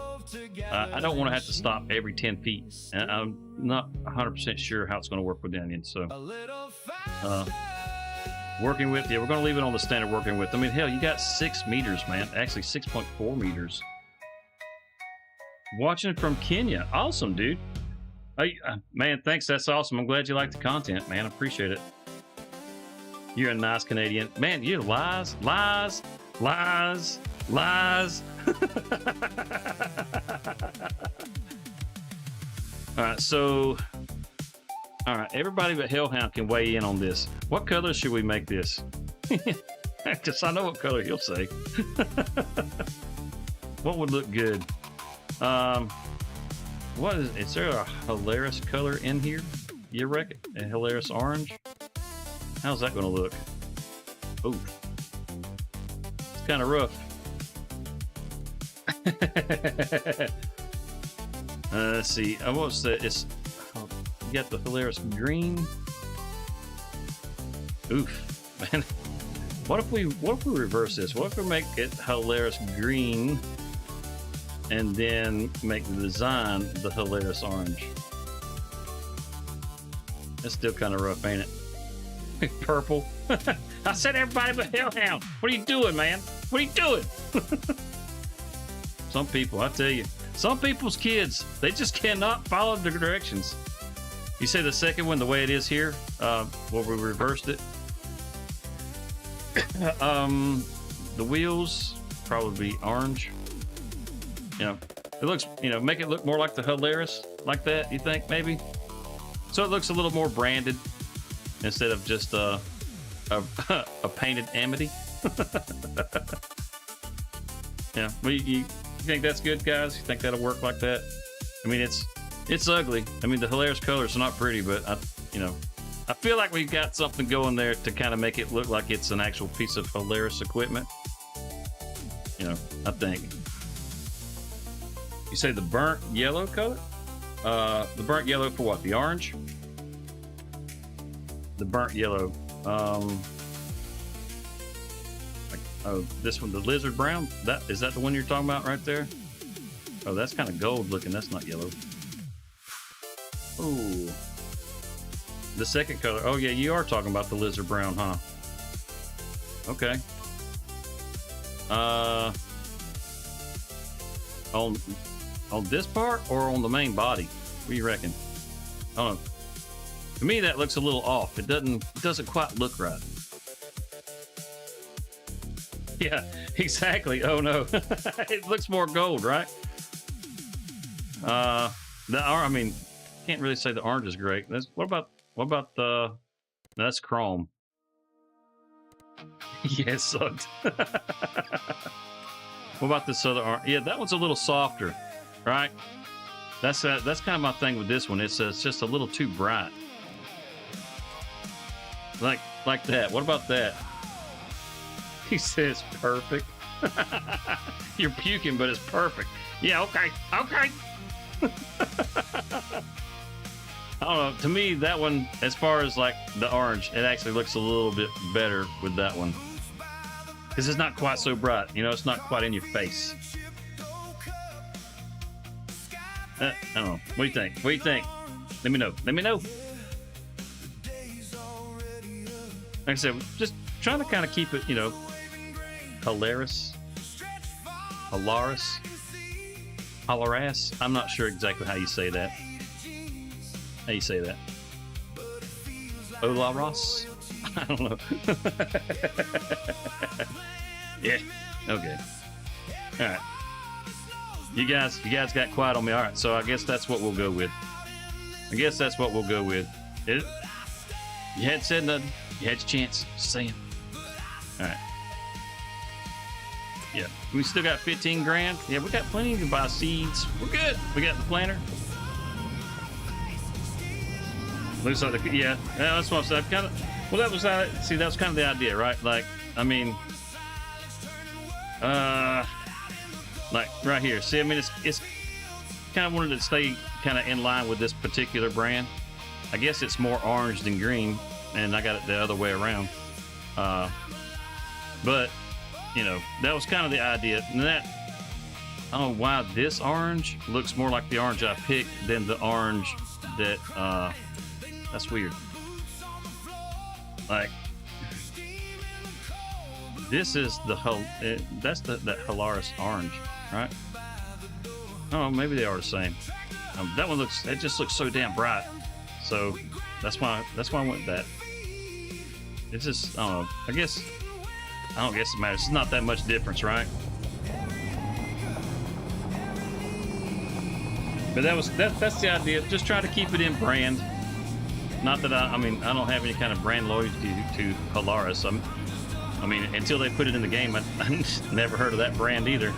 I don't want to have to stop every 10 feet. And I'm not 100% sure how it's going to work with the onion. So working width, yeah, we're going to leave it on the standard working width. I mean, hell, you got 6 meters, man. Actually, 6.4 meters. Watching from Kenya. Awesome, dude. Hey, man, thanks. That's awesome. I'm glad you like the content, man. I appreciate it. You're a nice Canadian. Man, you're lies. All right, so... All right, everybody but Hellhound can weigh in on this. What color should we make this? Because I know what color he'll say. What would look good? What is there a hilarious color in here? You reckon? A hilarious orange? How's that going to look? Ooh. It's kind of rough. Let's see. What's that? It's... You got the hilarious green. Oof, man. What if we reverse this? What if we make it hilarious green and then make the design the hilarious orange? That's still kind of rough, ain't it? Purple. I said everybody but Hellhound. What are you doing, man? What are you doing? Some people, I tell you, some people's kids, they just cannot follow the directions. You say the second one the way it is here, where we reversed it. The wheels probably be orange. You know, it looks, you know, make it look more like the hilarious, like that. You think maybe? So it looks a little more branded instead of just a painted Amity. Yeah, well, you think that's good, guys? You think that'll work like that? I mean, it's ugly. I mean, the hilarious colors are not pretty, but I feel like we've got something going there to kind of make it look like it's an actual piece of hilarious equipment. You know, I think. You say the burnt yellow color? The burnt yellow for what? The orange? The burnt yellow. Oh, this one, the lizard brown. Is that the one you're talking about right there? Oh, that's kind of gold looking. That's not yellow. Ooh. The second color. Oh, yeah, you are talking about the lizard brown, huh? Okay. On this part or on the main body? What do you reckon? I don't know. To me, that looks a little off. It doesn't quite look right. Yeah, exactly. Oh, no. It looks more gold, right? I mean, can't really say the orange is great. What about the... That's chrome. Yeah, it sucked. What about this other orange? Yeah, that one's a little softer, right? That's kind of my thing with this one. It's just a little too bright. Like that. What about that? He says perfect. You're puking, but it's perfect. Yeah, okay. I don't know. To me, that one, as far as like the orange, it actually looks a little bit better with that one. Because it's not quite so bright. You know, it's not quite in your face. I don't know. What do you think? What do you think? Let me know. Let me know. Like I said, just trying to kind of keep it, you know, hilarious. Hilarious. I'm not sure exactly how you say that. How you say that? Olaros? I don't know. Yeah. Okay. All right. You guys got quiet on me. All right. So I guess that's what we'll go with. You hadn't said nothing. You had your chance. Just saying. All right. Yeah. We still got 15 grand. Yeah, we got plenty to buy seeds. We're good. We got the planter. Looks like yeah, that's what I said. Well, that was see, that was kind of the idea, right? Like, I mean, like right here. See, I mean, it's kind of wanted to stay kind of in line with this particular brand. I guess it's more orange than green, and I got it the other way around. But you know, that was kind of the idea. And that, I don't know why this orange looks more like the orange I picked than the orange that that's weird. Like, this is the that's that Hilaris orange, right? Oh, maybe they are the same. That one looks, it just looks so damn bright. So that's why I went with that. It's just, I don't know. I don't guess it matters. It's not that much difference, right? But that's the idea. Just try to keep it in brand. Not that I mean, I don't have any kind of brand loyalty to Hilaris. I mean, until they put it in the game, I never heard of that brand either.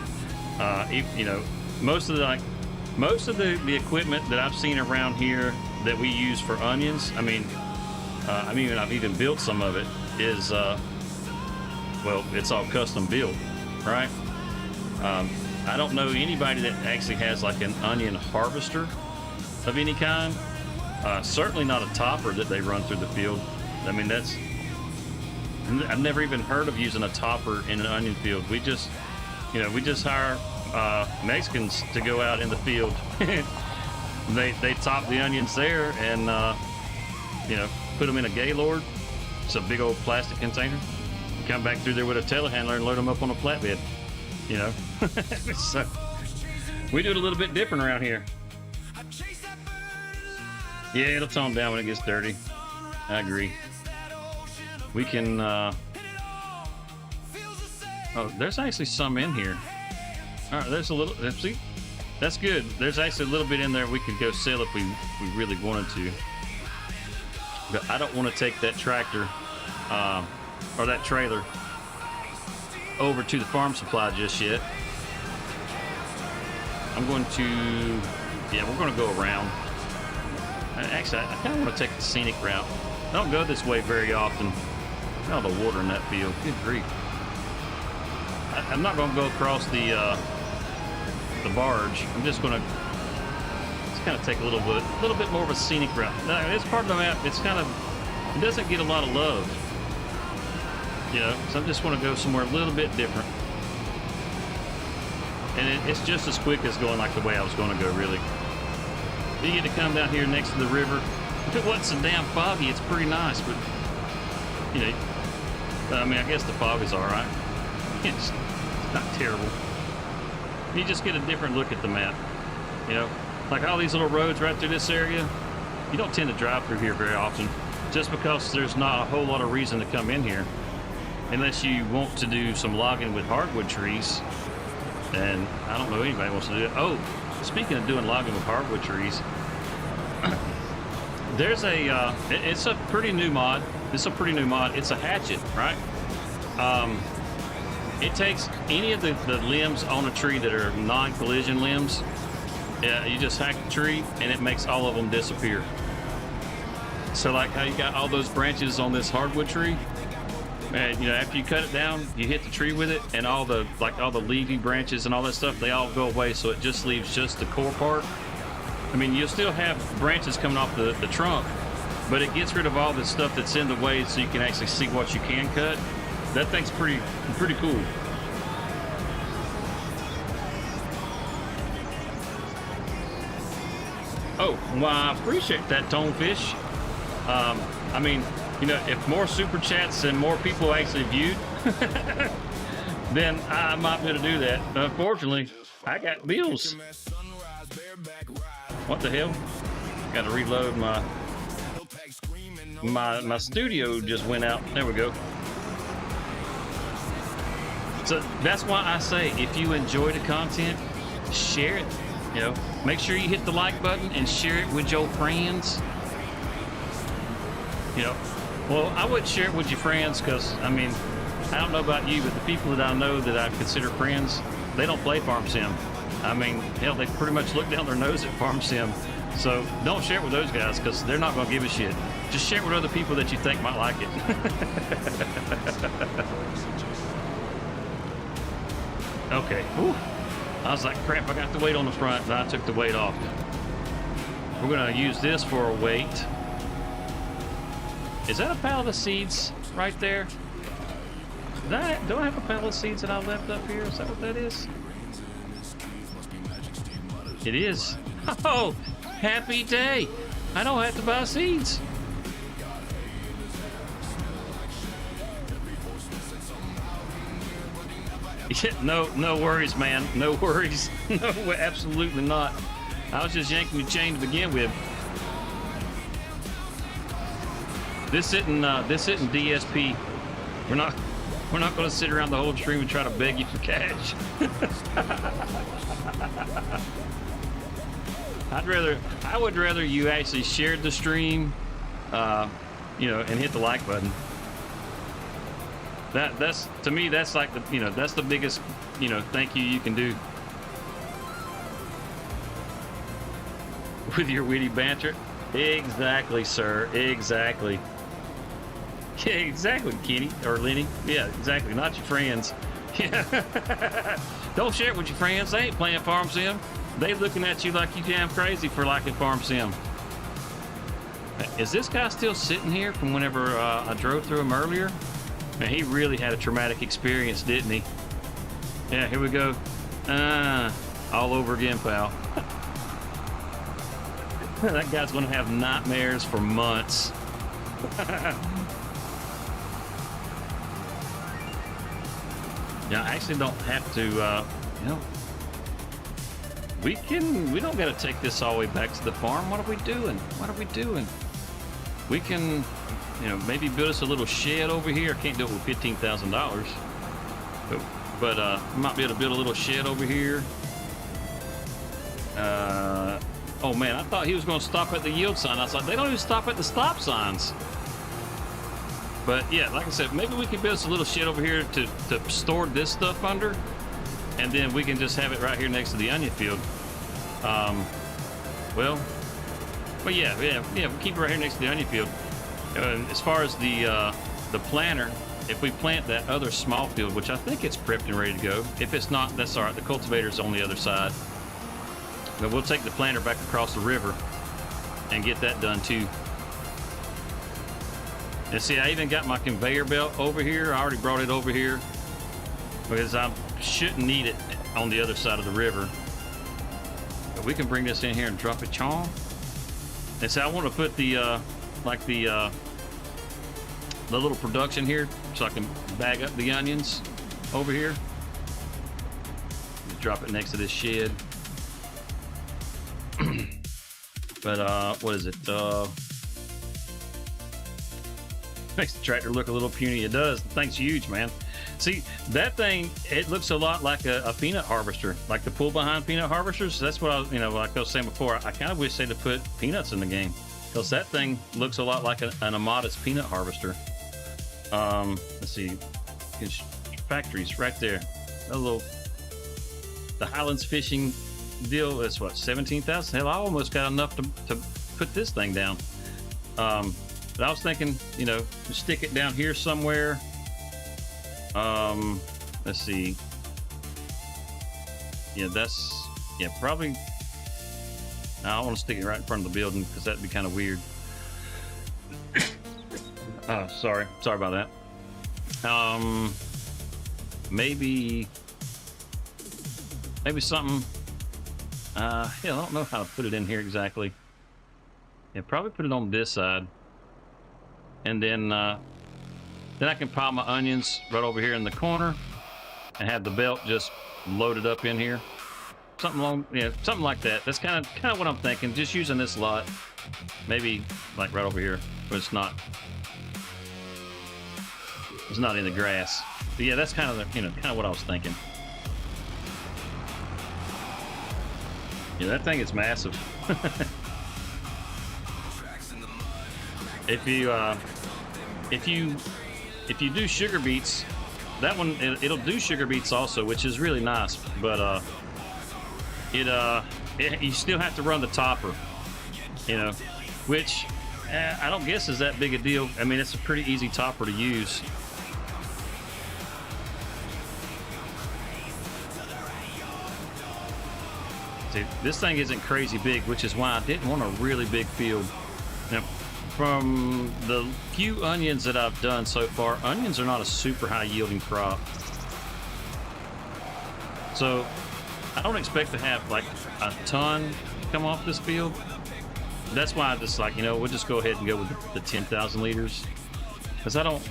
You know, most of the equipment that I've seen around here that we use for onions, I mean, I've even built some of it, is well, it's all custom built, right? I don't know anybody that actually has like an onion harvester of any kind. Certainly not a topper that they run through the field. I mean, I've never even heard of using a topper in an onion field. We just hire Mexicans to go out in the field. They top the onions there and you know, put them in a Gaylord. It's a big old plastic container. Come back through there with a telehandler and load them up on a flatbed. You know, so we do it a little bit different around here. Yeah, it'll tone down when it gets dirty. I agree. We can. Oh, there's actually some in here. All right, there's a little. See, that's good. There's actually a little bit in there we could go sell if we really wanted to. But I don't want to take that tractor or that trailer over to the farm supply just yet. I'm going to, yeah, we're going to go around. Actually, I kind of want to take the scenic route. I don't go this way very often. All the water in that field. Good grief. I'm not going to go across the barge. I'm just going to kind of take a little bit more of a scenic route. Now, this part of the map, it doesn't get a lot of love. You know, so I just want to go somewhere a little bit different. And it's just as quick as going like the way I was going to go, really. You get to come down here next to the river. If it wasn't so damn foggy, it's pretty nice, but, you know, I mean, I guess the fog is all right. It's not terrible. You just get a different look at the map, you know? Like all these little roads right through this area, you don't tend to drive through here very often, just because there's not a whole lot of reason to come in here. Unless you want to do some logging with hardwood trees, and I don't know anybody wants to do it. Oh, speaking of doing logging with hardwood trees, there's it's a pretty new mod. It's a pretty new mod. It's a hatchet, right? It takes any of the limbs on a tree that are non-collision limbs. You just hack the tree, and it makes all of them disappear. So like how you got all those branches on this hardwood tree, and you know, after you cut it down, you hit the tree with it, and all the leafy branches and all that stuff, they all go away, so it just leaves just the core part. I mean, you'll still have branches coming off the trunk, but it gets rid of all the stuff that's in the way, so you can actually see what you can cut. That thing's pretty cool. Oh, well, I appreciate that, Tonefish. I mean, you know, if more super chats and more people actually viewed, then I might be able to do that. Unfortunately, I got bills. What the hell? Got to reload my studio just went out. There we go. So that's why I say, if you enjoy the content, share it. You know, make sure you hit the like button and share it with your friends. You know, well, I would share it with your friends because, I mean, I don't know about you, but the people that I know that I consider friends, they don't play Farm Sim. I mean, hell, they pretty much look down their nose at Farm Sim. So don't share it with those guys because they're not going to give a shit. Just share it with other people that you think might like it. Okay. Whew. I was like, crap, I got the weight on the front, and I took the weight off. We're going to use this for a weight. Is that a pallet of seeds right there? Do I have a pallet of seeds that I left up here? Is that what that is? It is. Oh, happy day. I don't have to buy seeds. Yeah, no worries, man. No worries. No, absolutely not. I was just yanking the chain to begin with. This isn't DSP. We're not going to sit around the whole stream and try to beg you for cash. I would rather you actually shared the stream, you know, and hit the like button. That's to me, that's like the, you know, that's the biggest, you know, thank you can do with your witty banter. Exactly, sir. Exactly. Yeah, exactly, Kenny or Lenny. Yeah, exactly. Not your friends. Yeah. Don't share it with your friends. They ain't playing Farm Sim. They looking at you like you damn crazy for liking Farm Sim. Is this guy still sitting here from whenever I drove through him earlier? Man, he really had a traumatic experience, didn't he? Yeah, here we go. All over again, pal. That guy's gonna have nightmares for months. Yeah, I actually don't have to, you know, we don't gotta take this all the way back to the farm. What are we doing? What are we doing? We can, you know, maybe build us a little shed over here. I can't do it with $15,000. But we might be able to build a little shed over here. Oh man, I thought he was gonna stop at the yield sign. I was like, they don't even stop at the stop signs. But yeah, like I said, maybe we can build us a little shed over here to store this stuff under, and then we can just have it right here next to the onion field. But yeah, we'll keep it right here next to the onion field. As far as the planter, if we plant that other small field, which I think it's prepped and ready to go. If it's not, that's all right. The cultivator's on the other side. But we'll take the planter back across the river and get that done too. And see, I even got my conveyor belt over here. I already brought it over here because I shouldn't need it on the other side of the river. But we can bring this in here and drop it, chong. And see, I want to put the little production here so I can bag up the onions over here. Just drop it next to this shed. But what is it? Makes the tractor look a little puny. It does. The thing's huge, man. See, that thing, it looks a lot like a peanut harvester, like the pull behind peanut harvesters. That's what I was, you know, like I was saying before, I kind of wish they'd have put peanuts in the game, because that thing looks a lot like an Amatis peanut harvester. Let's see, factories right there. The Highlands Fishing deal is what, 17,000? Hell, I almost got enough to put this thing down. But I was thinking, you know, stick it down here somewhere. Let's see. Yeah, probably. I don't want to stick it right in front of the building because that'd be kind of weird. Sorry about that. Maybe something. Hell, I don't know how to put it in here exactly. Yeah, probably put it on this side. And then I can pile my onions right over here in the corner and have the belt just loaded up in here. Something like that. That's kind of what I'm thinking. Just using this lot, maybe like right over here, but it's not in the grass. But yeah, that's kind of what I was thinking. Yeah, that thing is massive. If you do sugar beets, that one it'll do sugar beets also, which is really nice. But you still have to run the topper, you know, which I don't guess is that big a deal. I mean, it's a pretty easy topper to use. See, this thing isn't crazy big, which is why I didn't want a really big field. Now, from the few onions that I've done so far, onions are not a super high yielding crop. So I don't expect to have like a ton come off this field. That's why I just like, we'll just go ahead and go with the 10,000 liters. Because I don't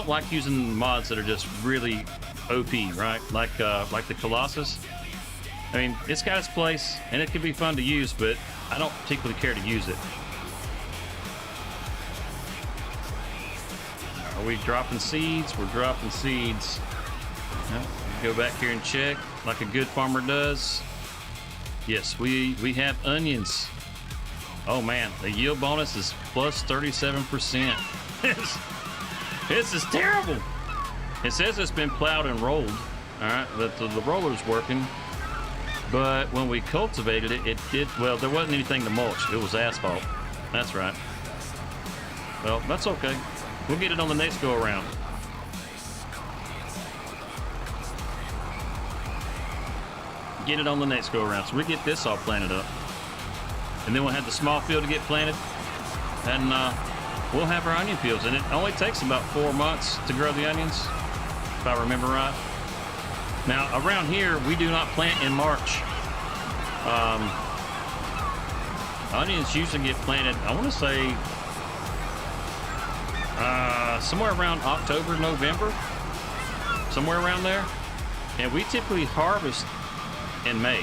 like using mods that are just really OP, right? Like the Colossus. I mean, it's got its place and it can be fun to use, but I don't particularly care to use it. Are we dropping seeds? We're dropping seeds. Yep. Go back here and check like a good farmer does. Yes, we have onions. Oh man, the yield bonus is plus 37%. This is terrible. It says it's been plowed and rolled. All right, that the roller's working. But when we cultivated it, well, there wasn't anything to mulch. It was asphalt. That's right. Well, that's okay. We'll get it on the next go around. Get it on the next go around. So we get this all planted up. And then we'll have the small field to get planted. And we'll have our onion fields. And it only takes about 4 months to grow the onions, if I remember right. Now, around here, we do not plant in March. Onions usually get planted, I want to say, somewhere around October, November. Somewhere around there. And we typically harvest in May.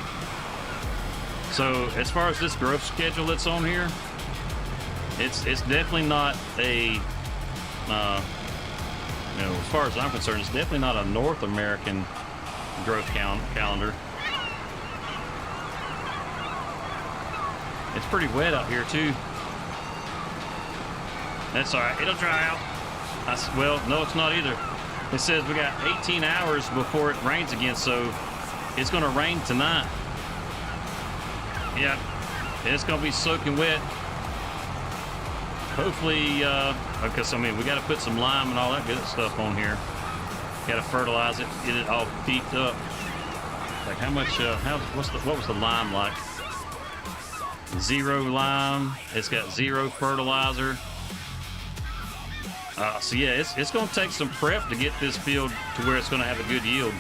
So as far as this growth schedule that's on here, it's definitely not a as far as I'm concerned, it's definitely not a North American growth calendar. It's pretty wet out here too. That's all right, it'll dry out. Well, no, it's not either. It says we got 18 hours before it rains again, so it's gonna rain tonight. Yeah, it's gonna be soaking wet. Hopefully, because I mean, we got to put some lime and all that good stuff on here. Got to fertilize it, get it all beefed up. Like how much? What was the lime like? 0 lime. It's got 0 fertilizer. So yeah, it's gonna take some prep to get this field to where it's gonna have a good yield.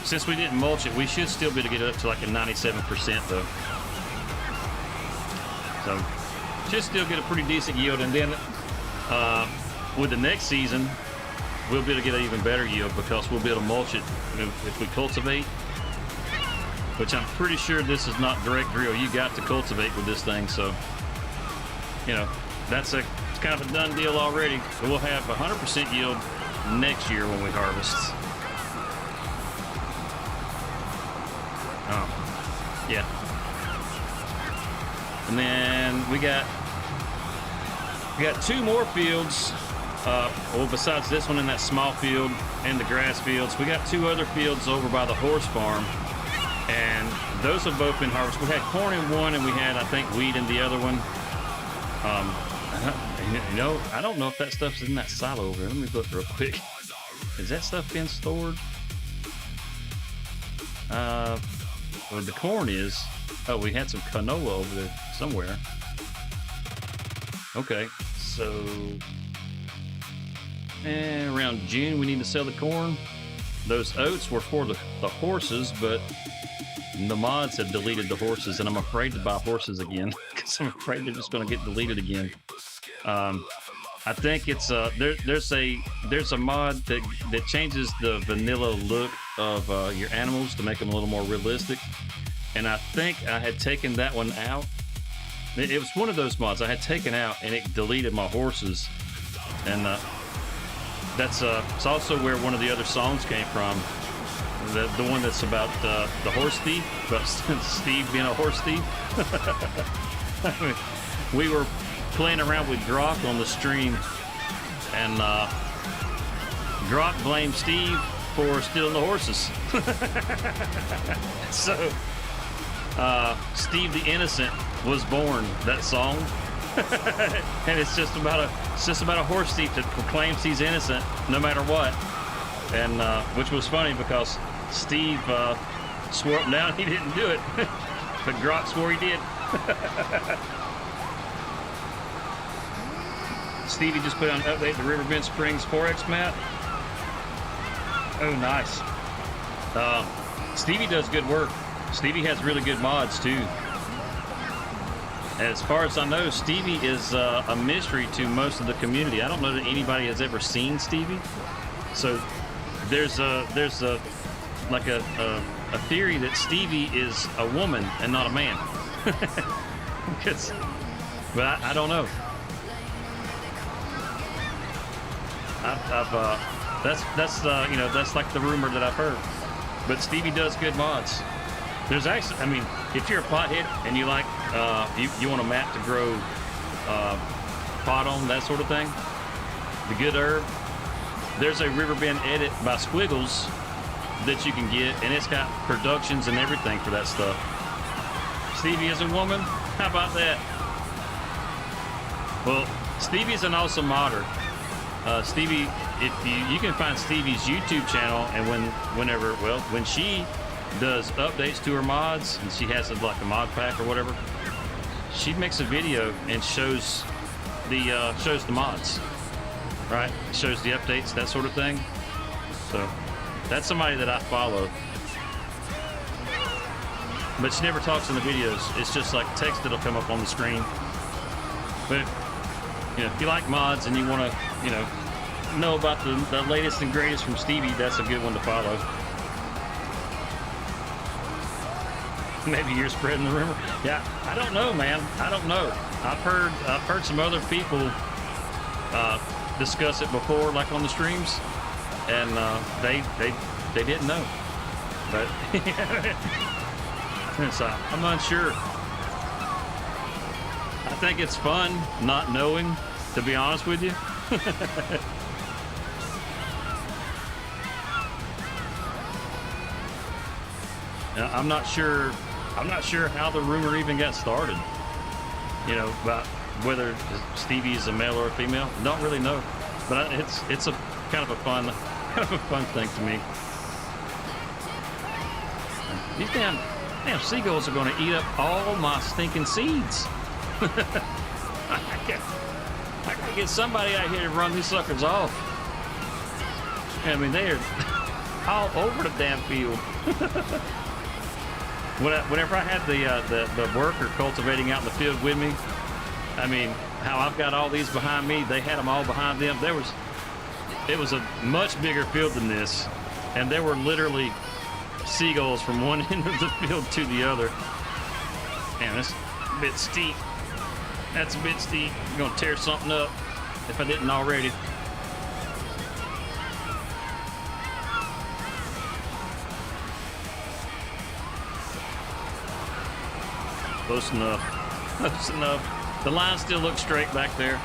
Since we didn't mulch it, we should still be able to get it up to like a 97% though. So should still get a pretty decent yield, and then with the next season, we'll be able to get an even better yield because we'll be able to mulch it if we cultivate. Which I'm pretty sure this is not direct drill. You got to cultivate with this thing, so that's it's kind of a done deal already. But we'll have 100% yield next year when we harvest. Oh, yeah. And then we got 2 more fields. Well, besides this one and that small field and the grass fields, we got 2 other fields over by the horse farm, and those have both been harvested. We had corn in one, and we had, I think, wheat in the other one. I don't know if that stuff's in that silo over there. Let me look real quick. Is that stuff being stored? Well, the corn is. Oh, we had some canola over there somewhere. Okay, so around June we need to sell the corn. Those oats were for the horses, but the mods have deleted the horses, and I'm afraid to buy horses again because I'm afraid they're just going to get deleted again. I think it's there's a mod that changes the vanilla look of your animals to make them a little more realistic. And I think I had taken that one out. It was one of those mods I had taken out, and it deleted my horses. And that's it's also where one of the other songs came from. The one that's about the horse thief, about Steve being a horse thief. I mean, we were playing around with Grok on the stream, and Grok blamed Steve for stealing the horses. So Steve the Innocent was born, that song. And it's just about a horse thief that proclaims he's innocent no matter what. And which was funny because Steve swore up and down he didn't do it. But Grok swore he did. Stevie just put on an update to Riverbend Springs 4X map. Oh, nice. Stevie does good work. Stevie has really good mods too. As far as I know, Stevie is a mystery to most of the community. I don't know that anybody has ever seen Stevie. So there's a theory that Stevie is a woman and not a man. But I don't know. That's like the rumor that I've heard. But Stevie does good mods. There's actually, I mean, if you're a pothead and you like, you want a map to grow pot on, that sort of thing, the good herb, there's a Riverbend edit by Squiggles that you can get, and it's got productions and everything for that stuff. Stevie is a woman? How about that? Well, Stevie's an awesome modder. Stevie, if you can find Stevie's YouTube channel, and when she does updates to her mods, and she has like a mod pack or whatever, she makes a video and shows the mods, right? Shows the updates, that sort of thing. So that's somebody that I follow. But she never talks in the videos. It's just like text that'll come up on the screen. But if you like mods and you want to, know about the latest and greatest from Stevie, that's a good one to follow. Maybe you're spreading the rumor. Yeah, I don't know, man. I don't know. I've heard some other people discuss it before, like on the streams, and they didn't know. But so I'm unsure. I think it's fun not knowing, to be honest with you. I'm not sure how the rumor even got started. About whether Stevie is a male or a female. Don't really know, but it's a kind of a fun thing to me. These damn seagulls are going to eat up all my stinking seeds. I gotta get somebody out here to run these suckers off. I mean, they're all over the damn field. Whenever I had the worker cultivating out in the field with me, I mean, how I've got all these behind me, they had them all behind them. It was a much bigger field than this, and there were literally seagulls from one end of the field to the other. Man, that's a bit steep. That's a bit steep. I'm gonna tear something up if I didn't already. Close enough. Close enough. The line still looks straight back there.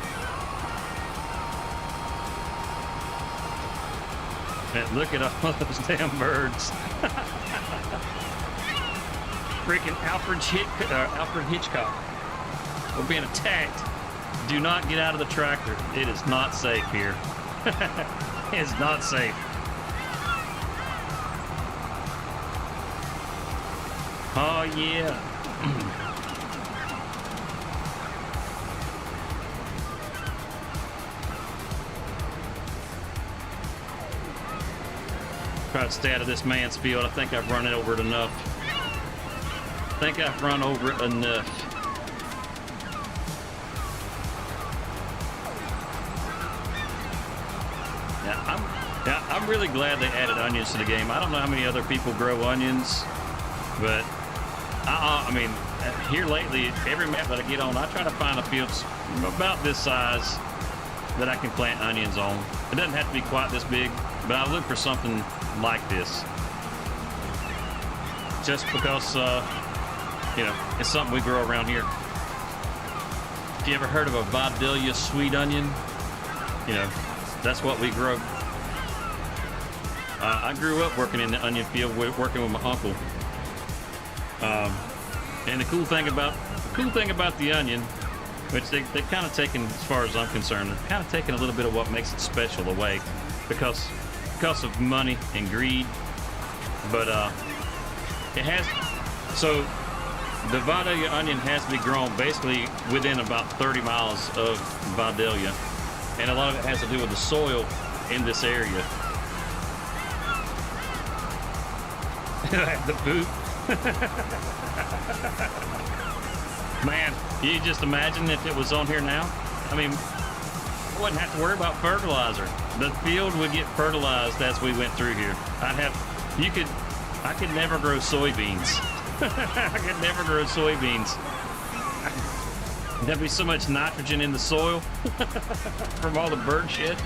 And look at all those damn birds. Freaking Alfred Hitchcock. We're being attacked. Do not get out of the tractor. It is not safe here. It is not safe. Oh yeah. Try to stay out of this man's field. I think I've run it over it enough. I'm really glad they added onions to the game. I don't know how many other people grow onions, but I mean, here lately, every map that I get on, I try to find a field about this size that I can plant onions on. It doesn't have to be quite this big, but I look for something like this. Just because, it's something we grow around here. If you ever heard of a Vidalia sweet onion, that's what we grow. I grew up working in the onion field, working with my uncle. And the cool thing about the onion, which they kind of taken, as far as I'm concerned, they're kind of taking a little bit of what makes it special away, because of money and greed. But it has, so the Vidalia onion has to be grown basically within about 30 miles of Vidalia, and a lot of it has to do with the soil in this area. The boot. Man, you just imagine if it was on here now. I mean, I wouldn't have to worry about fertilizer. The field would get fertilized as we went through here. I could never grow soybeans. I could never grow soybeans. There'd be so much nitrogen in the soil from all the bird shit.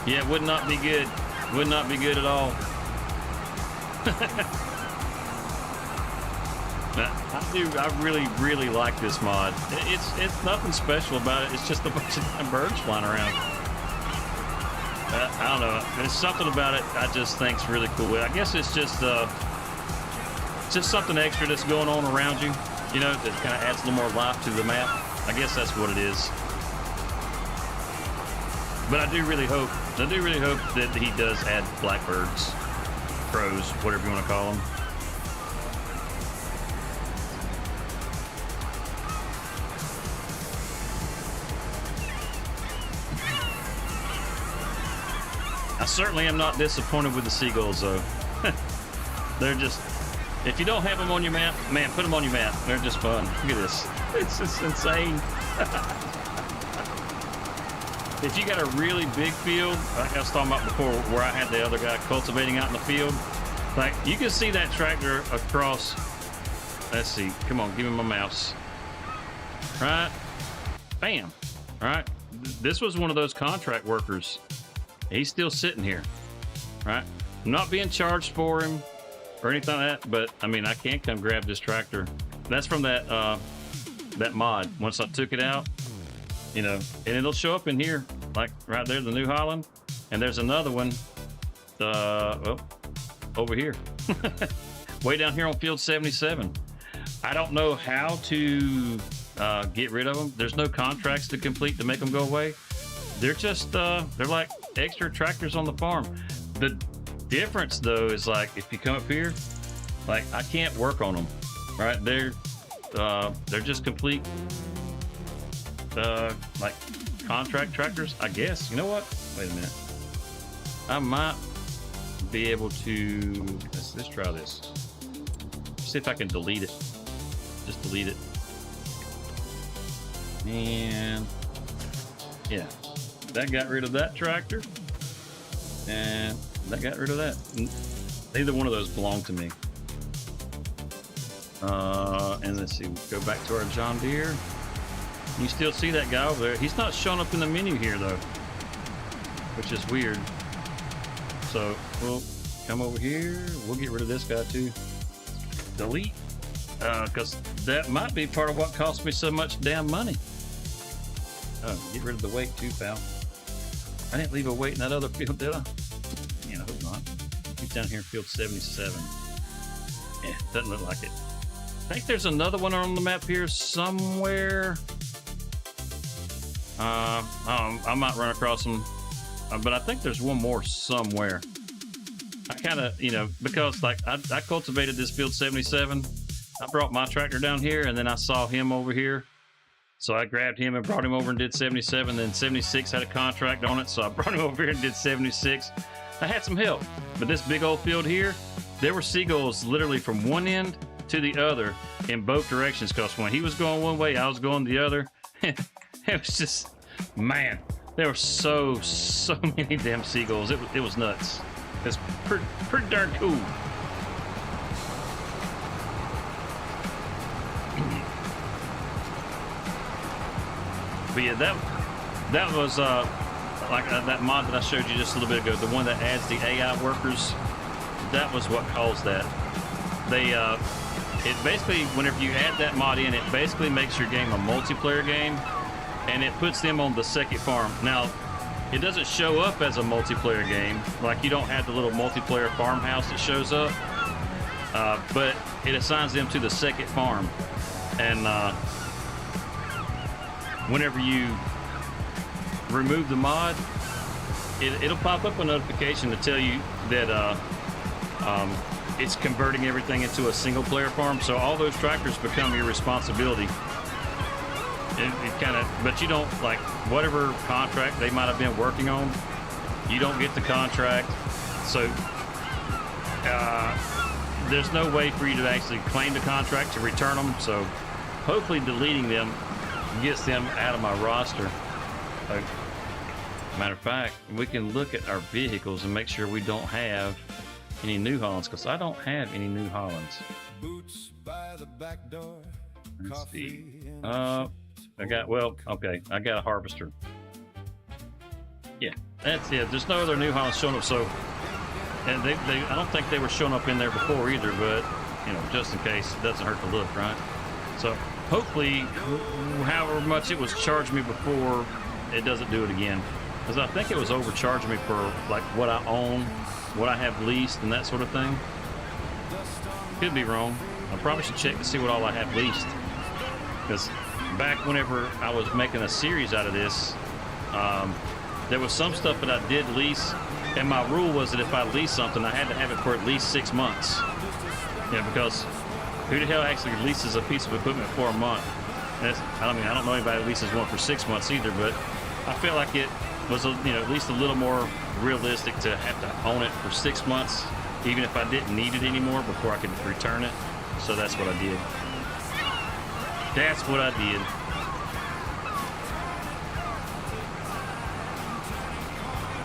Yeah, it would not be good. Would not be good at all. I really like this mod. It's nothing special about it. It's just a bunch of birds flying around. I don't know. There's something about it I just think's really cool. I guess it's just something extra that's going on around you. You know, that kind of adds a little more life to the map. I guess that's what it is. But I do really hope that he does add blackbirds, crows, whatever you want to call them. I certainly am not disappointed with the seagulls, though. They're just, if you don't have them on your map, man, put them on your map. They're just fun. Look at this. It's just insane. If you got a really big field, like I was talking about before, where I had the other guy cultivating out in the field, like you can see that tractor across. Let's see. Come on, give me my mouse. Right, bam. All right. This was one of those contract workers. He's still sitting here. Right. I'm not being charged for him or anything like that, but I mean, I can't come grab this tractor. That's from that mod. Once I took it out. You know, and it'll show up in here, like right there, the New Holland, and there's another one, well, over here, way down here on field 77. I don't know how to get rid of them. There's no contracts to complete to make them go away. They're just, they're like extra tractors on the farm. The difference though is like if you come up here, like I can't work on them, right? They're just complete. Like contract tractors, I guess. You know what? Wait a minute. I might be able to. Let's try this. See if I can delete it. Just delete it. And yeah, that got rid of that tractor, and that got rid of that. Neither one of those belong to me. And let's see. Go back to our John Deere. You still see that guy over there. He's not showing up in the menu here, though, which is weird. So we'll come over here. We'll get rid of this guy, too. Delete. Because that might be part of what cost me so much damn money. Oh, get rid of the weight, too, pal. I didn't leave a weight in that other field, did I? Yeah, I hope not. He's down here in field 77. Yeah, doesn't look like it. I think there's another one on the map here somewhere. I might run across them, but I think there's one more somewhere. I kind of, you know, because like I cultivated this field 77. I brought my tractor down here, and then I saw him over here. So I grabbed him and brought him over and did 77. Then 76 had a contract on it, so I brought him over here and did 76. I had some help, but this big old field here, there were seagulls literally from one end to the other in both directions, because when he was going one way, I was going the other. It was just, man, there were so many damn seagulls. It was nuts. It's pretty darn cool. But yeah, that was like that mod that I showed you just a little bit ago, the one that adds the AI workers. That was what caused that. It basically, whenever you add that mod in, it basically makes your game a multiplayer game, and it puts them on the second farm. Now, it doesn't show up as a multiplayer game. Like you don't have the little multiplayer farmhouse that shows up, but it assigns them to the second farm. And whenever you remove the mod, it'll pop up a notification to tell you that it's converting everything into a single player farm. So all those tractors become your responsibility. It kind of, but you don't, like, whatever contract they might have been working on, you don't get the contract. So there's no way for you to actually claim the contract to return them. So hopefully deleting them gets them out of my roster. Matter of fact, we can look at our vehicles and make sure we don't have any New Hollands, because I don't have any New Hollands. Boots by the back door. Let's see. I got a harvester. Yeah, that's it. There's no other New Hollands showing up. So, and I don't think they were showing up in there before either, but you know, just in case, it doesn't hurt to look, right? So hopefully, however much it was charging me before, it doesn't do it again. Because I think it was overcharging me for like what I own, what I have leased, and that sort of thing. Could be wrong. I probably should check to see what all I have leased. Because back whenever I was making a series out of this, there was some stuff that I did lease, and my rule was that if I leased something, I had to have it for at least 6 months. Yeah, because who the hell actually leases a piece of equipment for a month? I don't know anybody that leases one for 6 months either, but I felt like it was, at least a little more realistic to have to own it for 6 months, even if I didn't need it anymore, before I could return it. So that's what I did. That's what I did.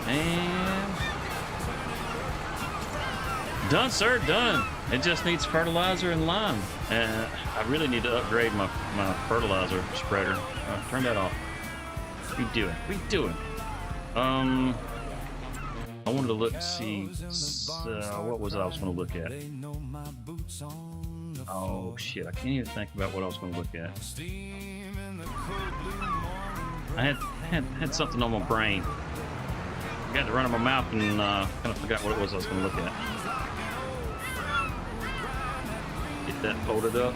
And done, sir, done. It just needs fertilizer and lime. And I really need to upgrade my fertilizer spreader. Turn that off. What are you doing? What are you doing? I wanted to look, see, what was it I was going to look at? Oh shit, I can't even think about what I was going to look at. I had something on my brain. I got to run in my mouth and kind of forgot what it was I was going to look at. Get that folded up.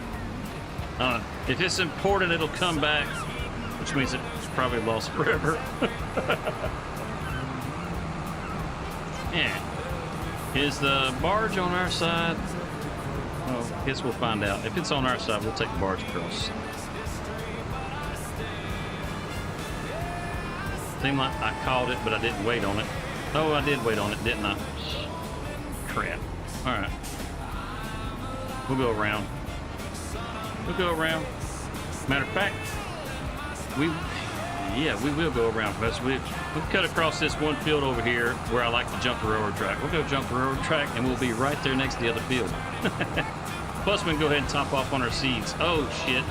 If it's important, it'll come back, which means it's probably lost forever. Yeah. Is the barge on our side? Well, I guess we'll find out. If it's on our side, we'll take the barge across. Seemed like I caught it, but I didn't wait on it. Oh, I did wait on it, didn't I? Crap. All right. We'll go around. We'll go around. Matter of fact, we will go around. We'll cut across this one field over here where I like to jump the railroad track. We'll go jump the railroad track, and we'll be right there next to the other field. Plus, we can go ahead and top off on our seeds. Oh, shit.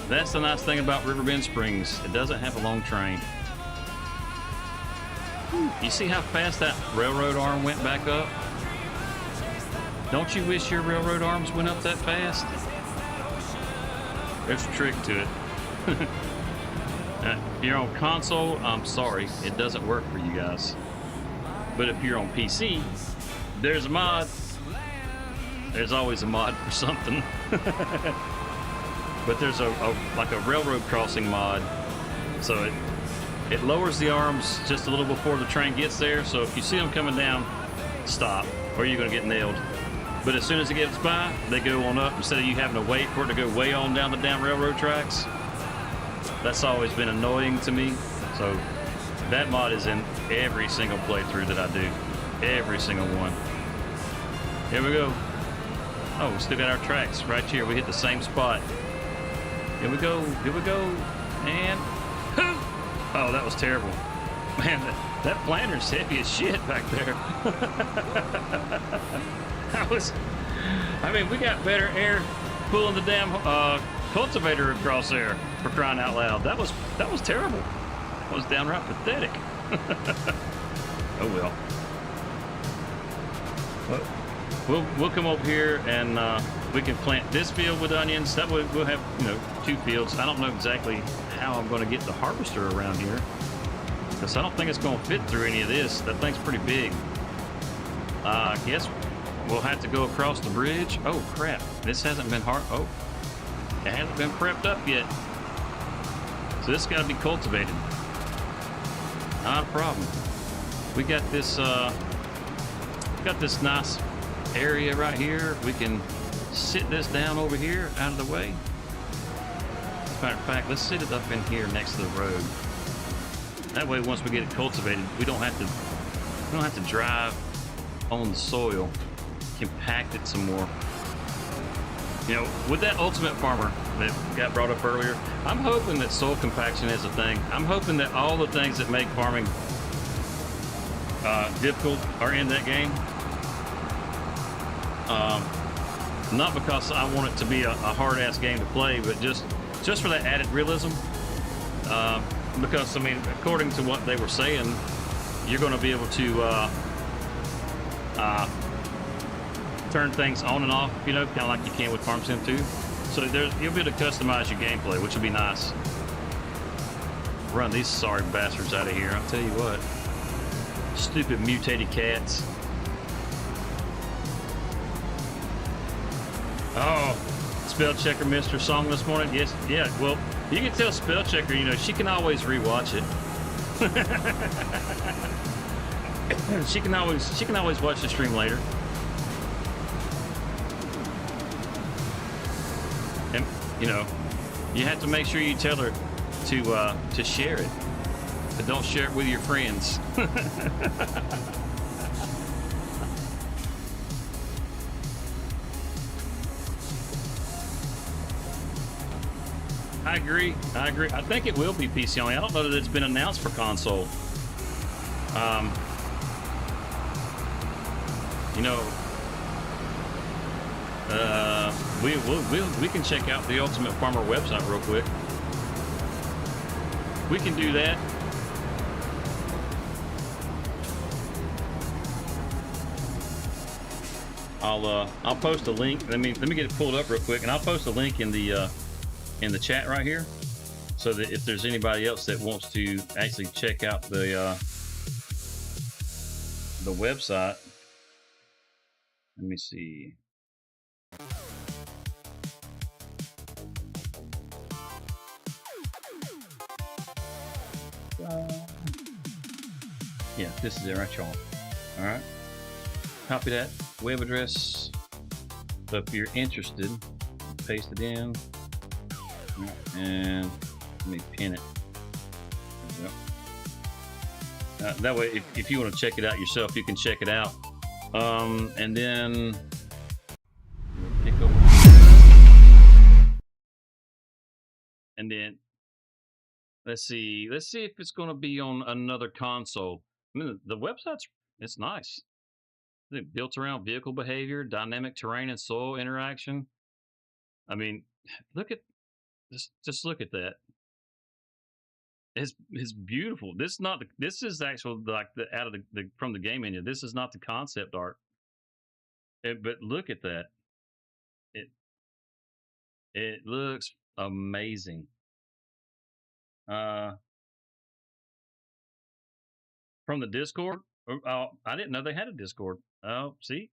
That's the nice thing about Riverbend Springs. It doesn't have a long train. You see how fast that railroad arm went back up? Don't you wish your railroad arms went up that fast? There's a trick to it. If you're on console, I'm sorry, it doesn't work for you guys. But if you're on PC, there's a mod. There's always a mod for something. But there's like a railroad crossing mod, so it lowers the arms just a little before the train gets there. So if you see them coming down, stop, or you're gonna get nailed. But as soon as it gets by, they go on up instead of you having to wait for it to go way on down the damn railroad tracks. That's always been annoying to me. So that mod is in every single playthrough that I do. Every single one. Here we go. Oh, we still got our tracks right here. We hit the same spot. Here we go. Here we go. And oh, that was terrible. Man, that planter's heavy as shit back there. I mean, we got better air pulling the damn cultivator across there, for crying out loud. That was terrible. That was downright pathetic. Oh well. We'll come over here and we can plant this field with onions. That way we'll have 2 fields. I don't know exactly how I'm going to get the harvester around here, because I don't think it's going to fit through any of this. That thing's pretty big. I guess we'll have to go across the bridge. Oh crap! This hasn't been Oh, it hasn't been prepped up yet. So this got to be cultivated. Not a problem. We got this. Got this nice area right here. We can sit this down over here out of the way. As a matter of fact, let's sit it up in here next to the road. That way, once we get it cultivated, we don't have to drive on the soil. Compact it some more. You know, with that Ultimate Farmer that got brought up earlier, I'm hoping that soil compaction is a thing. I'm hoping that all the things that make farming difficult are in that game. Not because I want it to be a hard-ass game to play, but just for that added realism. Because, I mean, according to what they were saying, you're going to be able to turn things on and off, you know, kind of like you can with Farm Sim 2. So you'll be able to customize your gameplay, which will be nice. Run these sorry bastards out of here, I'll tell you what. Stupid mutated cats. Oh, spell checker missed her song this morning. Yes, yeah. Well, you can tell spell checker, you know, she can always rewatch it. she can always watch the stream later. And you know, you have to make sure you tell her to share it, but don't share it with your friends. I agree. I think it will be PC only. I don't know that it's been announced for console. You know, we can check out the Ultimate Farmer website real quick. We can do that. I'll post a link. Let me get it pulled up real quick, and I'll post a link in the chat right here, so that if there's anybody else that wants to actually check out the website. Let me see. Yeah, this is it right, y'all. All right, copy that web address. So if you're interested, paste it in, and let me pin it. That way, if you want to check it out yourself, you can check it out. And then pick up, and then let's see if it's going to be on another console. I mean, the website's it's nice. It's built around vehicle behavior, dynamic terrain, and soil interaction. I mean, look at just look at that. It's beautiful. This is not the, this is actual like the out of the from the game engine. This is not the concept art. But look at that. It looks amazing. From the Discord. Oh, I didn't know they had a Discord. Oh, see.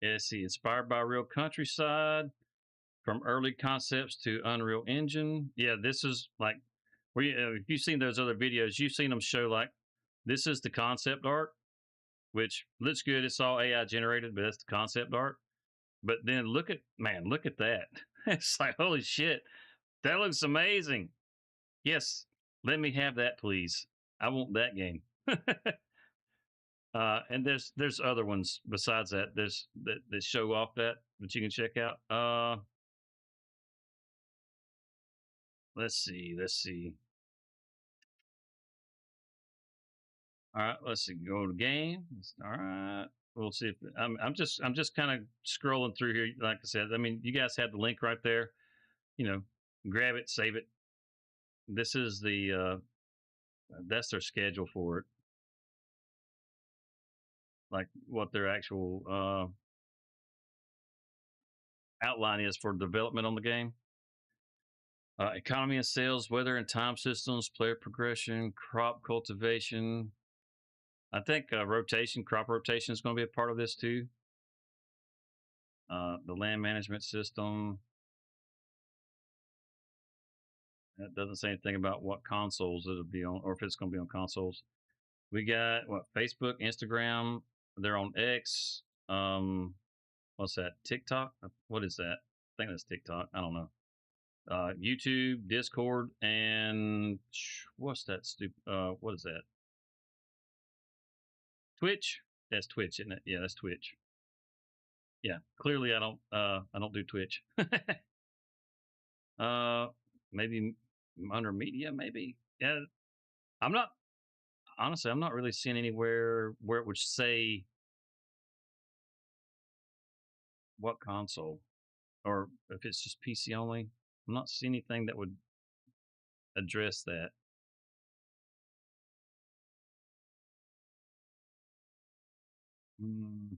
Let's see. Inspired by real countryside, from early concepts to Unreal Engine. Yeah, this is like if you've seen those other videos, you've seen them show like this is the concept art, which looks good. It's all AI generated, but that's the concept art. But then look at that. It's like, holy shit, that looks amazing. Yes, let me have that, please. I want that game. And there's other ones besides that. There's that show off that you can check out. Let's see. All right, let's see. Go to game. All right. We'll see if I'm just kind of scrolling through here. Like I said, I mean, you guys have the link right there. You know, grab it, save it. This is the that's their schedule for it. Like what their actual outline is for development on the game. Economy and sales, weather and time systems, player progression, crop cultivation. I think crop rotation is going to be a part of this too. The land management system. That doesn't say anything about what consoles it'll be on, or if it's going to be on consoles. We got what, Facebook, Instagram. They're on X. What's that? TikTok? What is that? I think that's TikTok. I don't know. YouTube, Discord, and what's that stupid? What is that? Twitch? That's Twitch, isn't it? Yeah, that's Twitch. Yeah, clearly I don't do Twitch. Maybe under media, maybe. Yeah, I'm not honestly. I'm not really seeing anywhere where it would say what console or if it's just PC only. I'm not seeing anything that would address that. Mm,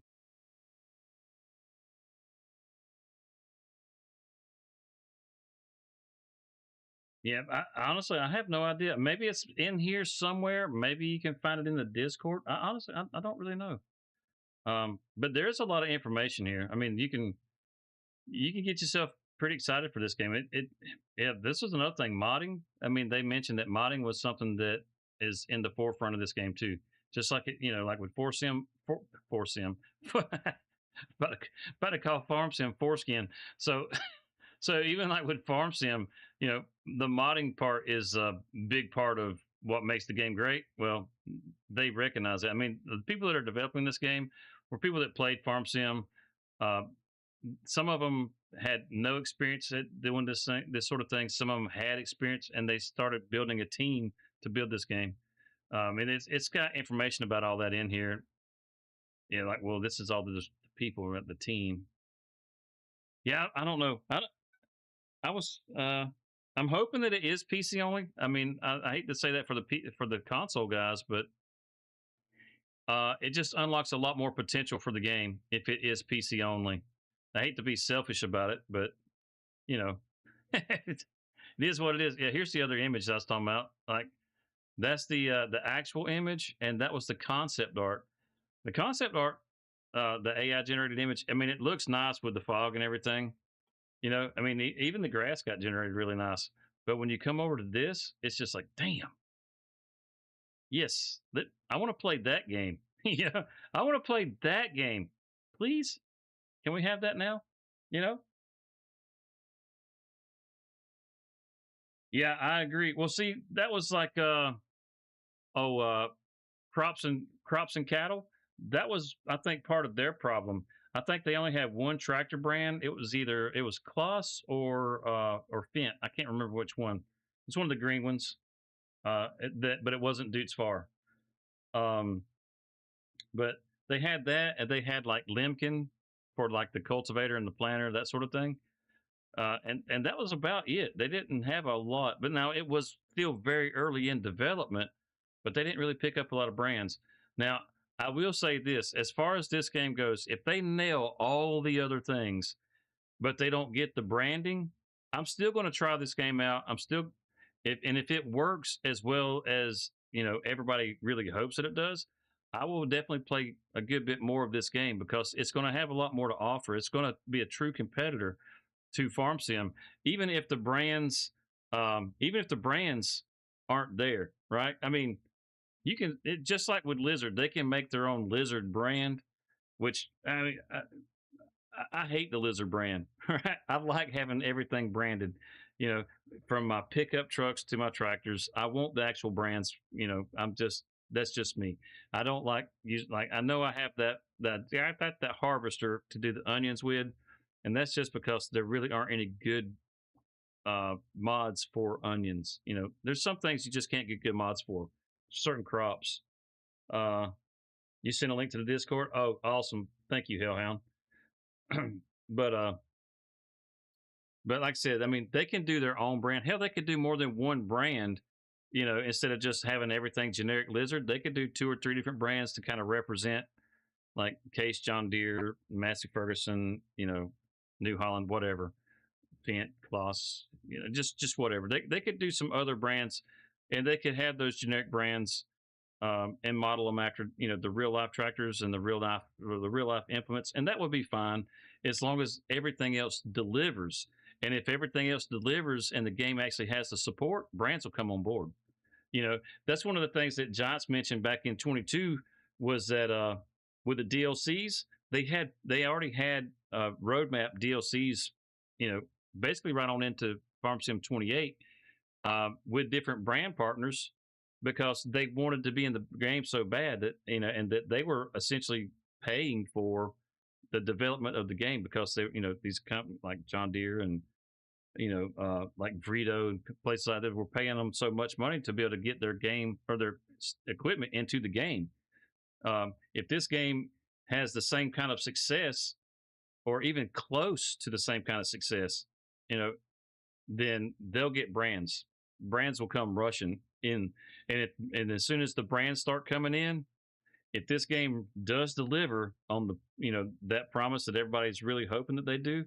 yeah, honestly, I have no idea. Maybe it's in here somewhere. Maybe you can find it in the Discord. Honestly, I don't really know. But there's a lot of information here. I mean, you can get yourself pretty excited for this game. Yeah, this was another thing. Modding. I mean, they mentioned that modding was something that is in the forefront of this game too. Just like it, like with Four Sim, about to call Farm Sim Foreskin. So, so even like with Farm Sim, the modding part is a big part of what makes the game great. Well, they recognize that. I mean, the people that are developing this game were people that played Farm Sim. Uh, some of them had no experience at doing this sort of thing. Some of them had experience, and they started building a team to build this game. And it's got information about all that in here. Like, well, this is all the people at the team. Yeah, I don't know. I was I'm hoping that it is PC only. I mean, I hate to say that for the console guys, but it just unlocks a lot more potential for the game if it is PC only. I hate to be selfish about it, but it is what it is. Yeah, here's the other image I was talking about. Like that's the actual image, and that was the concept art. The concept art, the AI generated image. I mean, it looks nice with the fog and everything. I mean, even the grass got generated really nice. But when you come over to this, it's just like, damn. Yes, I want to play that game. I want to play that game. Please, can we have that now? You know? Yeah, I agree. Well, see, that was like oh crops and cattle. That was, I think, part of their problem. I think they only have one tractor brand. It was Kloss or Fent. I can't remember which one. It's one of the green ones. But it wasn't Dutes Far. Um, but they had that, and they had like Lemkin for like the cultivator and the planter, that sort of thing. And that was about it. They didn't have a lot, but now it was still very early in development, but they didn't really pick up a lot of brands. Now, I will say this, as far as this game goes, if they nail all the other things, but they don't get the branding, I'm still going to try this game out. If it works as well as, everybody really hopes that it does, I will definitely play a good bit more of this game because it's going to have a lot more to offer. It's going to be a true competitor to Farm Sim, even if the brands aren't there, right? I mean, just like with Lizard, they can make their own Lizard brand, which I mean, I hate the Lizard brand. Right? I like having everything branded, you know, from my pickup trucks to my tractors. I want the actual brands. That's just me. I don't like I know I have that harvester to do the onions with, and that's just because there really aren't any good mods for onions. There's some things you just can't get good mods for certain crops. Uh, you send a link to the Discord. Oh, awesome! Thank you, Hellhound. but but like I said, I mean, they can do their own brand. Hell, they could do more than one brand. Instead of just having everything generic Lizard, they could do 2 or 3 different brands to kind of represent, like Case, John Deere, Massey Ferguson, New Holland, whatever, Fent, Kloss, just whatever. They could do some other brands, and they could have those generic brands, and model them after the real life tractors and the real life implements, and that would be fine as long as everything else delivers. And if everything else delivers and the game actually has the support, brands will come on board. That's one of the things that Giants mentioned back in 22 was that with the DLCs, they already had roadmap DLCs, basically right on into Farm Sim 28 with different brand partners because they wanted to be in the game so bad that and that they were essentially paying for the development of the game because they these companies like John Deere and like Vrito and places like that were paying them so much money to be able to get their game or their equipment into the game. If this game has the same kind of success or even close to the same kind of success, then they'll get brands. Brands will come rushing in, and as soon as the brands start coming in, if this game does deliver on the that promise that everybody's really hoping that they do,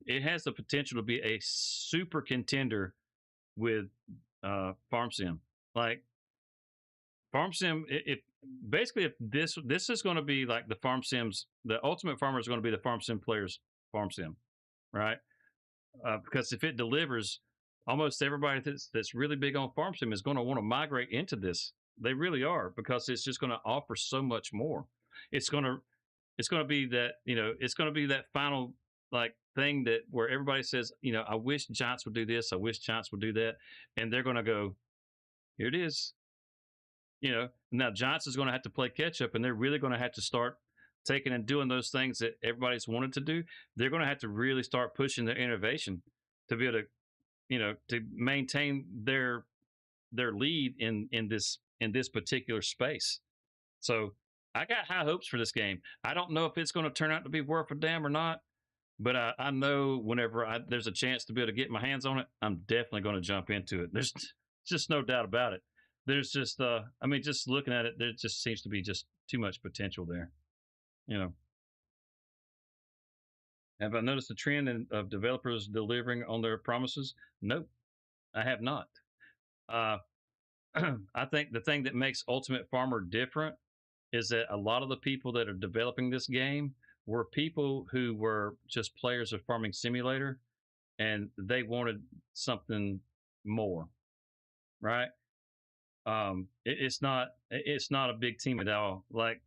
it has the potential to be a super contender with Farm Sim. Like Farm Sim, if basically if this is going to be like the Farm Sims, the Ultimate Farmer is going to be the Farm Sim players' Farm Sim, right? Because if it delivers, almost everybody that's really big on Farm Sim is going to want to migrate into this. They really are because it's just going to offer so much more. It's going to be that it's going to be that final like thing that where everybody says I wish Giants would do this, I wish Giants would do that, and they're going to go, here it is. Now Giants is going to have to play catch up, and they're really going to have to start taking and doing those things that everybody's wanted to do. They're going to have to really start pushing their innovation to be able to to maintain their lead in this particular space. So I got high hopes for this game. I don't know if it's going to turn out to be worth a damn or not, but I know whenever there's a chance to be able to get my hands on it, I'm definitely going to jump into it. There's just no doubt about it. There's just just looking at it, there just seems to be just too much potential there. Have I noticed a trend of developers delivering on their promises? Nope, I have not. Uh, I think the thing that makes Ultimate Farmer different is that a lot of the people that are developing this game were people who were just players of Farming Simulator, and they wanted something more, right? It's not a big team at all. Like,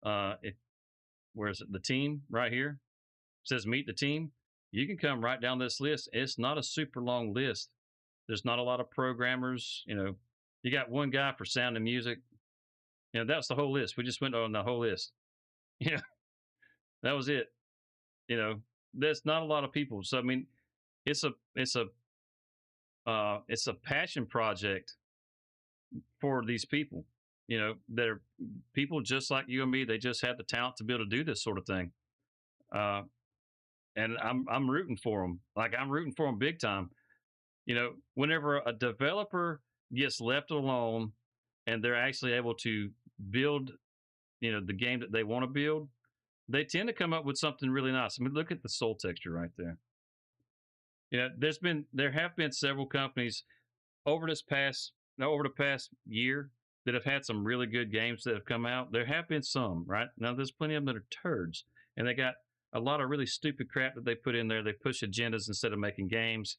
where is it? The team right here says meet the team. You can come right down this list. It's not a super long list. There's not a lot of programmers. You got one guy for sound and music. That's the whole list. We just went on the whole list. That was it. There's not a lot of people. So I mean, it's a passion project for these people. They're people just like you and me. They just have the talent to be able to do this sort of thing. And I'm rooting for them. Like I'm rooting for them big time. Whenever a developer gets left alone and they're actually able to build, the game that they want to build, they tend to come up with something really nice. I mean, look at the soul texture right there. There have been several companies over the past year that have had some really good games that have come out. There have been some, right? Now there's plenty of them that are turds, and they got a lot of really stupid crap that they put in there. They push agendas instead of making games.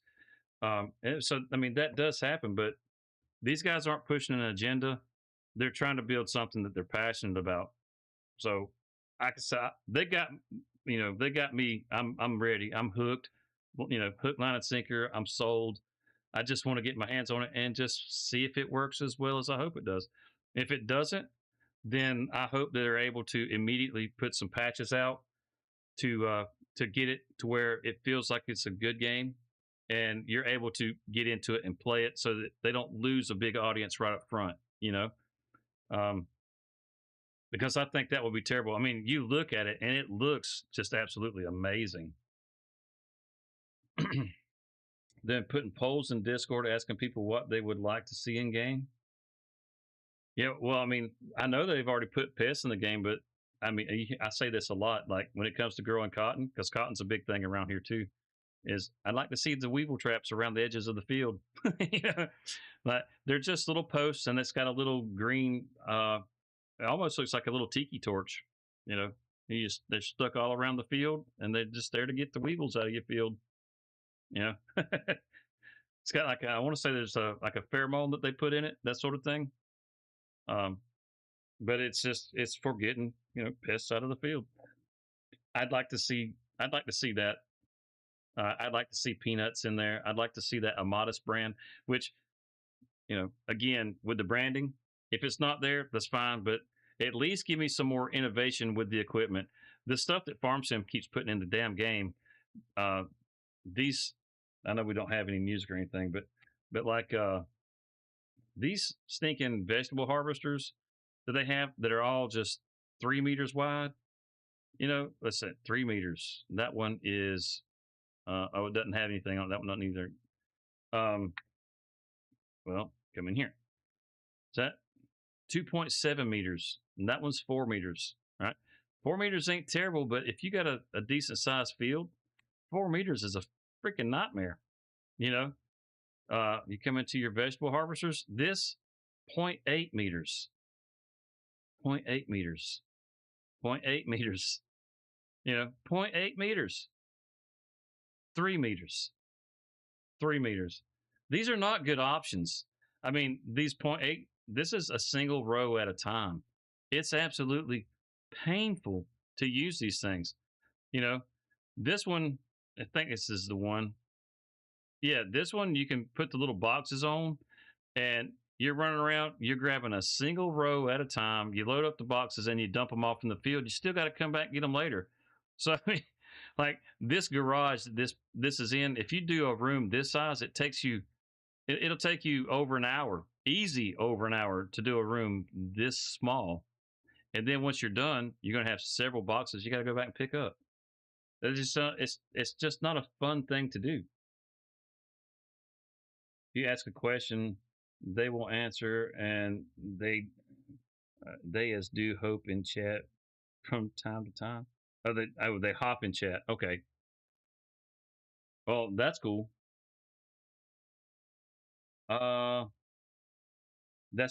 And so, I mean, that does happen, but these guys aren't pushing an agenda. They're trying to build something that they're passionate about. So I can say they got me. I'm ready. I'm hooked. Hook, line, and sinker. I'm sold. I just want to get my hands on it and just see if it works as well as I hope it does. If it doesn't, then I hope that they're able to immediately put some patches out to get it to where it feels like it's a good game and you're able to get into it and play it so that they don't lose a big audience right up front, because I think that would be terrible. I mean, you look at it and it looks just absolutely amazing. Then putting polls in Discord asking people what they would like to see in game. Yeah, well, I mean, I know they've already put pests in the game, but I mean, I say this a lot, like when it comes to growing cotton, because cotton's a big thing around here too. is I'd like to see the weevil traps around the edges of the field. You know, but they're just little posts, and it's got a little green. It almost looks like a little tiki torch. You know, they're stuck all around the field, and they're just there to get the weevils out of your field. You know, it's got like I want to say there's a like a pheromone that they put in it, that sort of thing. Um, but it's for getting pests out of the field. I'd like to see that. I'd like to see peanuts in there. I'd like to see that Amatis brand, which again with the branding, if it's not there, that's fine. But at least give me some more innovation with the equipment. The stuff that FarmSim keeps putting in the damn game. Uh, these, I know we don't have any music or anything, but like these stinking vegetable harvesters that they have that are all just 3 meters wide. Let's say 3 meters. That one is it doesn't have anything on that one, not either. Um, well, come in here. Is that 2.7 meters? And that one's 4 meters. Right? 4 meters ain't terrible, but if you got a decent sized field, 4 meters is a freaking nightmare. You come into your vegetable harvesters, this 0.8 meters. 0.8 meters. 0.8 meters. 0.8 meters. 3 meters. 3 meters. These are not good options. I mean, these 0.8, this is a single row at a time. It's absolutely painful to use these things. This one, I think this is the one. Yeah, this one you can put the little boxes on, and you're running around, you're grabbing a single row at a time. You load up the boxes and you dump them off in the field. You still got to come back and get them later. So, I mean, like this garage, this is in, if you do a room this size, it'll take you over an hour, easy over an hour to do a room this small. And then once you're done, you're going to have several boxes you got to go back and pick up. It's just not a fun thing to do. You ask a question, they will answer, and they as do hope in chat from time to time. They hop in chat. Okay. Well, that's cool. That's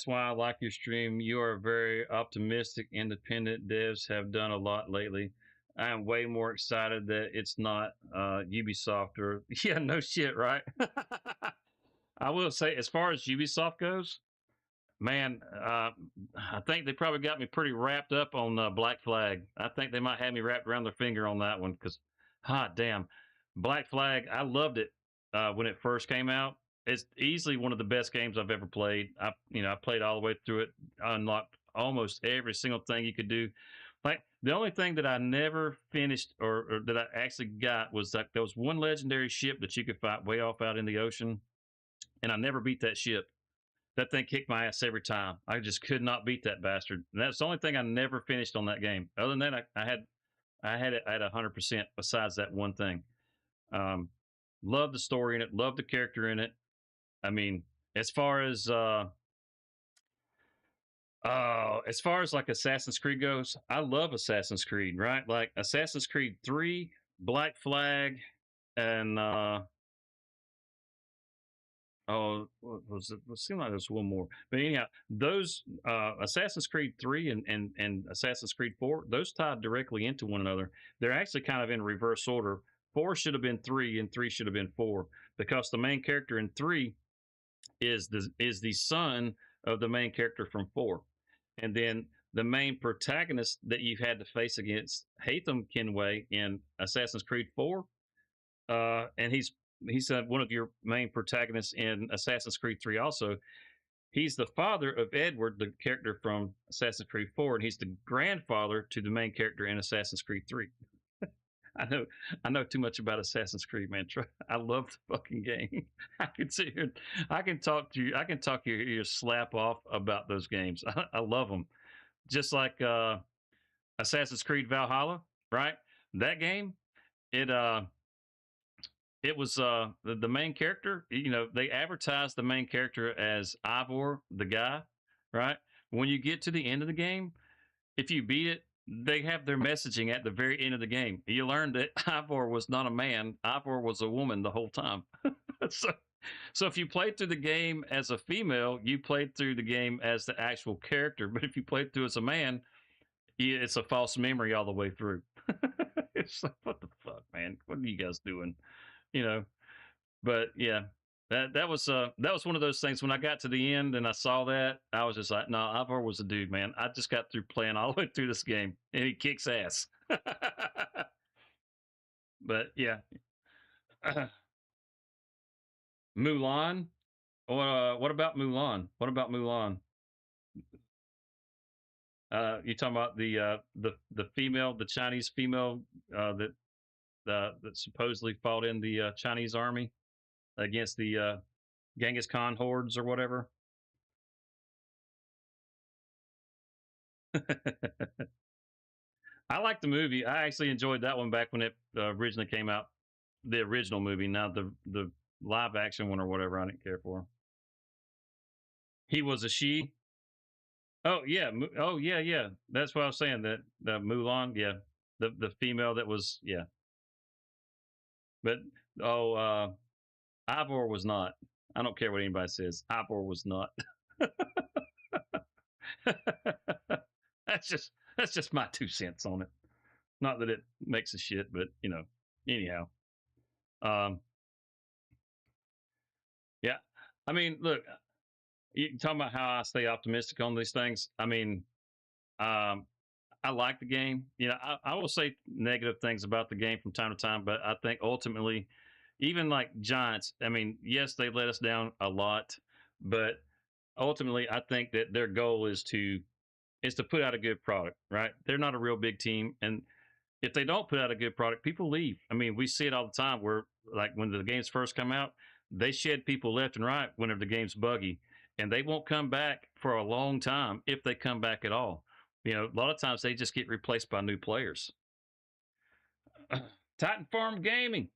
why I like your stream. You are very optimistic. Independent devs have done a lot lately. I am way more excited that it's not Ubisoft or yeah, no shit, right? I will say, as far as Ubisoft goes, man, I think they probably got me pretty wrapped up on Black Flag. I think they might have me wrapped around their finger on that one because, hot damn, Black Flag. I loved it when it first came out. It's easily one of the best games I've ever played. I played all the way through it, unlocked almost every single thing you could do. Like the only thing that I never finished or that I actually got was that there was one legendary ship that you could fight way off out in the ocean. And I never beat that ship. That thing kicked my ass every time. I just could not beat that bastard. And that's the only thing I never finished on that game. Other than that, I had it at 100%. Besides that one thing, love the story in it. Love the character in it. I mean, as far as like Assassin's Creed goes, I love Assassin's Creed. Right, like Assassin's Creed 3, Black Flag, and oh, what was it? It seemed like there's one more. But anyhow, those Assassin's Creed 3 and Assassin's Creed 4, those tied directly into one another. They're actually kind of in reverse order. 4 should have been 3 and 3 should have been 4 because the main character in 3 is the son of the main character from 4. And then the main protagonist that you've had to face against Haytham Kenway in Assassin's Creed 4, and he's one of your main protagonists in Assassin's Creed 3 also. He's the father of Edward, the character from Assassin's Creed 4, and he's the grandfather to the main character in Assassin's Creed 3. I know too much about Assassin's Creed, man. I love the fucking game. I can sit here, I can talk your slap off about those games. I love them. Just like Assassin's Creed Valhalla, right? That game, it was the main character. They advertised the main character as Ivor, the guy, right? When you get to the end of the game, if you beat it, they have their messaging at the very end of the game. You learned that Ivor was not a man; Ivor was a woman the whole time. so, so if you played through the game as a female, you played through the game as the actual character. But if you played through as a man, it's a false memory all the way through. It's like, what the fuck, man? What are you guys doing? You know. But yeah, that was one of those things. When I got to the end and I saw that, I was just like, no, Ivor was a dude, man. I just got through playing all the way through this game, and he kicks ass. But yeah, Mulan. What about Mulan? What about Mulan? You talking about the female, the Chinese female that supposedly fought in the Chinese army against the Genghis Khan hordes or whatever? I like the movie. I actually enjoyed that one back when it originally came out. The original movie, not the live action one or whatever. I didn't care for. He was a she. Oh yeah. Oh yeah, yeah. That's what I was saying. That the Mulan. Yeah, the female that was, yeah. But oh, Ivor was not. I don't care what anybody says. Ivor was not. That's just my 2 cents on it. Not that it makes a shit, but anyhow. Um, yeah. I mean, look, you talking about how I stay optimistic on these things. I mean, um, I like the game. I will say negative things about the game from time to time, but I think ultimately, even like Giants, I mean, yes, they let us down a lot, but ultimately, I think that their goal is to put out a good product, right? They're not a real big team, and if they don't put out a good product, people leave. I mean, we see it all the time where, like, when the games first come out, they shed people left and right whenever the game's buggy, and they won't come back for a long time if they come back at all. A lot of times they just get replaced by new players. Titan Farm Gaming.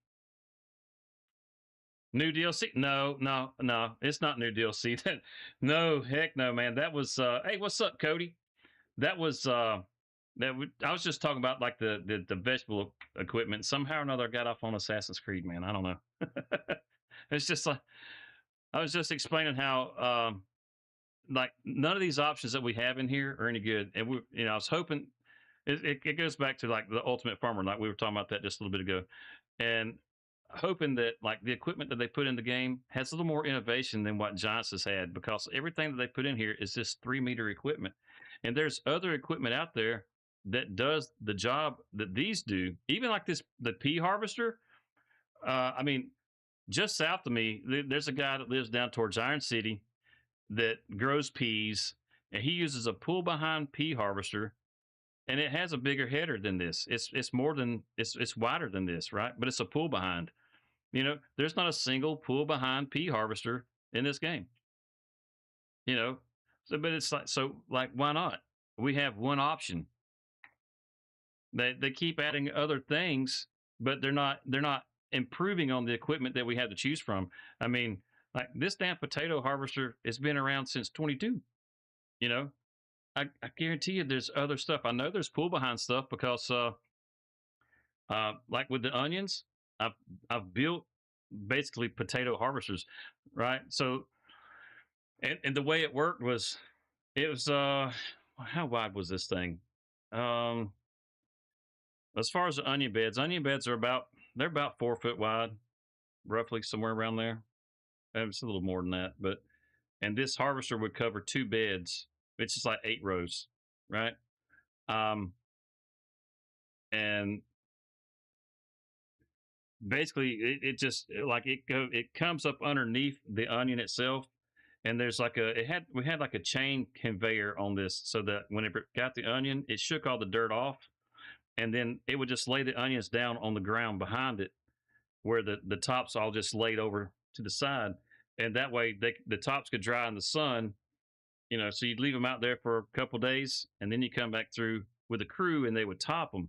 New DLC? No, no, no. It's not new DLC. No, heck no, man. That was hey, what's up, Cody? That was I was just talking about like the vegetable equipment. Somehow or another I got off on Assassin's Creed, man. I don't know. It's just like I was just explaining how like none of these options that we have in here are any good. And I was hoping it goes back to like the Ultimate Farmer, like we were talking about that just a little bit ago, and hoping that like the equipment that they put in the game has a little more innovation than what Giants has had, because everything that they put in here is just 3 meter equipment, and there's other equipment out there that does the job that these do. Even like the pea harvester. I mean, just south of me, there's a guy that lives down towards Iron City that grows peas, and he uses a pull behind pea harvester, and it has a bigger header than this. It's more than it's wider than this, right? But it's a pull behind. There's not a single pull behind pea harvester in this game. But it's like, so like, why not? We have one option. They keep adding other things, but they're not improving on the equipment that we have to choose from. I mean, like this damn potato harvester has been around since 22. I guarantee you there's other stuff. I know there's pull behind stuff because like with the onions, I've built basically potato harvesters, right? So and the way it worked was how wide was this thing? As far as the onion beds are about 4 foot wide, roughly somewhere around there. It's a little more than that, and this harvester would cover 2 beds, which is like 8 rows, right? And basically it comes up underneath the onion itself, and there's like we had like a chain conveyor on this, so that whenever it got the onion, it shook all the dirt off, and then it would just lay the onions down on the ground behind it, where the tops all just laid over to the side, and that way the tops could dry in the sun. So you'd leave them out there for a couple days, and then you come back through with a crew, and they would top them.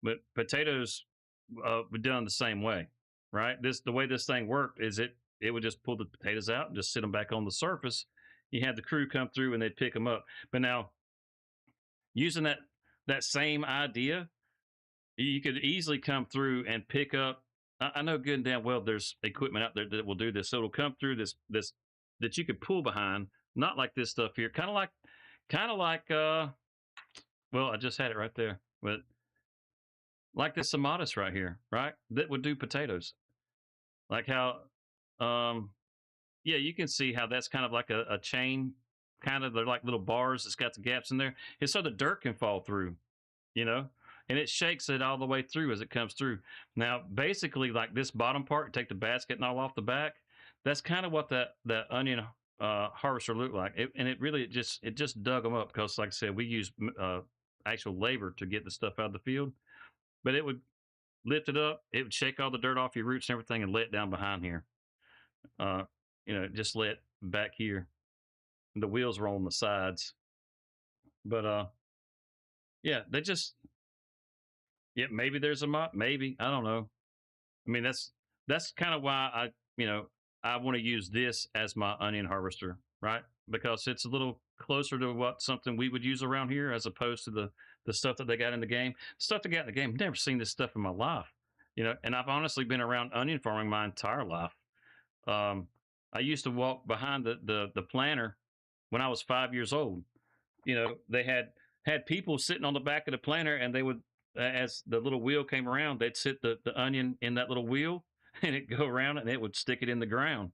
But potatoes were done the same way, right? The way this thing worked is it would just pull the potatoes out and just sit them back on the surface. You had the crew come through, and they'd pick them up. But now, using that same idea, you could easily come through and pick up. I know good and damn well there's equipment out there that will do this. So it'll come through this that you could pull behind, not like this stuff here. Kind of like well, I just had it right there. But like this Amatis right here, right? That would do potatoes. Like how yeah, you can see how that's kind of like a chain, kind of they're like little bars. It's got the gaps in there. And so the dirt can fall through, you know, and it shakes it all the way through as it comes through. Now, basically, like this bottom part, take the basket and all off the back. That's kind of what that onion harvester looked like. And it really it just dug them up because, like I said, we use actual labor to get the stuff out of the field. But it would lift it up, it would shake all the dirt off your roots and everything, and lay it down behind here. Uh, just lay it back here. The wheels were on the sides, but yeah, they just yeah, maybe there's a mod, maybe I don't know. I mean, that's kind of why I want to use this as my onion harvester, right? Because it's a little closer to what something we would use around here as opposed to the stuff that they got in the game. Stuff they got in the game. I've never seen this stuff in my life, and I've honestly been around onion farming my entire life. Um, I used to walk behind the planter when I was 5 years old. They had people sitting on the back of the planter, and they would, as the little wheel came around, they'd sit the onion in that little wheel, and it'd go around, and it would stick it in the ground.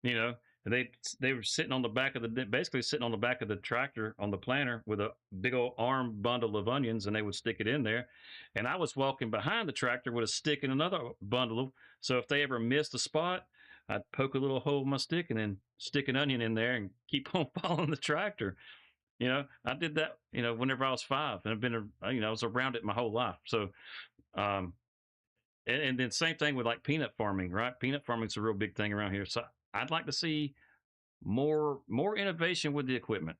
You know, and they were sitting on the back of basically sitting on the back of the tractor on the planter with a big old arm bundle of onions, and they would stick it in there. And I was walking behind the tractor with a stick and another bundle. So if they ever missed a spot, I'd poke a little hole with my stick and then stick an onion in there and keep on following the tractor. I did that, whenever I was 5, and I've been, I was around it my whole life. So, um, and then same thing with like peanut farming, right? Peanut farming is a real big thing around here. So I'd like to see more innovation with the equipment.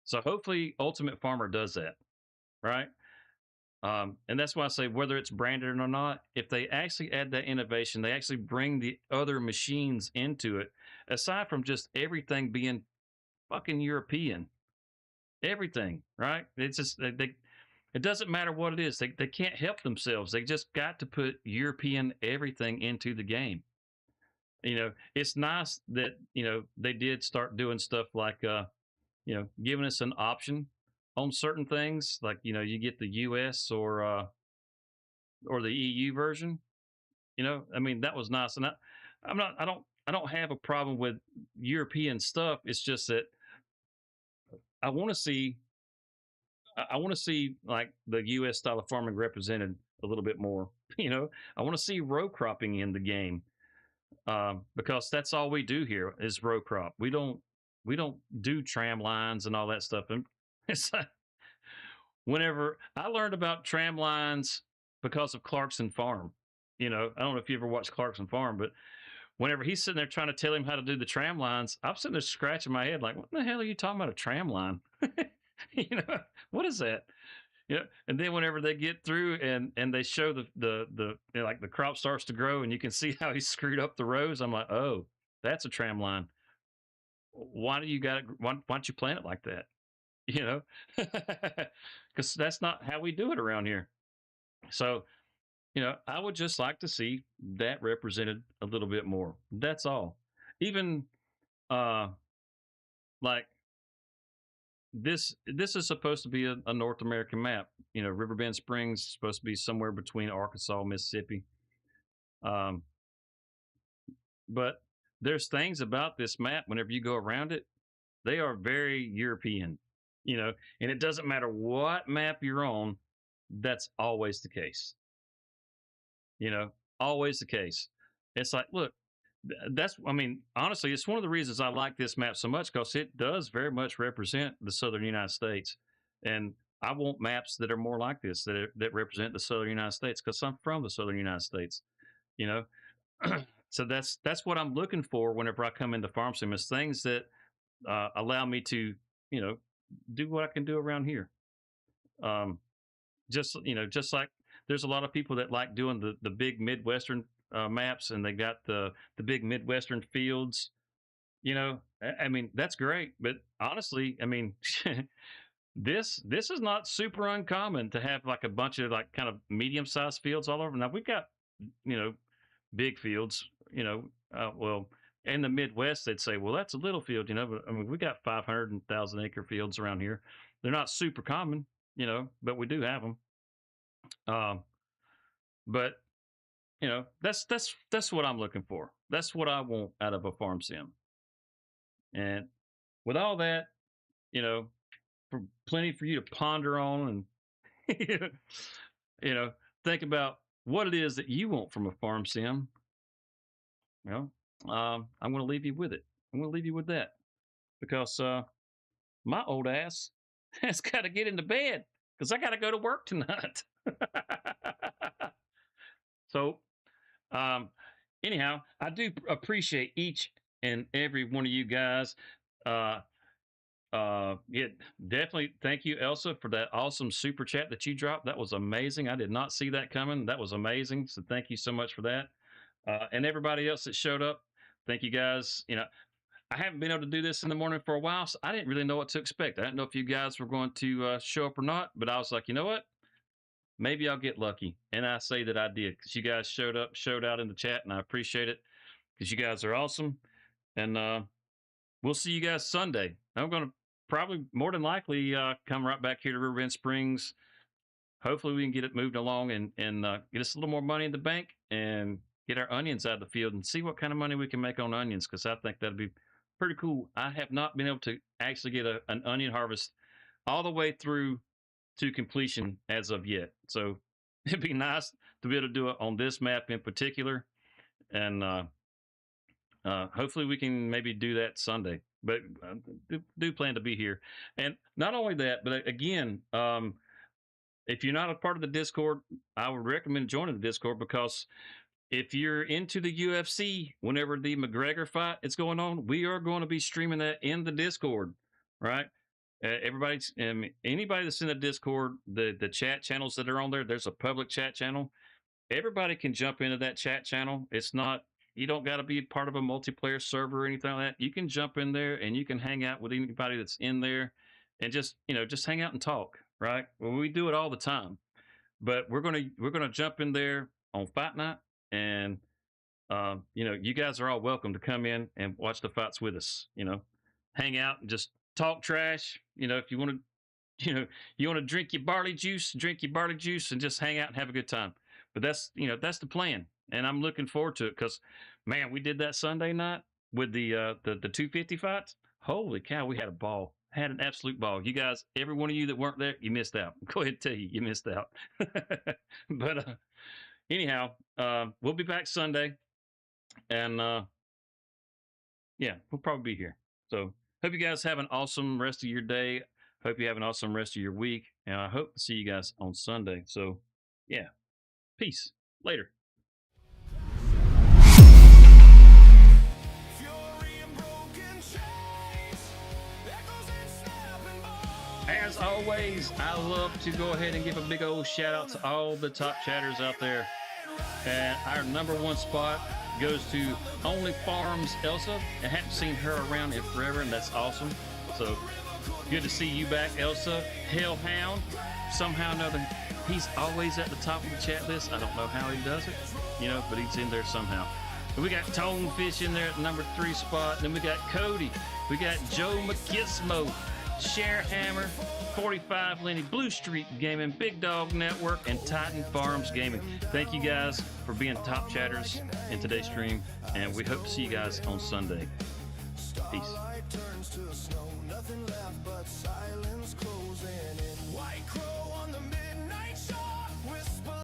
So hopefully Ultimate Farmer does that, right? And that's why I say whether it's branded or not, if they actually add that innovation, they actually bring the other machines into it, aside from just everything being fucking European, everything, right? It's just it doesn't matter what it is. They can't help themselves. They just got to put European everything into the game. It's nice that, they did start doing stuff like, giving us an option on certain things. Like, you get the US or the EU version, I mean, that was nice. And I don't have a problem with European stuff. It's just that I want to see I want to see like the U.S. style of farming represented a little bit more. I want to see row cropping in the game, because that's all we do here is row crop. We don't do tram lines and all that stuff. And it's like, whenever I learned about tram lines because of Clarkson Farm, I don't know if you ever watched Clarkson Farm, but whenever he's sitting there trying to tell him how to do the tram lines, I'm sitting there scratching my head like, what the hell are you talking about, a tram line? What is that? And then whenever they get through and they show like the crop starts to grow and you can see how he screwed up the rows, I'm like, oh, that's a tram line. Why do you got it? Why don't you plant it like that? Because that's not how we do it around here. So, I would just like to see that represented a little bit more. That's all. Even like this is supposed to be a North American map. Riverbend Springs is supposed to be somewhere between Arkansas and Mississippi. But there's things about this map, whenever you go around it, they are very European, and it doesn't matter what map you're on, that's always the case. Always the case. It's like, look, I mean, honestly, it's one of the reasons I like this map so much, because it does very much represent the Southern United States. And I want maps that are more like this, that represent the Southern United States, because I'm from the Southern United States, you know? So that's what I'm looking for whenever I come into farm sim, is things that allow me to, do what I can do around here. Just like there's a lot of people that like doing the big Midwestern maps, and they got the big Midwestern fields. I mean, that's great, but honestly, I mean, This is not super uncommon to have like a bunch of like kind of medium sized fields all over. Now we've got, you know, big fields, well, in the Midwest, they'd say, well, that's a little field, but I mean, we got 500,000 acre fields around here. They're not super common, but we do have them. Um, but that's what I'm looking for. That's what I want out of a farm sim. And with all that, you know, for plenty for you to ponder on and you know, think about what it is that you want from a farm sim. You I'm going to leave you with it. I'm going to leave you with that because my old ass has got to get into bed because I got to go to work tonight. So, um, anyhow, I do appreciate each and every one of you guys. Uh, yeah, definitely thank you, Elsa, for that awesome super chat that you dropped. That was amazing. I did not see that coming. That was amazing. So thank you so much for that. And everybody else that showed up, thank you guys. I haven't been able to do this in the morning for a while, so I didn't really know what to expect. I didn't know if you guys were going to show up or not, but I was like, you know what? Maybe I'll get lucky. And I say that I did because you guys showed up, showed out in the chat, and I appreciate it because you guys are awesome. And we'll see you guys Sunday. I'm going to probably more than likely come right back here to Riverbend Springs. Hopefully we can get it moved along and get us a little more money in the bank and get our onions out of the field and see what kind of money we can make on onions because I think that'd be pretty cool. I have not been able to actually get an onion harvest all the way through to completion as of yet. So it'd be nice to be able to do it on this map in particular. And hopefully we can maybe do that Sunday. But do plan to be here. And not only that, but again, if you're not a part of the Discord, I would recommend joining the Discord because if you're into the UFC, whenever the McGregor fight is going on, we are going to be streaming that in the Discord, right? Anybody that's in the Discord, the chat channels that are on there, there's a public chat channel. Everybody can jump into that chat channel. It's not, you don't got to be part of a multiplayer server or anything like that. You can jump in there and you can hang out with anybody that's in there and just hang out and talk, right? Well, we do it all the time, but we're gonna jump in there on fight night, and you guys are all welcome to come in and watch the fights with us. Hang out and just talk trash. If you want to, you want to drink your barley juice, and just hang out and have a good time. But that's the plan, and I'm looking forward to it because, man, we did that Sunday night with the 250 fights. Holy cow, we had a ball. Had an absolute ball. You guys, every one of you that weren't there, you missed out. Go ahead and tell you missed out. But anyhow, we'll be back Sunday, and yeah, we'll probably be here. So hope you guys have an awesome rest of your day. Hope you have an awesome rest of your week, and I hope to see you guys on Sunday. So yeah, peace. Later. As always, I love to go ahead and give a big old shout out to all the top chatters out there. And our number one spot goes to Only Farms Elsa. I haven't seen her around in forever, and that's awesome. So good to see you back, Elsa. Hellhound, somehow or another, he's always at the top of the chat list. I don't know how he does it, but he's in there somehow. And we got Tonefish in there at number 3 spot. Then we got Cody. We got Joe McKismo, Sharehammer, 45 Lenny, Blue Street Gaming, Big Dog Network, and Titan Farms Gaming. Thank you guys for being top chatters in today's stream, and we hope to see you guys on Sunday. Peace.